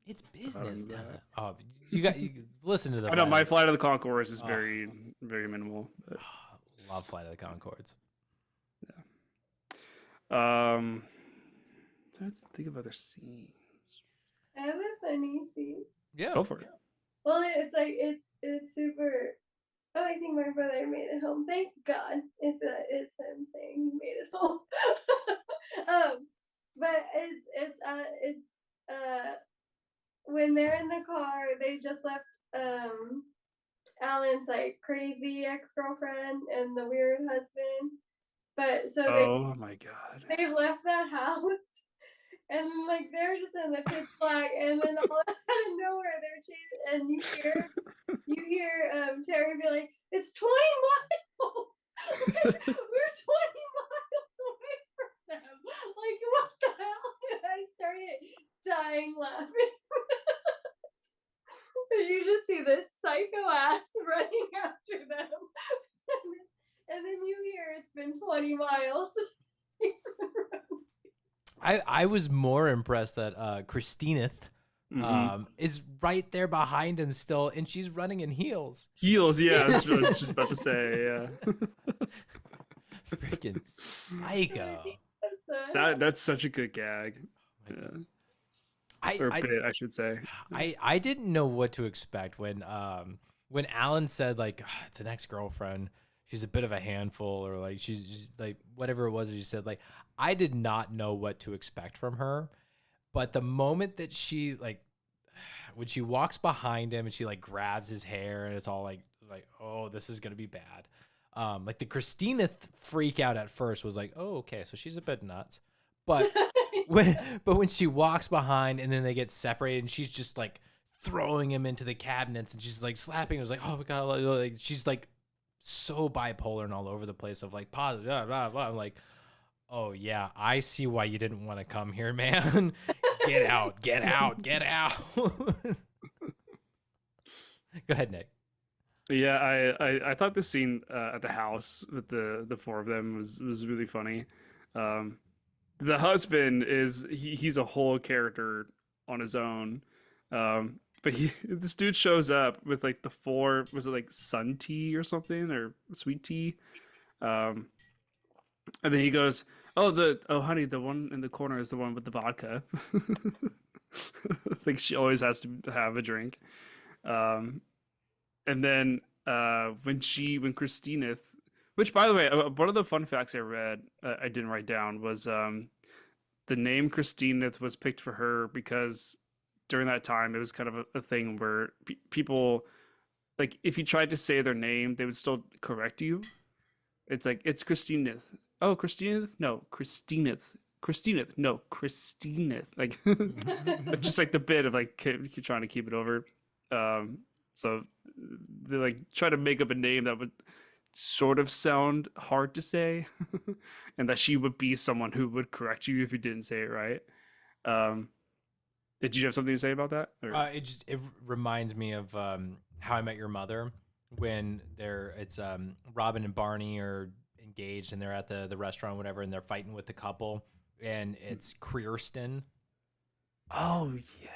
It's business time. Oh, you listen to the. I know my Flight of the Conchords is very minimal. But... love Flight of the Conchords. Yeah. Trying to think of other scenes. I have a funny scene. Yeah, go for it. Well, it's like it's super. Oh, I think my brother made it home. Thank God, if that is him saying he made it home. But it's when they're in the car, they just left Alan's like crazy ex-girlfriend and the weird husband. But so oh my God, they left that house. And like they're just in the pitch black, and then all out of nowhere they're chasing, and you hear Terry be like, "It's 20 miles. We're 20 miles away from them. Like what the hell?" And I started dying laughing because you just see this psycho ass running after them, and then you hear it's been 20 miles. I was more impressed that Christina is right there behind him still, and she's running in heels. Heels, yeah. That's what I was just about to say. Yeah. Freaking psycho. That's such a good gag. Yeah. Bit, I should say. I didn't know what to expect when Alan said like it's an ex-girlfriend. She's a bit of a handful, or like she's like whatever it was that you said. Like I did not know what to expect from her, but the moment that she like when she walks behind him and she like grabs his hair and it's all like oh, this is gonna be bad. Like the Christina freak out at first was like, oh, okay, so she's a bit nuts, but when she walks behind and then they get separated and she's just like throwing him into the cabinets and she's like slapping him. It was like, oh my God, like she's like so bipolar and all over the place of like positive, blah, blah, blah. I'm like, oh yeah, I see why you didn't want to come here, man. Get out, get out, get out. Go ahead, Nick. Yeah, I thought the scene at the house with the four of them was really funny. The husband he's a whole character on his own. But this dude shows up with like the four, was it like sun tea or something, or sweet tea? And then he goes, oh honey, the one in the corner is the one with the vodka. I think she always has to have a drink. And then when Christina, which by the way, one of the fun facts I read, I didn't write down, was the name Christina was picked for her because during that time it was kind of a thing where people, like, if you tried to say their name, they would still correct you. It's like, it's Christina. Oh, Christina? No, Christina. Christina. No, Christina. Like, just like the bit of like trying to keep it over. So they like try to make up a name that would sort of sound hard to say, and that she would be someone who would correct you if you didn't say it right. Did you have something to say about that? It reminds me of How I Met Your Mother, when it's Robin and Barney are engaged and they're at the restaurant, whatever, and they're fighting with the couple, and it's Kirsten. Oh yeah.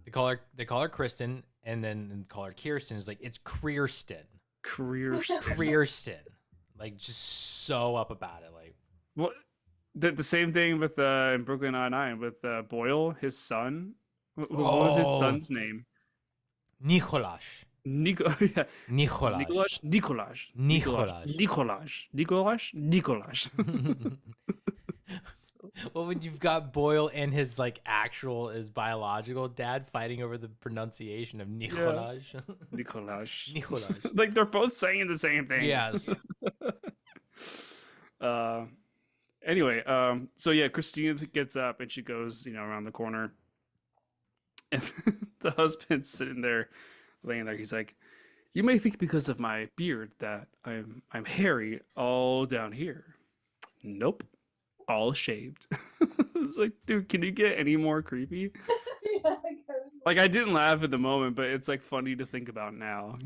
They call her Kristen, and then call her Kirsten. Is like, it's Kirsten. Kirsten. Like, just so up about it. Like, what? The same thing with in Brooklyn Nine-Nine with Boyle, his son. What was his son's name? Nicholas. Yeah. Nicholas. Well, when you've got Boyle and his like his biological dad fighting over the pronunciation of Nicholas. Yeah. Nicholas. Nicholas. Like, they're both saying the same thing. Yes. Anyway, so yeah, Christina gets up and she goes, around the corner, and the husband's sitting there, laying there. He's like, "You may think because of my beard that I'm hairy all down here. Nope, all shaved." It's like, dude, can you get any more creepy? Yeah, Like, I didn't laugh at the moment, but it's like funny to think about now,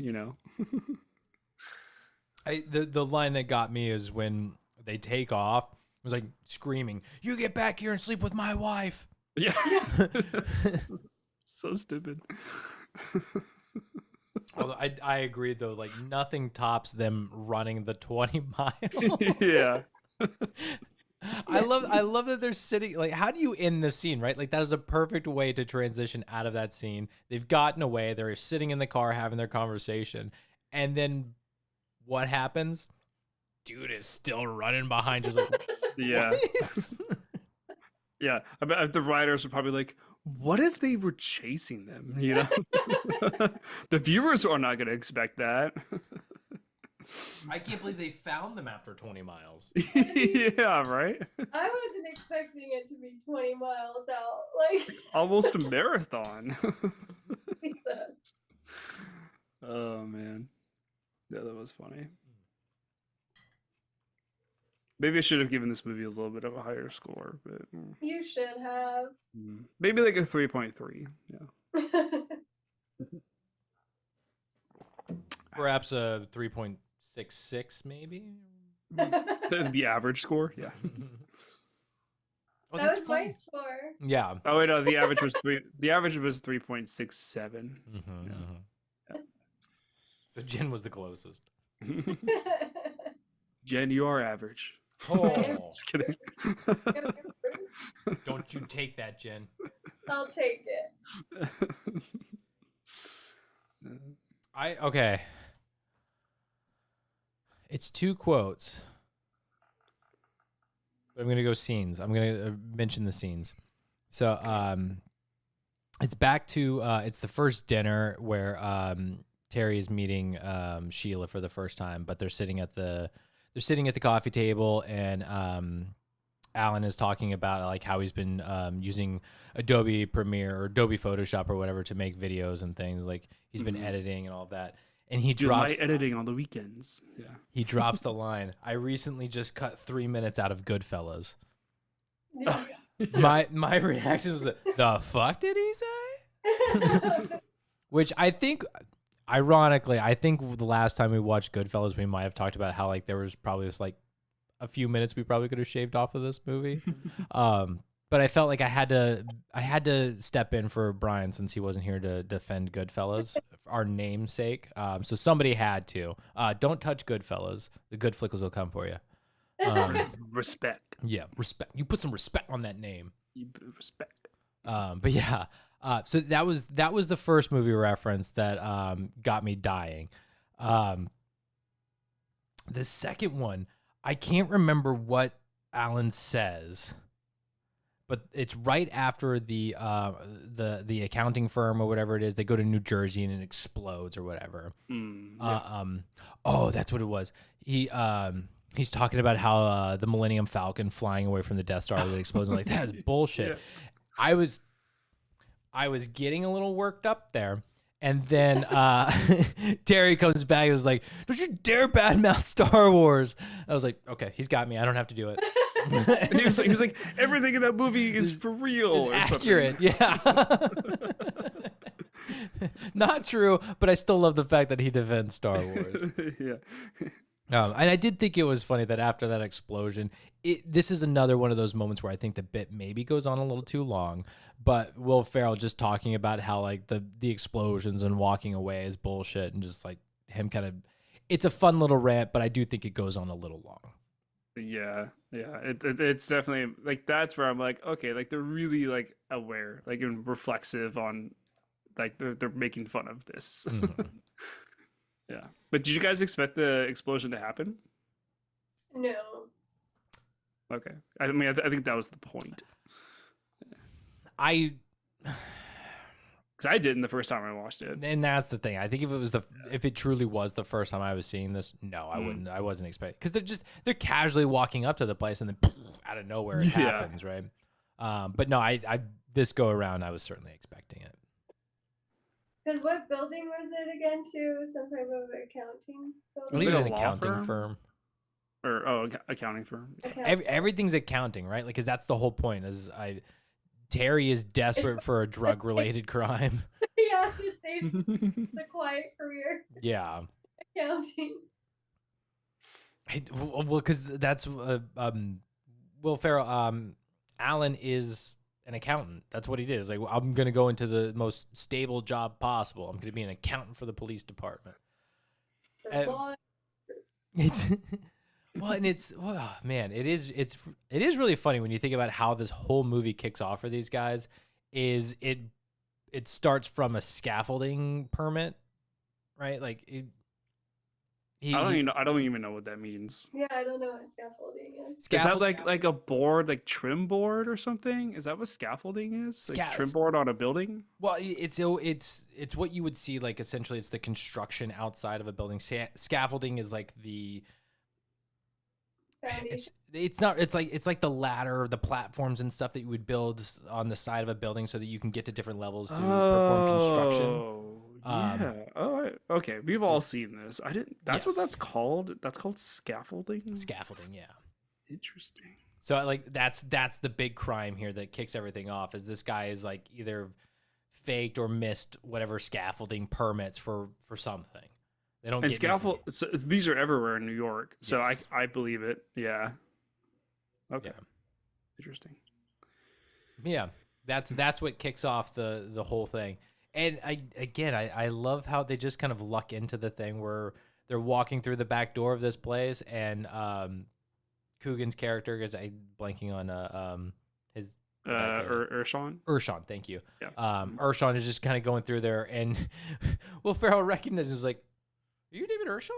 The line that got me is when they take off. It was like screaming, "You get back here and sleep with my wife." Yeah. So stupid. Although I agree though, like nothing tops them running the 20 miles. Yeah. I love that they're sitting, like, how do you end the scene, right? Like, that is a perfect way to transition out of that scene. They've gotten away, they're sitting in the car having their conversation, and then what happens? Dude is still running behind, just like, yeah. Yeah. I bet the writers are probably like, what if they were chasing them? The viewers are not going to expect that. I can't believe they found them after 20 miles. Yeah, right? I wasn't expecting it to be 20 miles out. Like, almost a marathon. Jesus. Oh, man. Yeah, that was funny. Maybe I should have given this movie a little bit of a higher score, but You should have. maybe like a 3.3. Yeah. Perhaps a 3.66, maybe? The average score, yeah. Oh, That that's was my funny. score. Yeah. Oh wait, no, the average was 3.67. Mm-hmm. So Jen was the closest. Jen, you are average. Oh, Just kidding. don't you take that, Jen. I'll take it. Okay. It's two quotes. But I'm going to go scenes. I'm going to mention the scenes. So, it's back to, it's the first dinner where, Terry is meeting, Sheila for the first time, but they're sitting at the coffee table, and, Alan is talking about like how he's been using Adobe Premiere or Adobe Photoshop or whatever to make videos and things. Like he's been editing and all that. And he Do drops light editing on the weekends. Yeah. he drops the line, "I recently just cut 3 minutes out of GoodFellas." My reaction was, "The fuck did he say?" Which I think, ironically, I think the last time we watched Goodfellas, we might have talked about how like there was probably just like a few minutes we probably could have shaved off of this movie. But I felt like I had to step in for Brian since he wasn't here to defend Goodfellas, our namesake. So somebody had to. Don't touch Goodfellas. The GoodFlickas will come for you. Respect. Yeah, respect. You put some respect on that name. Respect. But yeah. So that was the first movie reference that got me dying. The second one, I can't remember what Alan says, but it's right after the accounting firm or whatever it is. They go to New Jersey and it explodes or whatever. Oh, that's what it was. He's talking about how the Millennium Falcon flying away from the Death Star would explode. I'm like, that is bullshit. Yeah. I was getting a little worked up there. And then Terry comes back and was like, "Don't you dare badmouth Star Wars." I was like, okay, he's got me. I don't have to do it. he was like, everything in that movie is for real. It's accurate. Yeah. Not true, but I still love the fact that he defends Star Wars. Yeah. And I did think it was funny that after that explosion, this is another one of those moments where I think the bit maybe goes on a little too long, but Will Ferrell just talking about how like the explosions and walking away is bullshit and just like him kind of, it's a fun little rant, but I do think it goes on a little long. Yeah. It's definitely like, that's where I'm like, okay, like they're really like aware, like and reflexive on, like they're making fun of this. Mm-hmm. Yeah. But did you guys expect the explosion to happen? No. Okay. I mean, I think that was the point. Because I didn't the first time I watched it. And that's the thing. I think if it truly was the first time I was seeing this, no, I wouldn't. I wasn't expecting, because they're casually walking up to the place and then out of nowhere it happens, right? But no, I this go around I was certainly expecting it. Because what building was it again, too? Some type of accounting building? I think it was an accounting firm. Or accounting firm. Everything's accounting, right? Like, because that's the whole point. Terry is desperate for a drug-related crime. Yeah, to save the quiet career. Yeah. Accounting. Well, because that's Will Ferrell. Alan is an accountant. That's what he did. It's like, I'm going to go into the most stable job possible. I'm going to be an accountant for the police department. Man, it is really funny when you think about how this whole movie kicks off for these guys. It starts from a scaffolding permit, right? Like I don't even know what that means. Yeah, I don't know what scaffolding is. Is that like a board, like trim board or something? Is that what scaffolding is? Like trim board on a building? Well, it's what you would see, like essentially it's the construction outside of a building. Scaffolding is like the it's like the ladder, the platforms and stuff that you would build on the side of a building so that you can get to different levels to perform construction. Yeah. Okay. We've all seen this. I didn't. That's what that's called. That's called scaffolding. Scaffolding. Yeah. Interesting. So like that's the big crime here that kicks everything off. Is this guy is like either faked or missed whatever scaffolding permits for something. They don't get scaffold. So these are everywhere in New York. So yes. I believe it. Yeah. Okay. Yeah. Interesting. Yeah. That's what kicks off the whole thing. And I love how they just kind of luck into the thing where they're walking through the back door of this place, and Coogan's character, because I'm blanking on his Urshan. Urshan, thank you. Yeah. Urshan is just kind of going through there, and Will Ferrell recognizes, like, "Are you David Urshan?"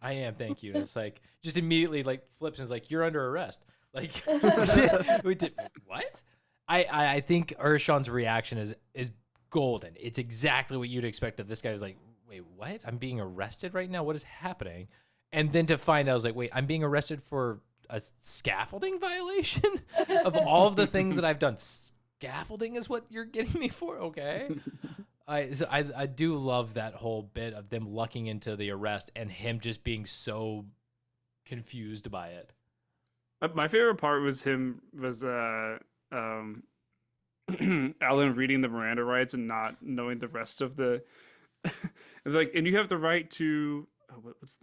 "I am, thank you." And it's like just immediately like flips and is like, "You're under arrest." Like, we did what? I think Urshan's reaction is golden. It's exactly what you'd expect of this guy. Was like, "Wait, what? I'm being arrested right now? What is happening?" And then to find out, I was like, "Wait, I'm being arrested for a scaffolding violation of all of the things that I've done. Scaffolding is what you're getting me for, okay? I do love that whole bit of them lucking into the arrest and him just being so confused by it. My favorite part was Alan reading the Miranda rights and not knowing the rest of the like, and you have the right to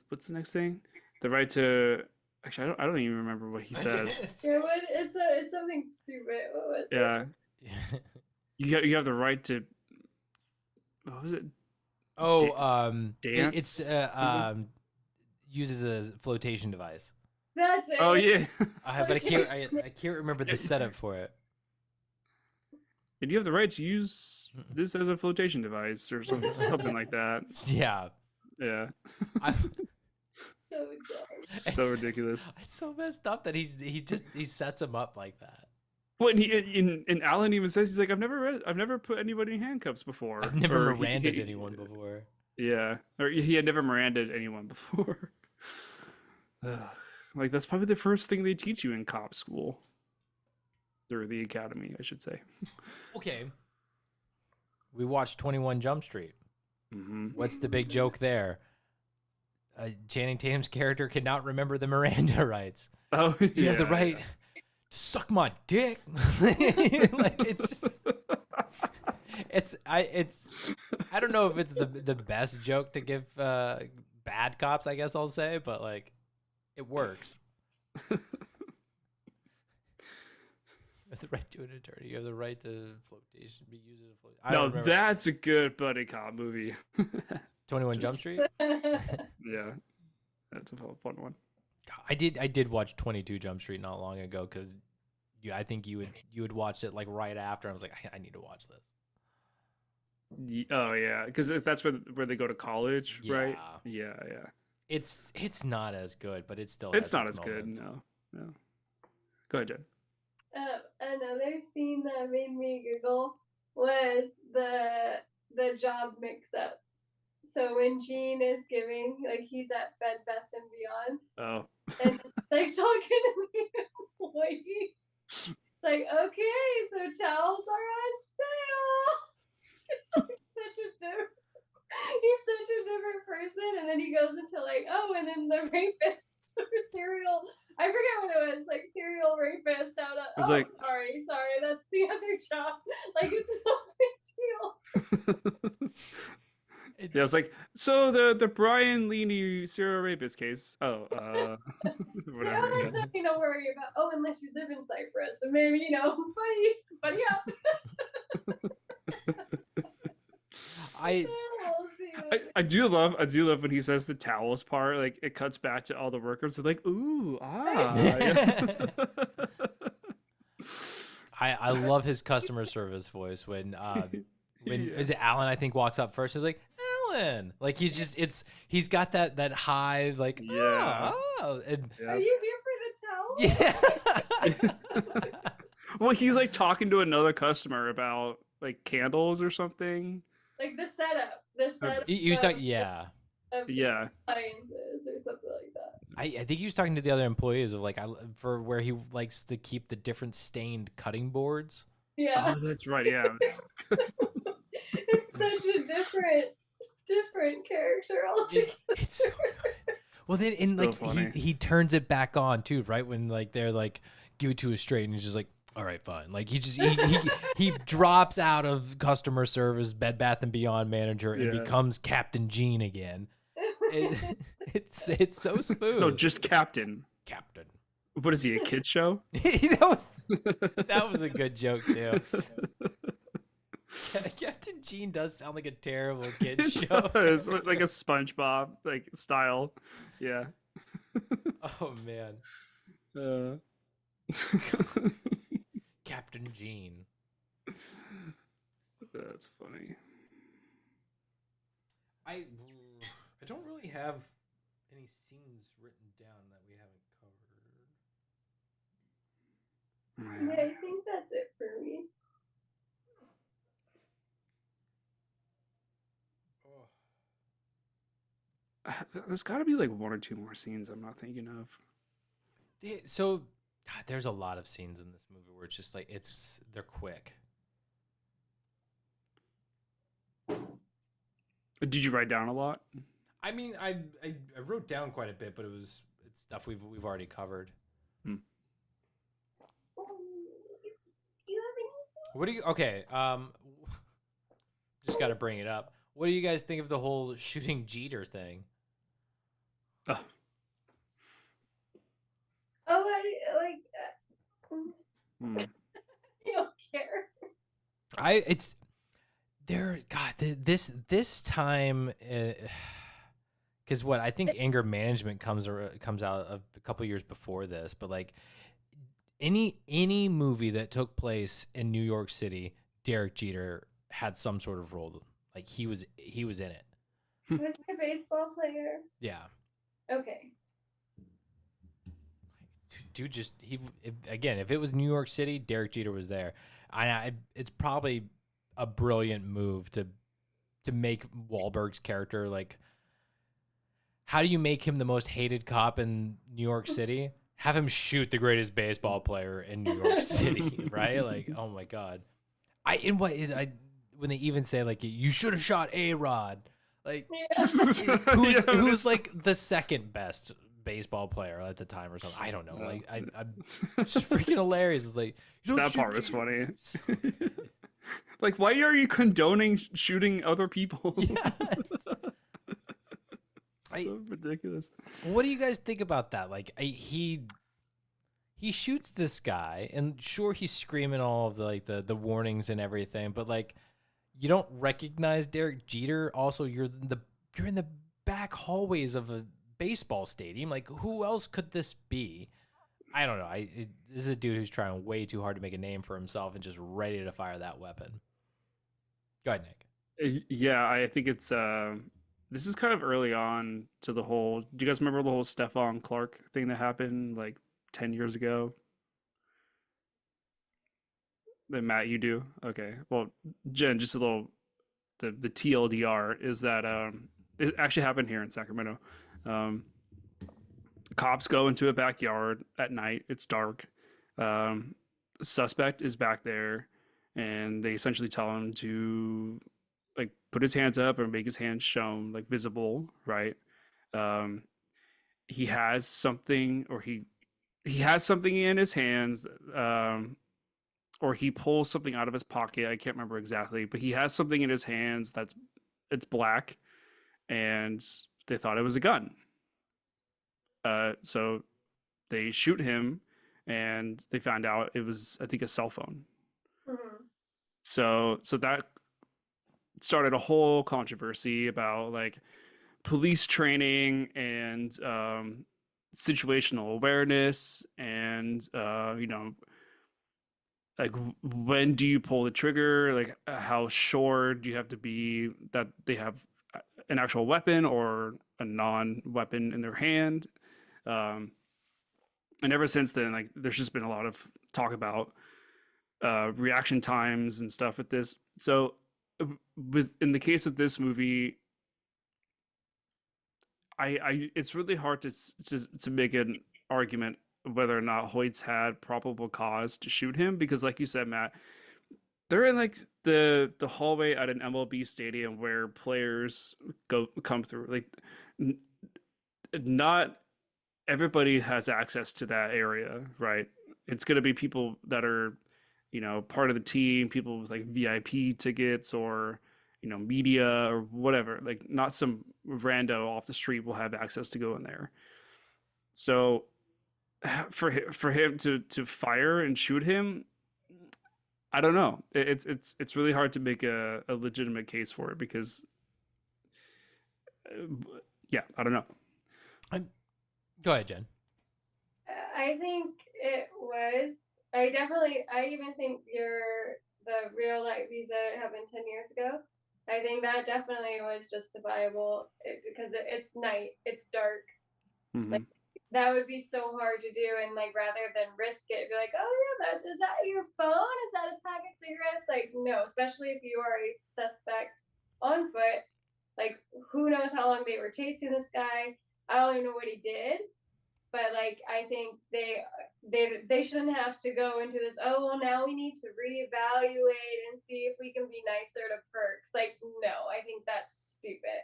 what's the next thing? The right to actually I don't even remember what he says. It's something stupid. What was it? Yeah. You have the right to what was it? Dance? It's uses a flotation device. That's it. Oh yeah. But I can't remember the setup for it. And you have the right to use this as a flotation device or something like that. Yeah. Yeah. So dumb. So ridiculous. It's so messed up that he sets him up like that. Well, and Alan even says, he's like, I've never put anybody in handcuffs before. I've never Miranda'd anyone before. Yeah, or he had never Miranda'd anyone before. Like, that's probably the first thing they teach you in cop school. Or the academy, I should say. Okay. We watched 21 Jump Street. Mm-hmm. What's the big joke there? Channing Tatum's character cannot remember the Miranda rights. Oh, You have the right to suck my dick. Like, it's just... I don't know if it's the best joke to give bad cops, I guess I'll say, but like it works. You have the right to an attorney. You have the right to flotation. Be used as a flotation. No, that's a good buddy cop movie. 21 Jump Street. Yeah, that's a fun one. I did watch 22 Jump Street not long ago because I think you would watch it like right after. I was like, I need to watch this. Oh yeah, because that's where they go to college, right? Yeah. It's not as good, but it's still It's not as good. No. Go ahead, Jen. Another scene that made me giggle was the job mix-up. So when Gene is giving, like, he's at Bed Bath and Beyond, Oh. and like talking to the employees, it's like, okay, so towels are on sale. It's like he's such a different person, and then he goes into like, oh, and then the rapist serial, I forget what it was, like serial rapist out of, was like, sorry, that's the other job. Like, it's no big deal. Yeah, it's like, so the Brian Leaney serial rapist case. Oh, whatever. Yeah, that's nothing to worry about. Oh, unless you live in Cyprus, then maybe, buddy up. I do love when he says the towels part. Like, it cuts back to all the workers. They're like, ooh, ah. I love his customer service voice when is it Alan, I think, walks up first. He's like, Alan, like he's got that high, like, and, Are you here for the towel? Yeah. Well, he's like talking to another customer about like candles or something. Like the setup. He was talking, yeah. Appliances or something like that. I think he was talking to the other employees of like for where he likes to keep the different stained cutting boards. Yeah. Oh, that's right. Yeah. It's such a different character altogether. It's so good. Well, then like he turns it back on too, right? When like they're like, give it to us straight, and he's just like, all right, fine. Like he drops out of customer service, Bed Bath and Beyond manager, and becomes Captain Gene again. It's so smooth. No, just Captain. What is he, a kid show? that was a good joke too. Captain Gene does sound like a terrible kid show. It's like a SpongeBob like style. Yeah. Oh man. Captain Gene. That's funny. I don't really have any scenes written down that we haven't covered. Yeah, I think that's it for me. There's got to be like one or two more scenes I'm not thinking of. So, God, there's a lot of scenes in this movie where it's just like they're quick. Did you write down a lot? I mean, I wrote down quite a bit, but it's stuff we've already covered. Do you have any scenes? What do you? Okay, just got to bring it up. What do you guys think of the whole shooting Jeter thing? Oh, Oh, I like. hmm. You don't care. It's there. God, this time, because what I think anger management comes out of a couple years before this, but like any movie that took place in New York City, Derek Jeter had some sort of role. Like he was in it. Was he a baseball player? Yeah. Okay. Dude, again, if it was New York City, Derek Jeter was there. It's probably a brilliant move to make Wahlberg's character like. How do you make him the most hated cop in New York City? Have him shoot the greatest baseball player in New York City, right? Like, oh my God. When they even say like you should have shot A-Rod, like Yeah. who's like the second best baseball player at the time or something. I don't know. Like I'm it's just freaking hilarious. It's like That part was funny. Like, why are you condoning shooting other people? Yeah. So ridiculous. What do you guys think about that? Like he shoots this guy, and sure he's screaming all of the warnings and everything, but like you don't recognize Derek Jeter. Also, you're in the back hallways of a baseball stadium. Like who else could this be? I don't know. This is a dude who's trying way too hard to make a name for himself and just ready to fire that weapon. Go ahead, Nick. Yeah, I think it's this is kind of early on to the whole. Do you guys remember the whole Stephon Clark thing that happened like 10 years ago? That Matt, you do? Okay. Well, Jen, just a little the TLDR is that it actually happened here in Sacramento. Cops go into a backyard at night. It's dark. Suspect is back there, and they essentially tell him to like put his hands up or make his hands shown, like visible, right? He has something, or he has something in his hands, or he pulls something out of his pocket. I can't remember exactly, but he has something in his hands it's black, and they thought it was a gun. So they shoot him, and they found out it was, I think, a cell phone. Mhm. So that started a whole controversy about like police training and situational awareness, and like when do you pull the trigger, like how sure do you have to be that they have an actual weapon or a non-weapon in their hand. And ever since then, like there's just been a lot of talk about reaction times and stuff with this. So in the case of this movie, I it's really hard to make an argument whether or not Hoyt's had probable cause to shoot him, because like you said, Matt, they're in like the hallway at an MLB stadium where players come through. Like not everybody has access to that area, right? It's going to be people that are, part of the team, people with like VIP tickets or, media or whatever. Like not some rando off the street will have access to go in there. So for him to fire and shoot him, I don't know. It's really hard to make a legitimate case for it because, yeah, I don't know. Go ahead, Jen. I think it was. I even think the real life visa happened 10 years ago. I think that definitely was justifiable because it's night, it's dark. Mm-hmm. Like that would be so hard to do, and like rather than risk it, be like, oh yeah, is that your phone? Is that a pack of cigarettes? Like no, especially if you are a suspect on foot. Like who knows how long they were chasing this guy? I don't even know what he did. but like I think they shouldn't have to go into this, oh well now we need to reevaluate and see if we can be nicer to perks. Like no, I think that's stupid.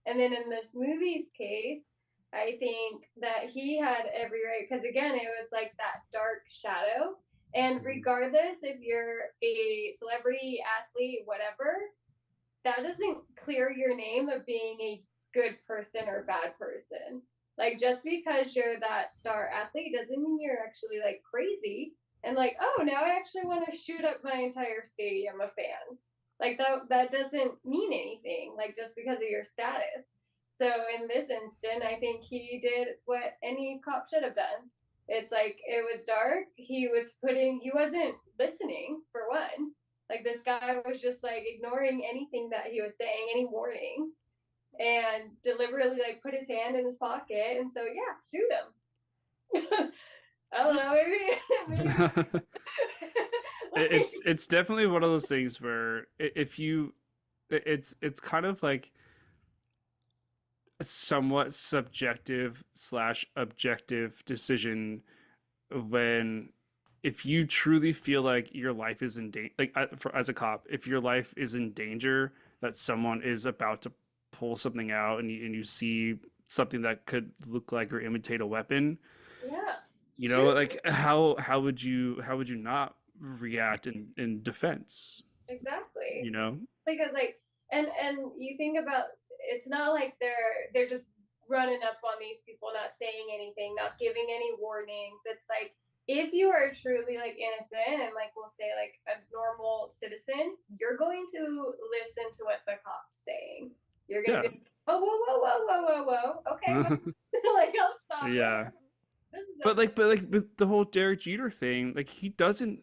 And then in this movie's case, I think that he had every right, because again it was like that dark shadow, and regardless if you're a celebrity, athlete, whatever, that doesn't clear your name of being a good person or bad person. Like just because you're that star athlete doesn't mean you're actually like crazy and like, oh, now I actually want to shoot up my entire stadium of fans. Like that doesn't mean anything, like just because of your status. So in this instant, I think he did what any cop should have done. It's like it was dark. He wasn't listening for one. Like this guy was just like ignoring anything that he was saying, any warnings, and deliberately like put his hand in his pocket. And so yeah, shoot him. I don't know, maybe. It's definitely one of those things where if you, it's kind of like a somewhat subjective / objective decision when, if you truly feel like your life is in danger, like as a cop, if your life is in danger, that someone is about to pull something out, and you see something that could look like or imitate a weapon, Yeah. you know, like how would you not react in defense? Exactly. You know, because like and you think about, it's not like they're just running up on these people, not saying anything, not giving any warnings. It's like if you are truly like innocent and like we'll say like a normal citizen, you're going to listen to what the cop's saying. You're gonna be, oh whoa, okay, like I'll stop. Yeah. But the whole Derek Jeter thing, like he doesn't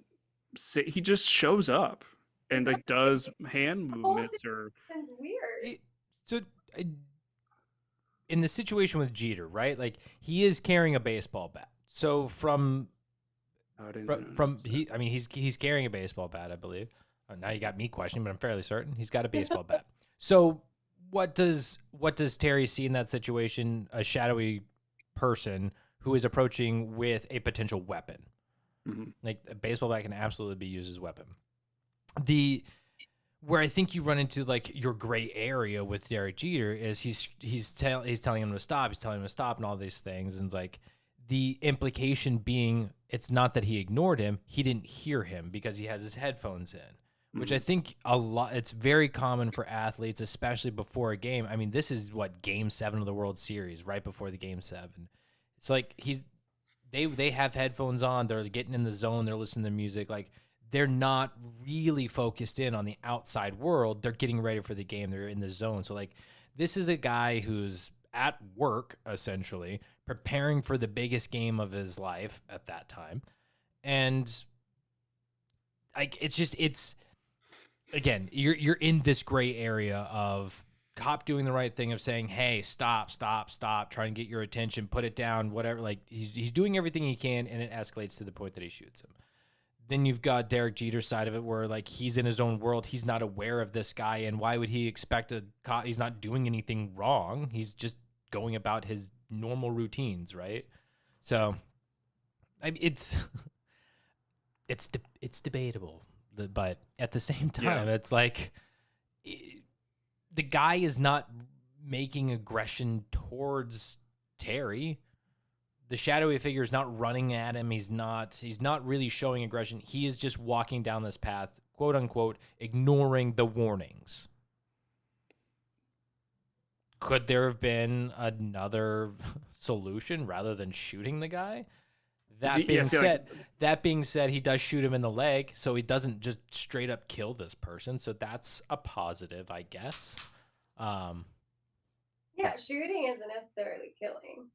say, he just shows up and like does hand movements or. It's weird. So in the situation with Jeter, right? Like he is carrying a baseball bat. So he's carrying a baseball bat, I believe. Now you got me questioning, but I'm fairly certain he's got a baseball bat. So what does Terry see in that situation? A shadowy person who is approaching with a potential weapon. Mm-hmm. Like a baseball bat can absolutely be used as a weapon. Where I think you run into like your gray area with Derek Jeter is he's telling him to stop, and all these things, and like the implication being it's not that he ignored him, he didn't hear him because he has his headphones in, which I think it's very common for athletes, especially before a game. I mean, this is what Game 7 of the World Series, right before the Game 7. It's like they have headphones on, they're getting in the zone, they're listening to music, like they're not really focused in on the outside world. They're getting ready for the game. They're in the zone. So like this is a guy who's at work essentially preparing for the biggest game of his life at that time. And like it's again, you're in this gray area of cop doing the right thing, of saying, hey, stop, trying to get your attention, put it down, whatever. Like he's doing everything he can, and it escalates to the point that he shoots him. Then you've got Derek Jeter's side of it where like he's in his own world. He's not aware of this guy. And why would he expect a cop? He's not doing anything wrong. He's just going about his normal routines. Right. So I mean, it's debatable, but at the same time, it's like the guy is not making aggression towards Terry. The shadowy figure is not running at him. He's not really showing aggression. He is just walking down this path, quote unquote, ignoring the warnings. Could there have been another solution rather than shooting the guy? That being said, he does shoot him in the leg, so he doesn't just straight up kill this person. So that's a positive, I guess. Yeah, shooting isn't necessarily killing.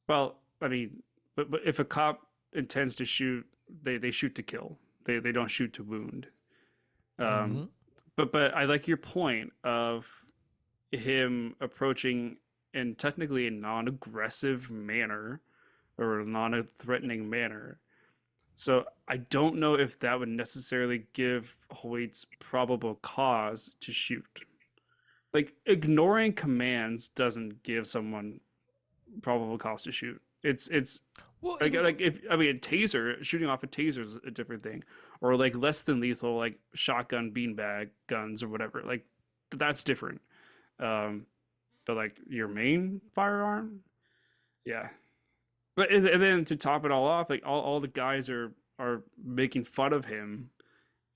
Well, I mean, but if a cop intends to shoot, they shoot to kill. They don't shoot to wound. But I like your point of him approaching in technically a non-aggressive manner or a non-threatening manner. So I don't know if that would necessarily give Hoyt's probable cause to shoot. Like ignoring commands doesn't give someone probable cause to shoot. It's Well, like if I mean a taser, shooting off a taser is a different thing, or like less than lethal, like shotgun, beanbag guns, or whatever. Like that's different. But like your main firearm, yeah. But and then to top it all off, like all the guys are making fun of him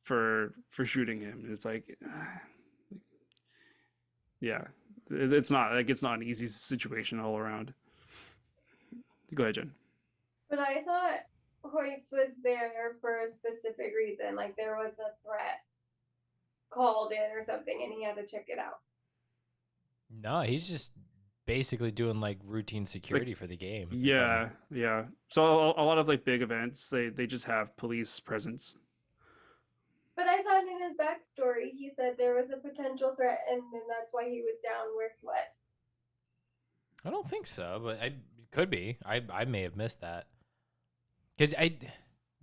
for shooting him. It's like, yeah, it's not an easy situation all around. Go ahead, Jen. But I thought Hoyts was there for a specific reason. Like there was a threat called in or something, and he had to check it out. no, he's just basically doing like routine security for the game. Yeah, yeah. So a lot of like big events, they just have police presence. But I thought in his backstory, he said there was a potential threat, and then that's why he was down where he was. I don't think so, but it could be. I may have missed that. Because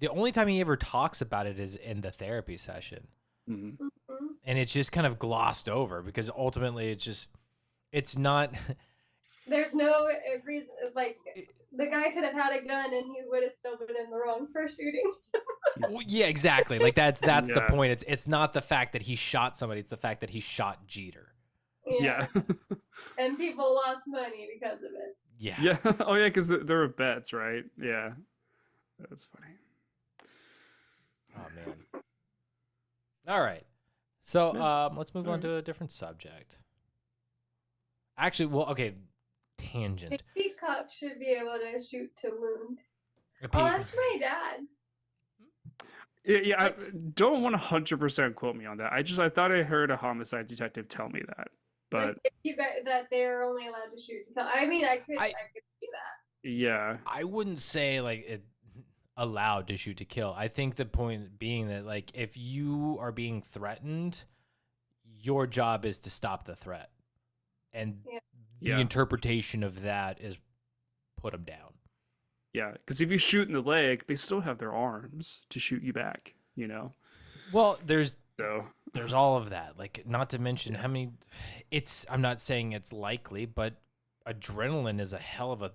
the only time he ever talks about it is in the therapy session. Mm-hmm. Mm-hmm. And it's just kind of glossed over because ultimately it's not. There's no reason, like, the guy could have had a gun and he would have still been in the wrong for shooting. Well, yeah, exactly. Like that's the Yeah. point. It's not the fact that he shot somebody. It's the fact that he shot Jeter. Yeah. And people lost money because of it. Yeah. Yeah. Oh yeah, because there were bets, right? Yeah. That's funny. Oh man. All right. So Yeah. let's move on to a different subject. Actually, well, okay, tangent. Maybe cops should be able to shoot to wound. A Oh, pe- that's my dad. Yeah. Don't 100% quote me on that. I thought I heard a homicide detective tell me that, but Like, you bet that they're only allowed to shoot to kill. I mean, I could see that. yeah. I wouldn't say like it allowed to shoot to kill. I think the point being that like if you are being threatened, your job is to stop the threat. And the Yeah. interpretation of that is put them down. Yeah, because if you shoot in the leg, they still have their arms to shoot you back, you know? Well, there's So, all of that. Like not to mention how many I'm not saying it's likely, but adrenaline is a hell of a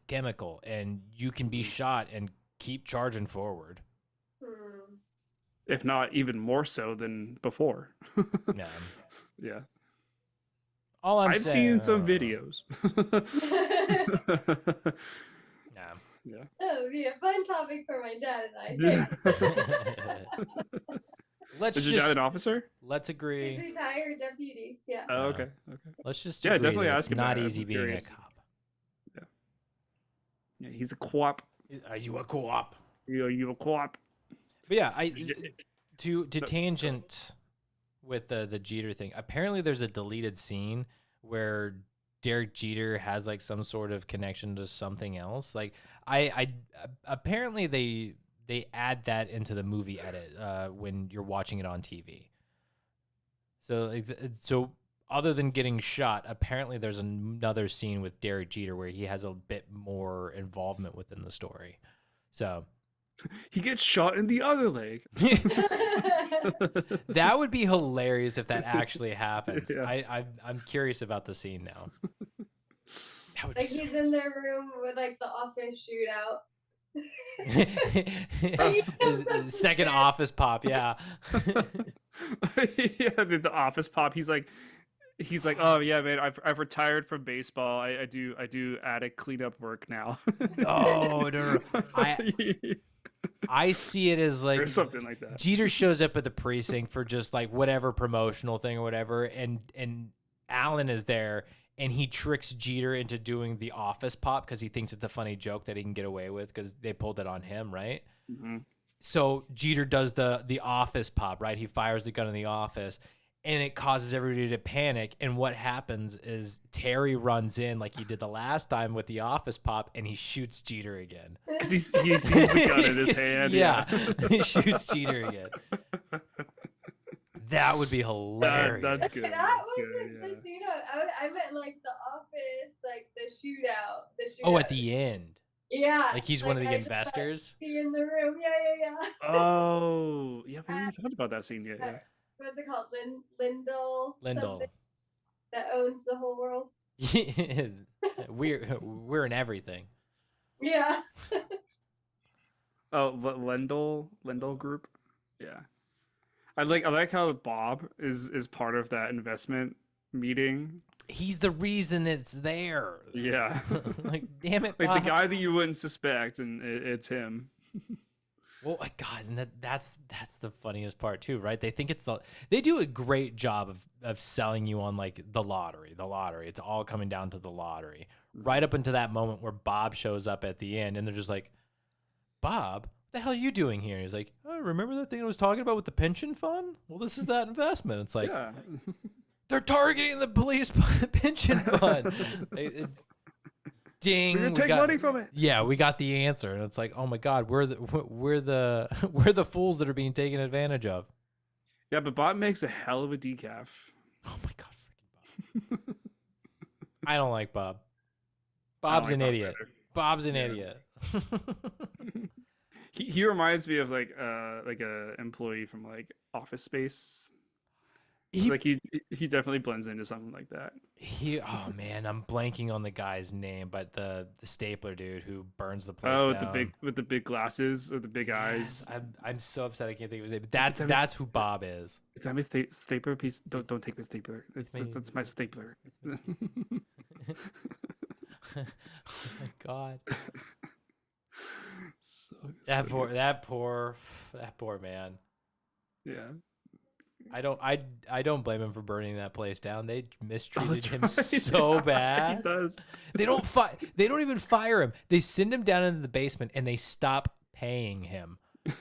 chemical and you can be shot and keep charging forward. Hmm. if not even more so than before. Yeah. Yeah. All I've saying, seen some videos. Yeah. Yeah. That would be a fun topic for my dad and I. Let's Is your dad just an officer? let's He's agree. retired deputy. Yeah. Oh, okay. Okay. Let's just Yeah, agree definitely that ask it's him not that. I'm easy being curious. a cop. Yeah, he's a co-op. Are you a co-op? You a co-op? But yeah, to tangent with the Jeter thing. Apparently, there's a deleted scene where Derek Jeter has like some sort of connection to something else. Like I apparently they add that into the movie edit when you're watching it on TV. So other than getting shot, apparently there's another scene with Derek Jeter where he has a bit more involvement within the story. So He gets shot in the other leg. that would be hilarious if that actually happens. Yeah. I'm curious about the scene now. That would Like be so he's in their room with like the office shootout. his second office pop, yeah. Yeah, the office pop. He's like, oh yeah, man, I've retired from baseball. I do attic cleanup work now. Oh, no. I see it as like or something like that. Jeter shows up at the precinct for just like whatever promotional thing or whatever, and Allen is there, and he tricks Jeter into doing the office pop because he thinks it's a funny joke that he can get away with because they pulled it on him, right? Mm-hmm. So Jeter does the office pop, right? He fires the gun in the office, and it causes everybody to panic. And what happens is Terry runs in like he did the last time with the office pop, and he shoots Jeter again. Because he sees the gun in his hand. Yeah, he shoots Jeter again. That would be hilarious. That's good. That That's wasn't good, the scene. I meant like the office, like the shootout. Oh, at the end. Yeah. Like he's one of the I just, investors. be in the room. Yeah. yeah. Oh, yeah. We haven't talked about that scene yet. Yeah. What's it called? Lyndall. Lyndall. something That owns the whole world. we're in everything. Yeah. Oh, Lendl Group. Yeah. I like how Bob is part of that investment meeting. He's the reason it's there. Yeah. Like, damn it, Like the Bob. guy that you wouldn't suspect, and it's him. Well, my God, and that's the funniest part too, right? They think they do a great job of selling you on like the lottery. It's all coming down to the lottery. Right up until that moment where Bob shows up at the end, and they're just like, Bob, what the hell are you doing here? And he's like, oh, remember that thing I was talking about with the pension fund? Well, this is that investment. It's like, Yeah. they're targeting the police pension fund. Ding, We're gonna take money from it. Yeah, we got the answer, and it's like, oh my God, we're the fools that are being taken advantage of. Yeah, but Bob makes a hell of a decaf. Oh my God, freaking Bob! I don't like Bob. Bob's an idiot. Bob's an idiot. He reminds me of like a employee from like Office Space. Like he definitely blends into something like that. Oh man, I'm blanking on the guy's name, but the stapler dude who burns the place Oh, down. with the big glasses or the big eyes. I'm so upset I can't think of his name. But that's who Bob is. Is that my stapler piece? Don't take my stapler. That's my stapler. Oh my God. That poor man. Yeah. I don't blame him for burning that place down. They mistreated him right. so bad. He does. They don't even fire him. They send him down into the basement and they stop paying him.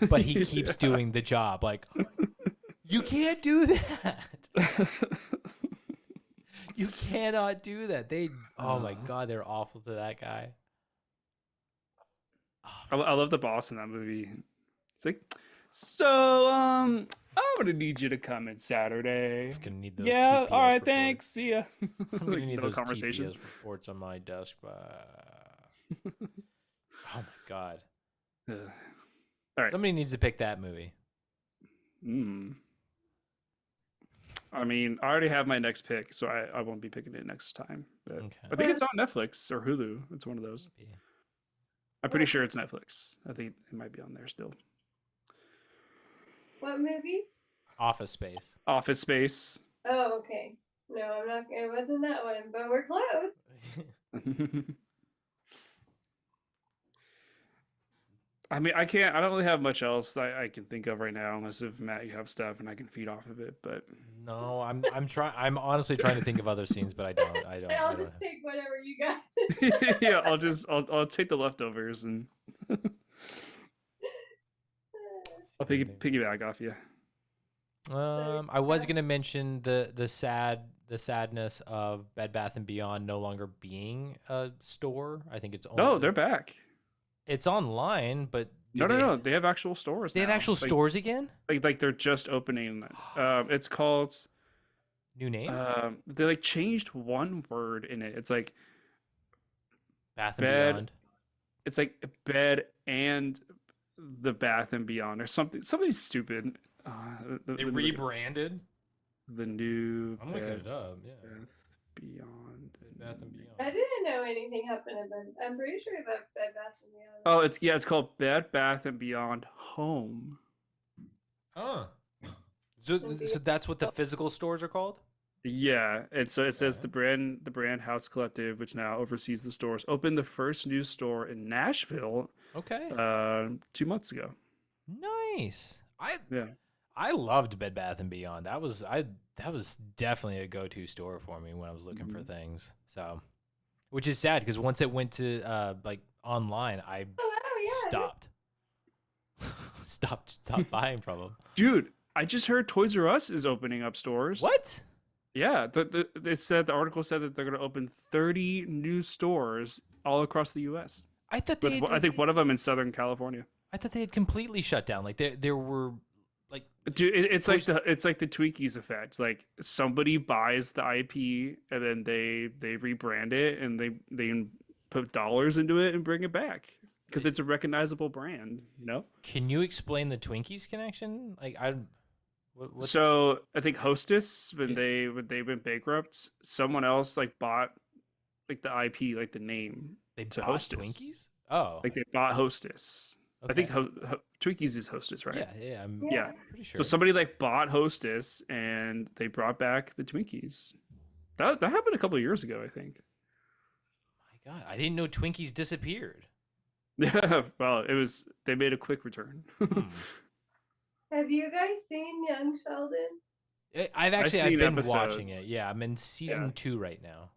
But he keeps doing the job. Like, you can't do that. You cannot do that. Oh my God, they're awful to that guy. I love the boss in that movie. It's like, so I'm gonna need you to come in Saturday. I'm gonna need those Yeah, TPS all right, reports. thanks. See ya. I'm gonna need no those conversation. TPS reports on my desk. Oh my God. All right. Somebody needs to pick that movie. I mean, I already have my next pick, so I won't be picking it next time. But Okay. I think it's on Netflix or Hulu. It's one of those. Yeah. I'm pretty sure it's Netflix. I think it might be on there still. What movie? Office Space. Office Space. Oh, okay. No, I'm not. It wasn't that one, but we're close. I mean, I don't really have much else that I can think of right now, unless if Matt, you have stuff and I can feed off of it. But No, I'm honestly trying to think of other scenes, but I don't. I'll just take whatever you got. yeah, I'll take the leftovers and I'll piggyback off you. I was gonna mention the sadness of Bed Bath and Beyond no longer being a store. I think it's No, they're back. It's online, but No. They have actual stores. They have now. actual stores again. Like they're just opening. It's called New name. They like changed one word in it. It's like Bath and bed. Beyond. It's like bed and the Bath and Beyond or something stupid. They rebranded. The new I'm looking Bed it up. Yeah. Bath Beyond. Bath and Beyond. I didn't know anything happened in Bed. I'm pretty sure about Bed Bath and Beyond. Oh, it's called Bed Bath and Beyond Home. Oh. So that's what the physical stores are called? Yeah, and so it says the brand House Collective, which now oversees the stores, opened the first new store in Nashville. Okay. 2 months ago. Nice. Yeah. I loved Bed Bath and Beyond. That was definitely a go-to store for me when I was looking for things. So, which is sad because once it went to like online, I stopped buying from them. Dude, I just heard Toys R Us is opening up stores. What? Yeah, the article said that they're going to open 30 new stores all across the U.S. I thought I think one of them in Southern California. I thought they had completely shut down. Like there were like. Dude, it's like the Twinkies effect. Like somebody buys the IP and then they rebrand it and they put dollars into it and bring it back because it's a recognizable brand. You know. Can you explain the Twinkies connection? Like So I think Hostess when they went bankrupt, someone else like bought like the IP, like the name They to bought Hostess. Twinkies? Oh. Like they bought Hostess. I think Okay. Twinkies is Hostess, right? Yeah, I'm Yeah. pretty So sure. somebody like bought Hostess and they brought back the Twinkies. That happened a couple of years ago, I think. My God, I didn't know Twinkies disappeared. Yeah, well, they made a quick return. Hmm. Have you guys seen Young Sheldon? I've seen been watching it. episodes. Yeah, I'm in season 2 right now.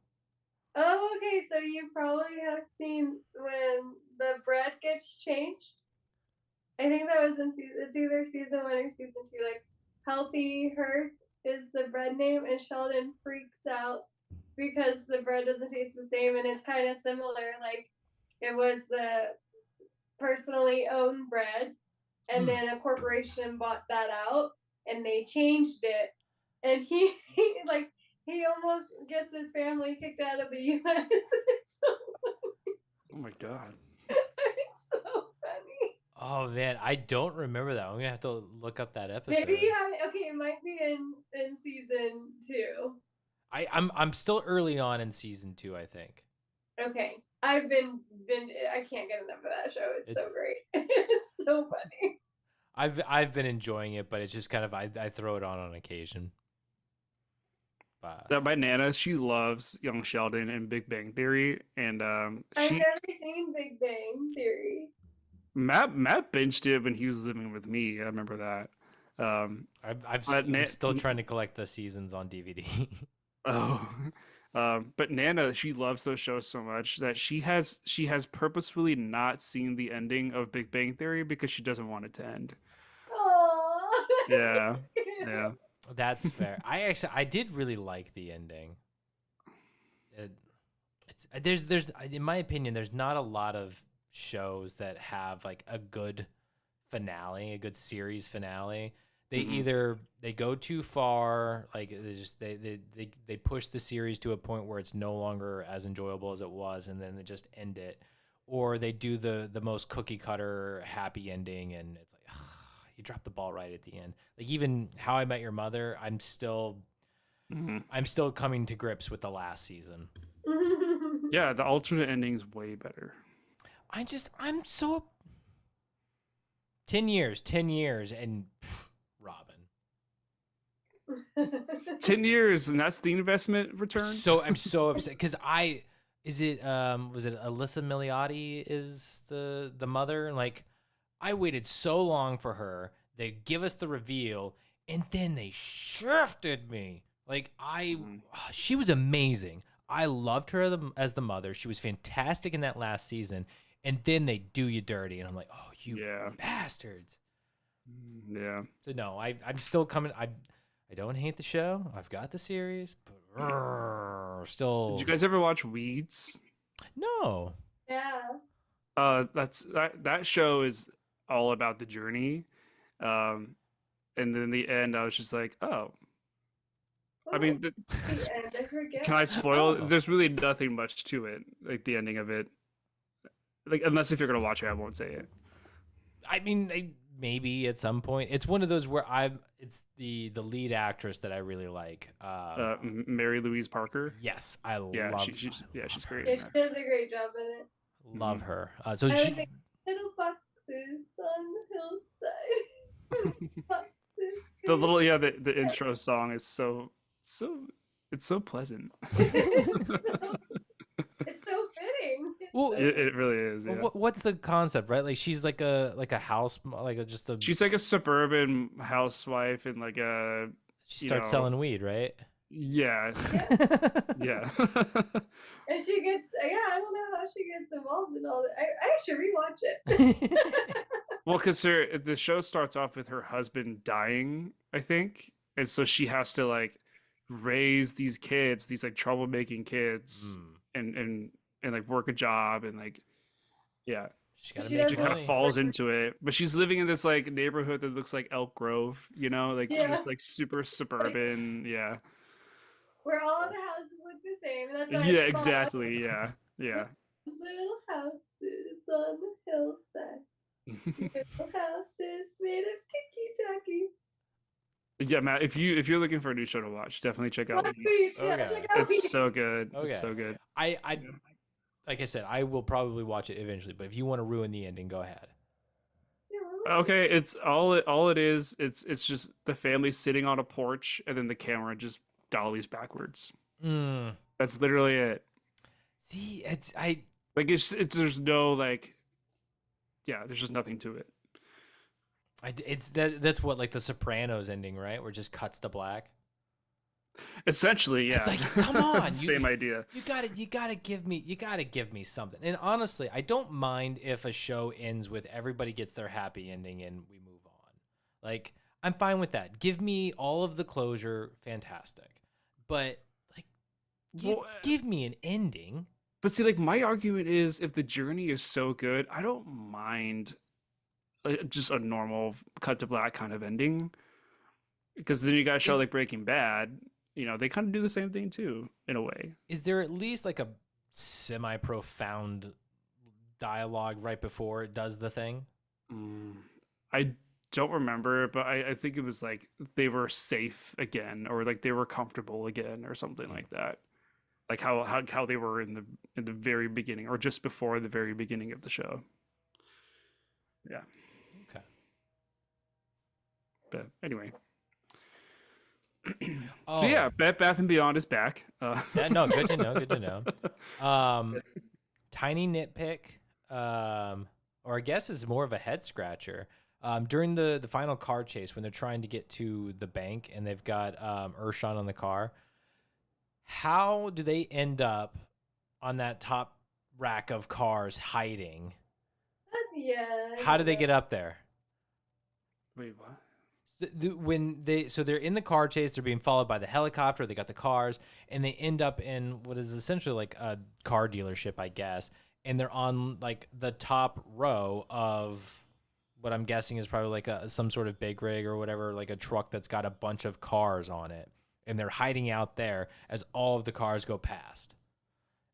Oh, okay. So you probably have seen when the bread gets changed. I think that was in it's either season 1 or season 2. Like Healthy Hearth is the bread name, and Sheldon freaks out because the bread doesn't taste the same, and it's kind of similar. Like it was the personally owned bread, and then a corporation bought that out, and they changed it, and he like he almost gets his family kicked out of the U.S. It's so Oh my God. it's so funny. Oh man, I don't remember that. I'm gonna have to look up that episode. Maybe you haven't. Okay, it might be in season 2. I'm still early on in season 2, I think. Okay, I've been I can't get enough of that show. It's so great. It's so funny. I've been enjoying it, but it's just kind of I throw it on occasion. But That my Nana, she loves Young Sheldon and Big Bang Theory, and I've she never seen Big Bang Theory. Matt binged it when he was living with me. I remember that. I'm still trying to collect the seasons on DVD. Oh, but Nana, she loves those shows so much that she has purposefully not seen the ending of Big Bang Theory because she doesn't want it to end. Oh, Yeah, yeah. That's fair. I did really like the ending. There's in my opinion, there's not a lot of shows that have like a good finale, a good series finale. They either they go too far, like they push the series to a point where it's no longer as enjoyable as it was, and then they just end it, or they do the most cookie cutter happy ending, and it's like you drop the ball right at the end. Like even How I Met Your Mother, I'm still coming to grips with the last season. Yeah, the alternate ending's way better. I'm so 10 years, and Robin. 10 years, and that's the investment return? I'm so upset because was it Alyssa Milioti is the mother? Like I waited so long for her. They give us the reveal, and then they shafted me. Like she was amazing. I loved her as the mother. She was fantastic in that last season. And then they do you dirty, and I'm like, oh, you bastards. Yeah. So no, I'm still coming. I don't hate the show. I've got the series, but still. Did you guys ever watch Weeds? No. Yeah. That show is all about the journey. And then the end, I was just like, oh. I mean, can I spoil? Oh. There's really nothing much to it, like the ending of it. Like, unless if you're gonna watch it, I won't say it. I mean, maybe at some point. It's one of those where it's the lead actress that I really like. Mary Louise Parker. Yes, I love. She's great. Yeah, she does a great job in it. Love her. I was like, little foxes on the hillside. Foxes. The little the intro song is so pleasant. It's so fitting. Well, it really is. Yeah. What's the concept, right? Like she's like a house, She's like a suburban housewife and like she starts selling weed, right? Yeah. Yeah. And she gets I don't know how she gets involved in all that. I should rewatch it. Well, because the show starts off with her husband dying, I think, and so she has to like raise these kids, these like troublemaking kids, and like work a job and like she kind of falls into it. But she's living in this like neighborhood that looks like Elk Grove, like it's like super suburban, where all the houses look the same. And that's why exactly, yeah. Little houses on the hillside. Little houses made of ticky tacky. Yeah, Matt. If you're looking for a new show to watch, definitely check out Watch Weeds. Weeds, yeah, Okay. check out It's Weeds. so good. Okay. It's so good. I Yeah. like I said, I will probably watch it eventually. But if you want to ruin the ending, go ahead. Yeah, we'll see. Okay, it's all it is. It's just the family sitting on a porch, and then the camera just dollies backwards. Mm. That's literally it. See, Like it's there's no like, yeah, there's just nothing to it. it's that's what like the Sopranos ending, right? Where it just cuts to black. Essentially, yeah. It's like, come on, It's the same idea. You gotta give me something. And honestly, I don't mind if a show ends with everybody gets their happy ending and we move on. Like, I'm fine with that. Give me all of the closure, fantastic. But like, give me an ending. But see, like my argument is, if the journey is so good, I don't mind just a normal cut to black kind of ending. Because then you got a show like Breaking Bad, they kind of do the same thing too, in a way. Is there at least like a semi-profound dialogue right before it does the thing? I don't remember, but I think it was like they were safe again, or like they were comfortable again, or something like that. Like how they were in the very beginning, or just before the very beginning of the show. Yeah. Okay. But anyway. Oh, So yeah, Bath and Beyond is back. yeah, no, good to know. Good to know. Tiny nitpick, or I guess is more of a head scratcher. During the final car chase, when they're trying to get to the bank and they've got Urshan on the car, how do they end up on that top rack of cars hiding? How do they get up there? Wait, what? So they're in the car chase, they're being followed by the helicopter, they got the cars, and they end up in what is essentially like a car dealership, I guess, and they're on like the top row of what I'm guessing is probably like some sort of big rig or whatever, like a truck that's got a bunch of cars on it, and they're hiding out there as all of the cars go past.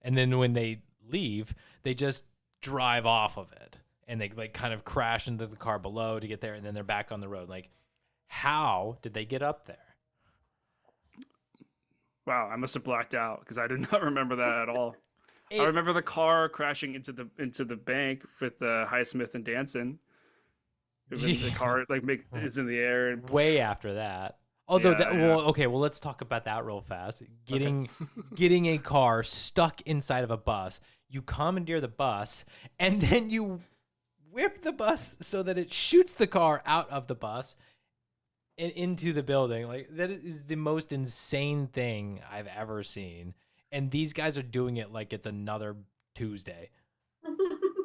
And then when they leave, they just drive off of it, and they like kind of crash into the car below to get there, and then they're back on the road. Like, how did they get up there? Wow, I must have blacked out because I did not remember that at all. I remember the car crashing into the bank with Highsmith and Danson. The car is in the air and way after that. Although Yeah. well, let's talk about that real fast. Getting a car stuck inside of a bus. You commandeer the bus, and then you whip the bus so that it shoots the car out of the bus and into the building. Like, that is the most insane thing I've ever seen. And these guys are doing it like it's another Tuesday.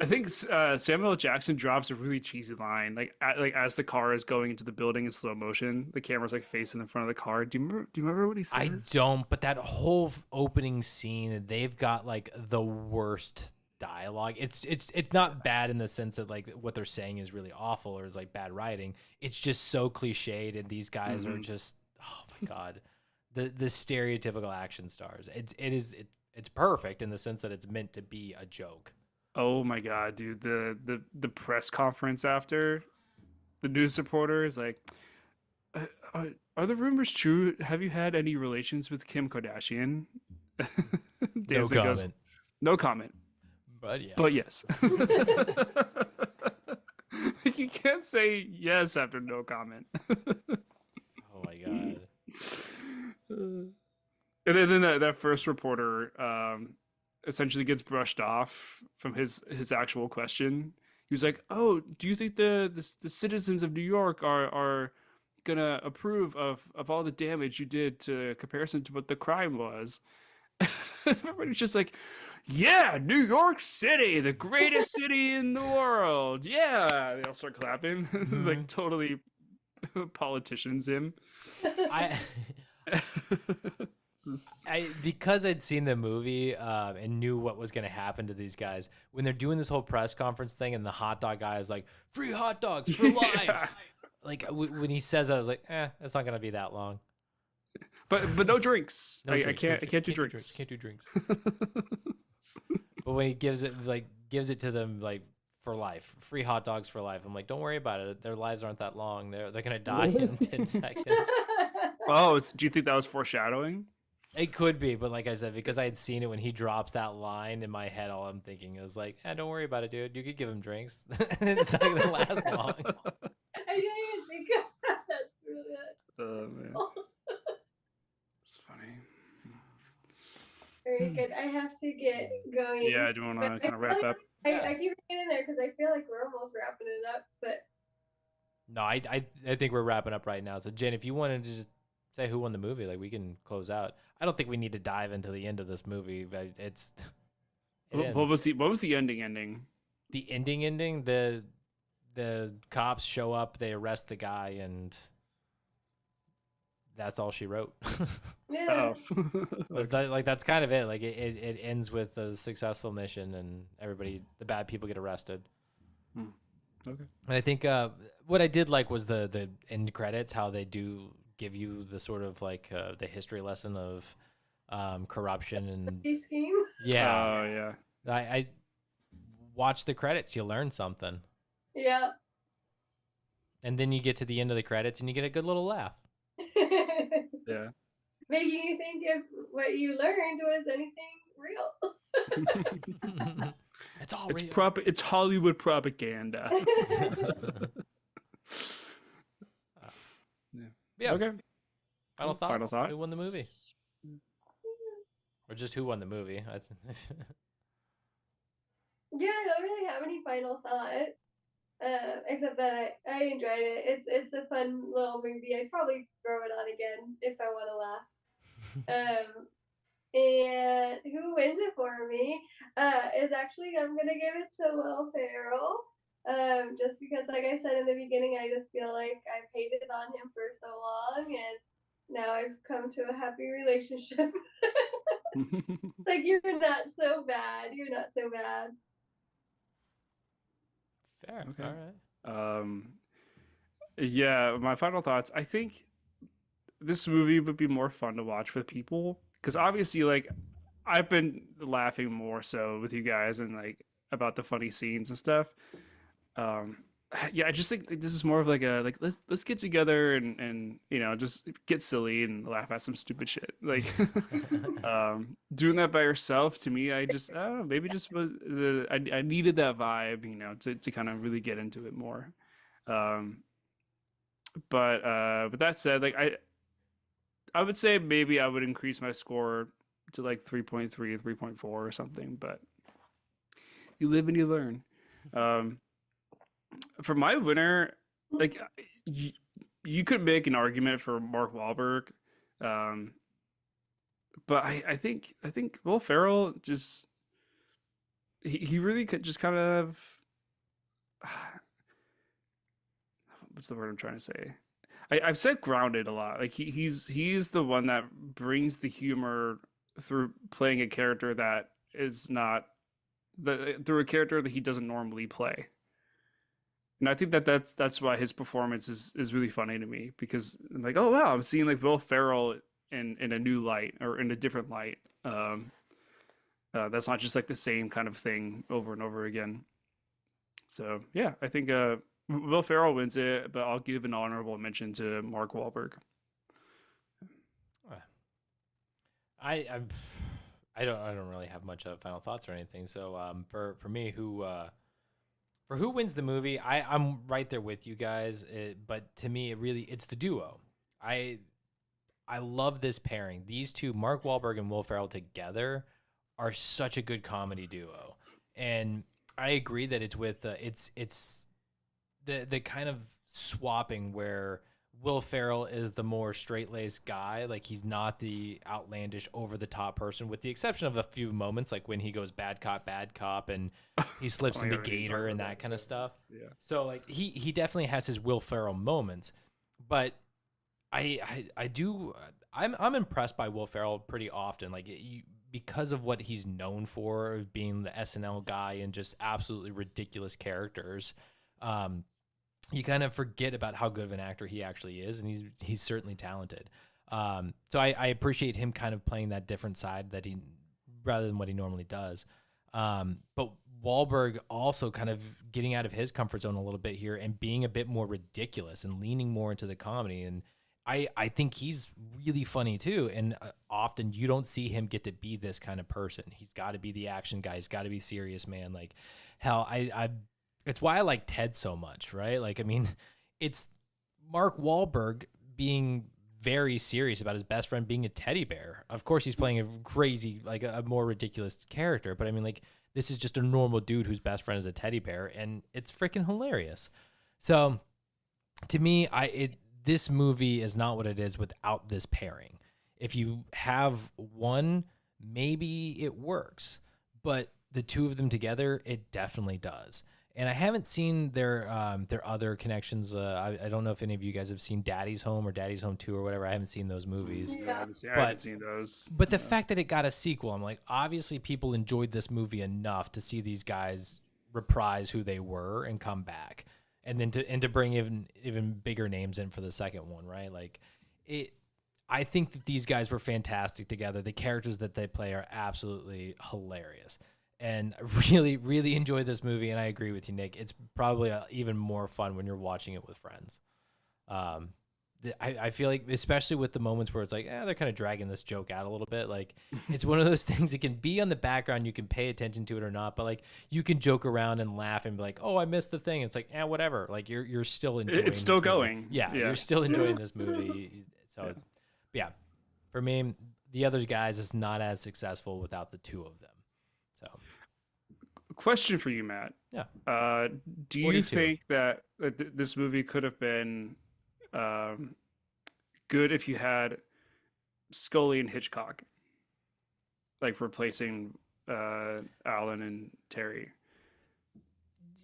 I think Samuel L. Jackson drops a really cheesy line, like as the car is going into the building in slow motion, the camera's like facing in front of the car. Do you remember what he says? I don't, but that whole opening scene, they've got like the worst dialogue. It's not bad in the sense that like what they're saying is really awful or is like bad writing. It's just so cliched, and these guys are just, oh my god, the stereotypical action stars. It's perfect in the sense that it's meant to be a joke. Oh my god, dude! The press conference after, the news reporter is like, "Are the rumors true? Have you had any relations with Kim Kardashian?" No Danzig goes, comment. no comment. But yes. But yes. You can't say yes after no comment. Oh my god. And then that first reporter essentially gets brushed off from his actual question. He was like, "Oh, do you think the citizens of New York are gonna approve of all the damage you did to comparison to what the crime was?" Everybody's just like, "Yeah, New York City, the greatest city in the world. Yeah." They all start clapping. Like totally politicians him. I because I'd seen the movie and knew what was going to happen to these guys when they're doing this whole press conference thing, and the hot dog guy is like, "Free hot dogs for life." Yeah. Like when he says that, I was like, it's not going to be that long. But no drinks. No I drinks, can't do drinks. Can't do drinks. But when he gives it to them like for life, free hot dogs for life. I'm like, don't worry about it. Their lives aren't that long. They're gonna die in 10 seconds. Oh, do you think that was foreshadowing? It could be, but like I said, because I had seen it when he drops that line in my head, all I'm thinking is like, don't worry about it, dude. You could give him drinks. It's not gonna last long. I didn't even think of that. That's really Oh man, it's funny. very good. I have to get going. Yeah, do you want to kind of wrap up? I keep it in there because I feel like we're almost wrapping it up, but No, I think we're wrapping up right now. So Jen, if you wanted to just say who won the movie, like we can close out. I don't think we need to dive into the end of this movie, but it What was the ending? The ending. The cops show up, they arrest the guy, and that's all she wrote. yeah. Oh. But that's kind of it. Like it ends with a successful mission, and the bad people get arrested. Okay. And I think what I did like was the end credits, how they do give you the sort of like the history lesson of corruption and Scheme. yeah. Oh yeah. I watch the credits, you learn something, Yeah. and then you get to the end of the credits and you get a good little laugh. Yeah. Making you think if what you learned was anything real. It's all It's real. It's Hollywood propaganda. Yeah. Okay. Final thoughts. Final thought. Who won the movie, or just who won the movie? Yeah, I don't really have any final thoughts, except that I enjoyed it. It's a fun little movie. I'd probably throw it on again if I want to laugh. And who wins it for me is actually, I'm gonna give it to Will Ferrell. Just because, like I said in the beginning, I just feel like I've hated on him for so long, and now I've come to a happy relationship. It's like, you're not so bad. You're not so bad. Fair. Okay. All right. Yeah, my final thoughts. I think this movie would be more fun to watch with people, because obviously, like, I've been laughing more so with you guys and like about the funny scenes and stuff. Yeah, I just think this is more of like a let's get together and just get silly and laugh at some stupid shit. Like doing that by yourself, to me, I just I don't know, maybe just was I needed that vibe, to kind of really get into it more. But with that said, like I would say maybe I would increase my score to like 3.3, 3.4 or something, but you live and you learn. For my winner, like you could make an argument for Mark Wahlberg, but I think Will Ferrell just he really could just kind of what's the word I'm trying to say? I've said grounded a lot. Like he's the one that brings the humor through playing a character that is not through a character that he doesn't normally play. And I think that's why his performance is really funny to me, because I'm like, oh wow, I'm seeing like Will Ferrell in a new light, or in a different light. That's not just like the same kind of thing over and over again. So yeah, I think Will Ferrell wins it, but I'll give an honorable mention to Mark Wahlberg. I don't really have much final thoughts or anything. So for me, who wins the movie, I'm right there with you guys. But to me, it's the duo. I love this pairing. These two, Mark Wahlberg and Will Ferrell together, are such a good comedy duo. And I agree that it's with it's the kind of swapping where Will Ferrell is the more straight-laced guy. Like, he's not the outlandish, over-the-top person, with the exception of a few moments, like when he goes bad cop, and he slips into Gator and that kind of stuff. Yeah. So, like, he definitely has his Will Ferrell moments, but I'm impressed by Will Ferrell pretty often. Like, because of what he's known for, being the SNL guy and just absolutely ridiculous characters. You kind of forget about how good of an actor he actually is, and he's certainly talented. So I appreciate him kind of playing that different side rather than what he normally does. But Wahlberg also kind of getting out of his comfort zone a little bit here and being a bit more ridiculous and leaning more into the comedy. And I think he's really funny too. And often you don't see him get to be this kind of person. He's got to be the action guy. He's got to be serious, man. Like, hell, it's why I like Ted so much, right? Like, I mean, it's Mark Wahlberg being very serious about his best friend being a teddy bear. Of course, he's playing a crazy, like a more ridiculous character, but I mean, like, this is just a normal dude whose best friend is a teddy bear, and it's freaking hilarious. So, to me, this movie is not what it is without this pairing. If you have one, maybe it works, but the two of them together, it definitely does. And I haven't seen their other connections. I don't know if any of you guys have seen Daddy's Home or Daddy's Home 2 or whatever. I haven't seen those movies. I haven't seen those. But the fact that it got a sequel, I'm like, obviously people enjoyed this movie enough to see these guys reprise who they were and come back. And then to bring even bigger names in for the second one, right? Like, I think that these guys were fantastic together. The characters that they play are absolutely hilarious. And really, really enjoy this movie. And I agree with you, Nick. It's probably even more fun when you're watching it with friends. I feel like, especially with the moments where it's like, they're kind of dragging this joke out a little bit. Like, it's one of those things that can be on the background. You can pay attention to it or not, but like, you can joke around and laugh and be like, oh, I missed the thing. It's like, whatever. Like, you're still enjoying It's still this movie. going. Yeah, you're still enjoying this movie. So, yeah, for me, the other guys is not as successful without the two of them. So, question for you, Matt. Yeah. Do you 42. think that this movie could have been good if you had Scully and Hitchcock, like replacing Alan and Terry?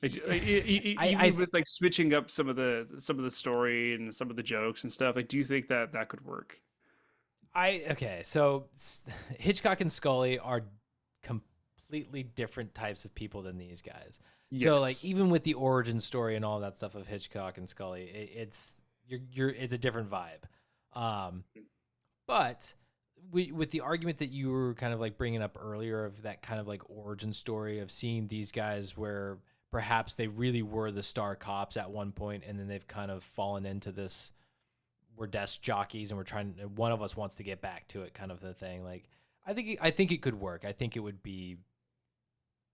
Even with like switching up some of the story and some of the jokes and stuff. Like, do you think that could work? So Hitchcock and Scully are completely different types of people than these guys. Yes. So like, even with the origin story and all that stuff of Hitchcock and Scully, it's a different vibe. But with the argument that you were kind of like bringing up earlier of that kind of like origin story of seeing these guys where perhaps they really were the star cops at one point, and then they've kind of fallen into this, we're desk jockeys and one of us wants to get back to it kind of the thing. Like, I think it could work. I think it would be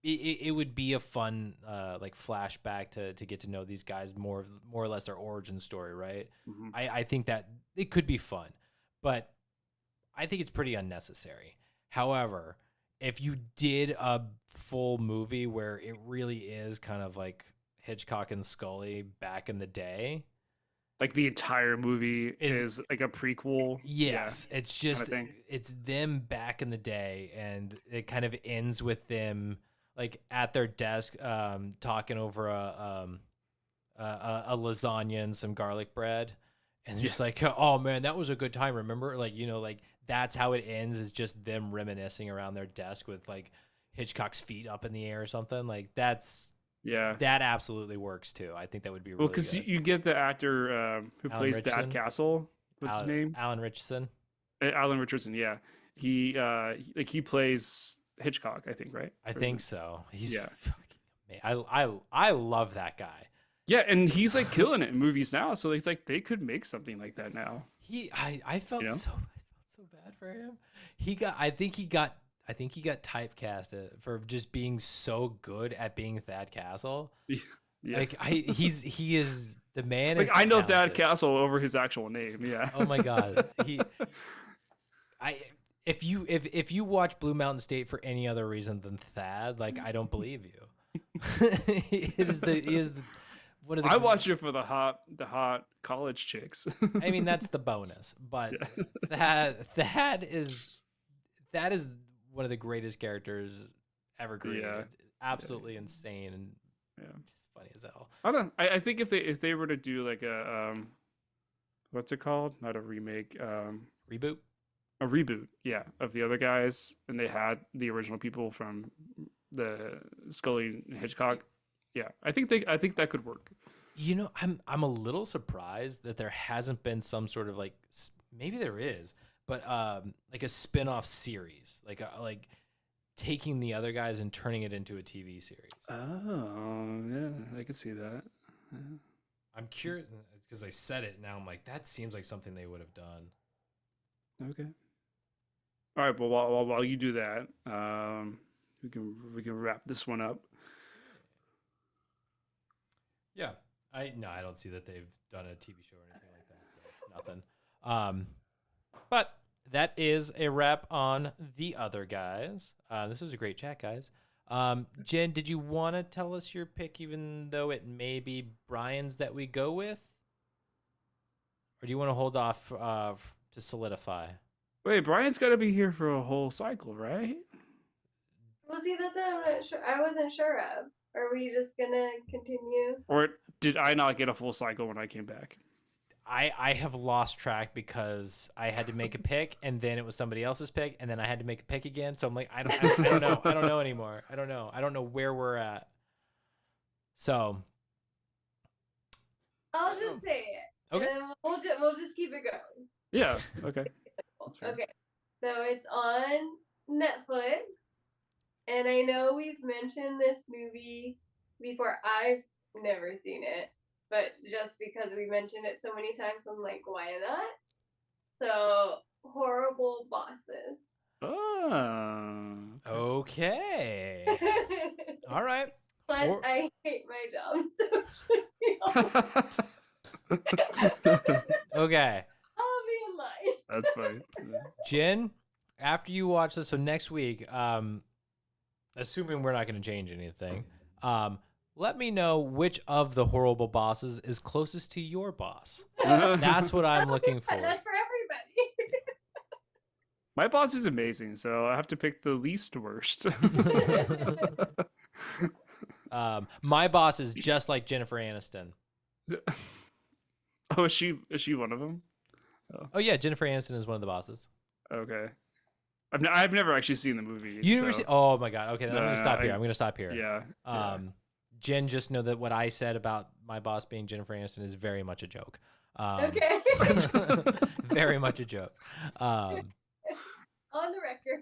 a fun like flashback to get to know these guys more or less their origin story, right? Mm-hmm. I think that it could be fun, but I think it's pretty unnecessary. However, if you did a full movie where it really is kind of like Hitchcock and Scully back in the day, like the entire movie is like a prequel. Yes, yeah, it's just kind of it's them back in the day, and it kind of ends with them like at their desk talking over a lasagna and some garlic bread, and just like, oh man, that was a good time, remember? Like, like that's how it ends, is just them reminiscing around their desk with like Hitchcock's feet up in the air or something. Like, that absolutely works too. I think that would be really because good. you get the actor who Alan plays Richardson? Dad Castle. What's his name? Alan Richardson. Alan Richardson. Yeah, he plays Hitchcock, I think, right? I think so. He's Yeah. fucking amazing. I love that guy. Yeah, and he's like killing it in movies now. So it's like they could make something like that now. I felt so bad for him. I think he got typecast for just being so good at being Thad Castle. Yeah. Like, he is the man. Like, is I know talented. Thad Castle over his actual name. Yeah. Oh my god. If you watch Blue Mountain State for any other reason than Thad, like, I don't believe you. he is one of the. I watch it for the hot college chicks. I mean, that's the bonus, but that is one of the greatest characters ever created. Yeah. Absolutely insane and just funny as hell. I think if they were to do like a what's it called? Not a remake. Reboot. A reboot, yeah, of the other guys, and they had the original people from the Scully and Hitchcock. Yeah, I think that could work. I'm a little surprised that there hasn't been some sort of like, maybe there is, but like a spin-off series, like taking the other guys and turning it into a TV series. Oh, yeah, I could see that. Yeah. I'm curious because I said it. Now I'm like, that seems like something they would have done. Okay. All right. Well, while you do that, we can wrap this one up. Yeah, I don't see that they've done a TV show or anything like that. So nothing. But that is a wrap on the other guys. This was a great chat, guys. Jen, did you want to tell us your pick, even though it may be Brian's that we go with, or do you want to hold off to solidify? Wait, Brian's got to be here for a whole cycle, right? Well, see, that's what I'm not sure. I wasn't sure of. Are we just gonna continue? Or did I not get a full cycle when I came back? I have lost track because I had to make a pick and then it was somebody else's pick and then I had to make a pick again. So I'm like, I don't know. I don't know anymore. I don't know. I don't know where we're at. So I'll just say it. Okay. And then we'll just keep it going. Yeah. Okay. fair. Okay. So it's on Netflix. And I know we've mentioned this movie before. I've never seen it. But just because we mentioned it so many times, I'm like, why not? So, Horrible Bosses. Oh. okay. All right. Plus, I hate my job, so it should be Okay. I'll be in line. That's fine. Yeah. Jen, after you watch this, so next week, assuming we're not going to change anything, let me know which of the horrible bosses is closest to your boss. That's what I'm looking for. That's for everybody. My boss is amazing, so I have to pick the least worst. My boss is just like Jennifer Aniston. Oh, is she one of them? Oh yeah, Jennifer Aniston is one of the bosses. Okay. I've never actually seen the movie. You never so- see? Oh my god. Okay, then I'm gonna stop here. I- I'm gonna stop here. Yeah. Jen, just know that what I said about my boss being Jennifer Aniston is very much a joke. Okay. Very much a joke. On the record.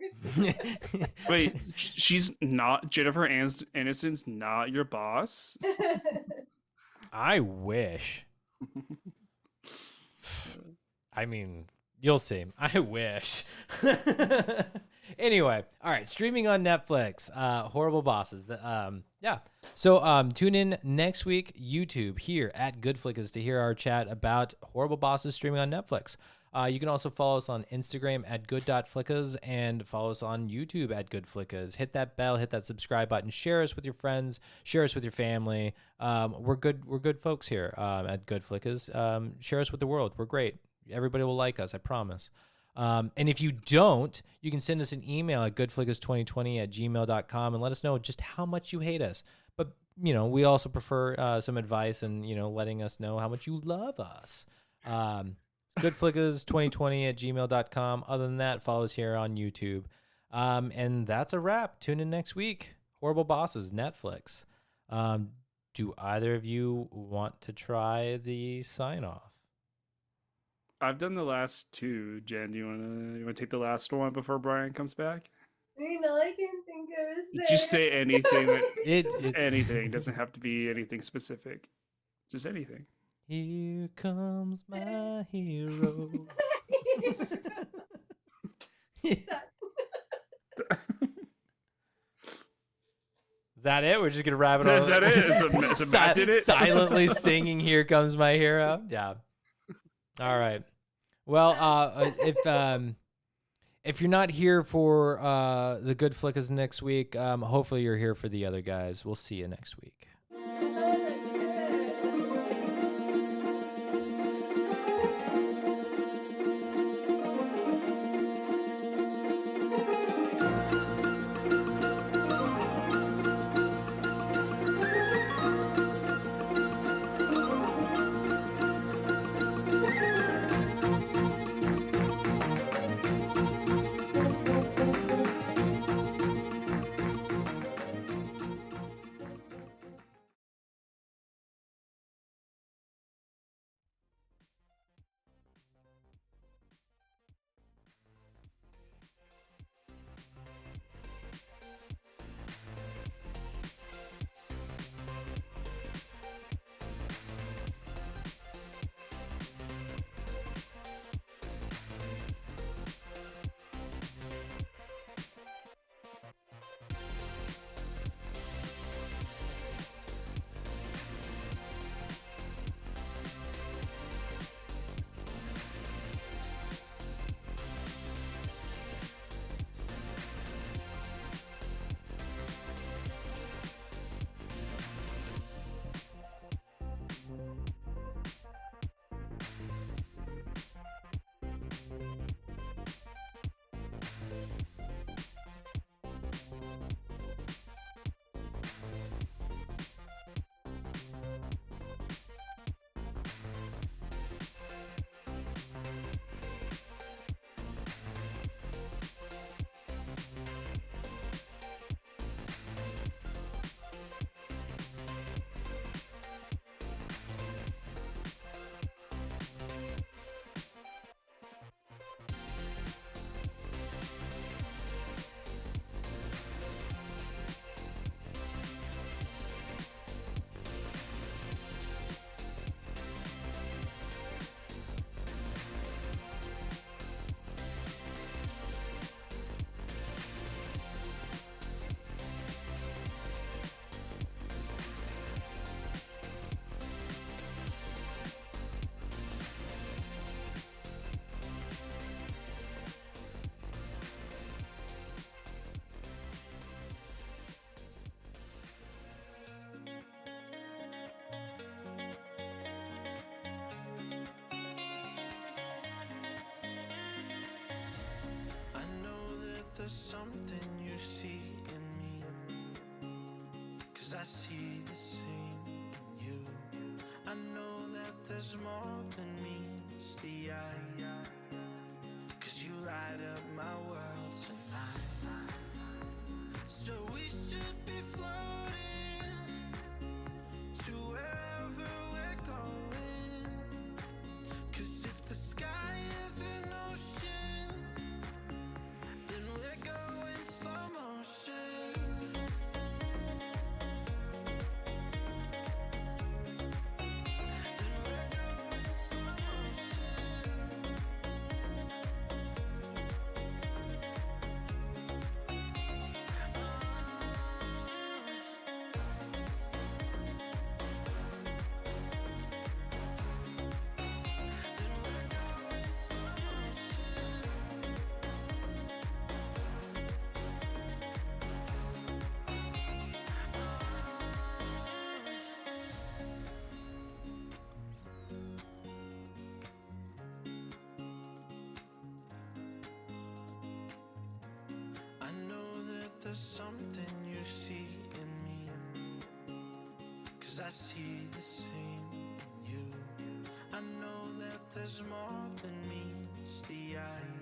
Wait, she's not Jennifer Aniston's not your boss? I wish. I mean, you'll see. I wish. Anyway, all right. Streaming on Netflix. Horrible Bosses. Yeah. So tune in next week, YouTube, here at GoodFlickas to hear our chat about Horrible Bosses streaming on Netflix. You can also follow us on Instagram at good.flickas and follow us on YouTube at GoodFlickas. Hit that bell, hit that subscribe button, share us with your friends, share us with your family. We're good folks here at GoodFlickas. Share us with the world. We're great. Everybody will like us, I promise. And if you don't, you can send us an email at goodflickas2020@gmail.com and let us know just how much you hate us. But, we also prefer some advice and, letting us know how much you love us. Goodflickas2020@gmail.com. Other than that, follow us here on YouTube. And that's a wrap. Tune in next week. Horrible Bosses, Netflix. Do either of you want to try the sign off? I've done the last two. Jen, you wanna take the last one before Brian comes back? I mean, all I can think of is there. Just say anything. It Anything doesn't have to be anything specific. Just anything. Here comes my hero. Is that it? We're just gonna wrap it up. Is that it? So Matt did it? Silently singing "Here Comes My Hero." Yeah. All right. Well, if you're not here for the Good Flickas next week, hopefully you're here for the other guys. We'll see you next week. there's something you see in me, 'cause I see the same in you. I know that there's more than meets the eye, 'cause you light up my world tonight. So we should be floating to wherever we're going, 'cause if the sky is an ocean, then we're going slow motion. Then we're going slow motion. Then we're going slow motion. I know that there's something you see in me, 'cause I see the same in you. I know that there's more than meets the eye,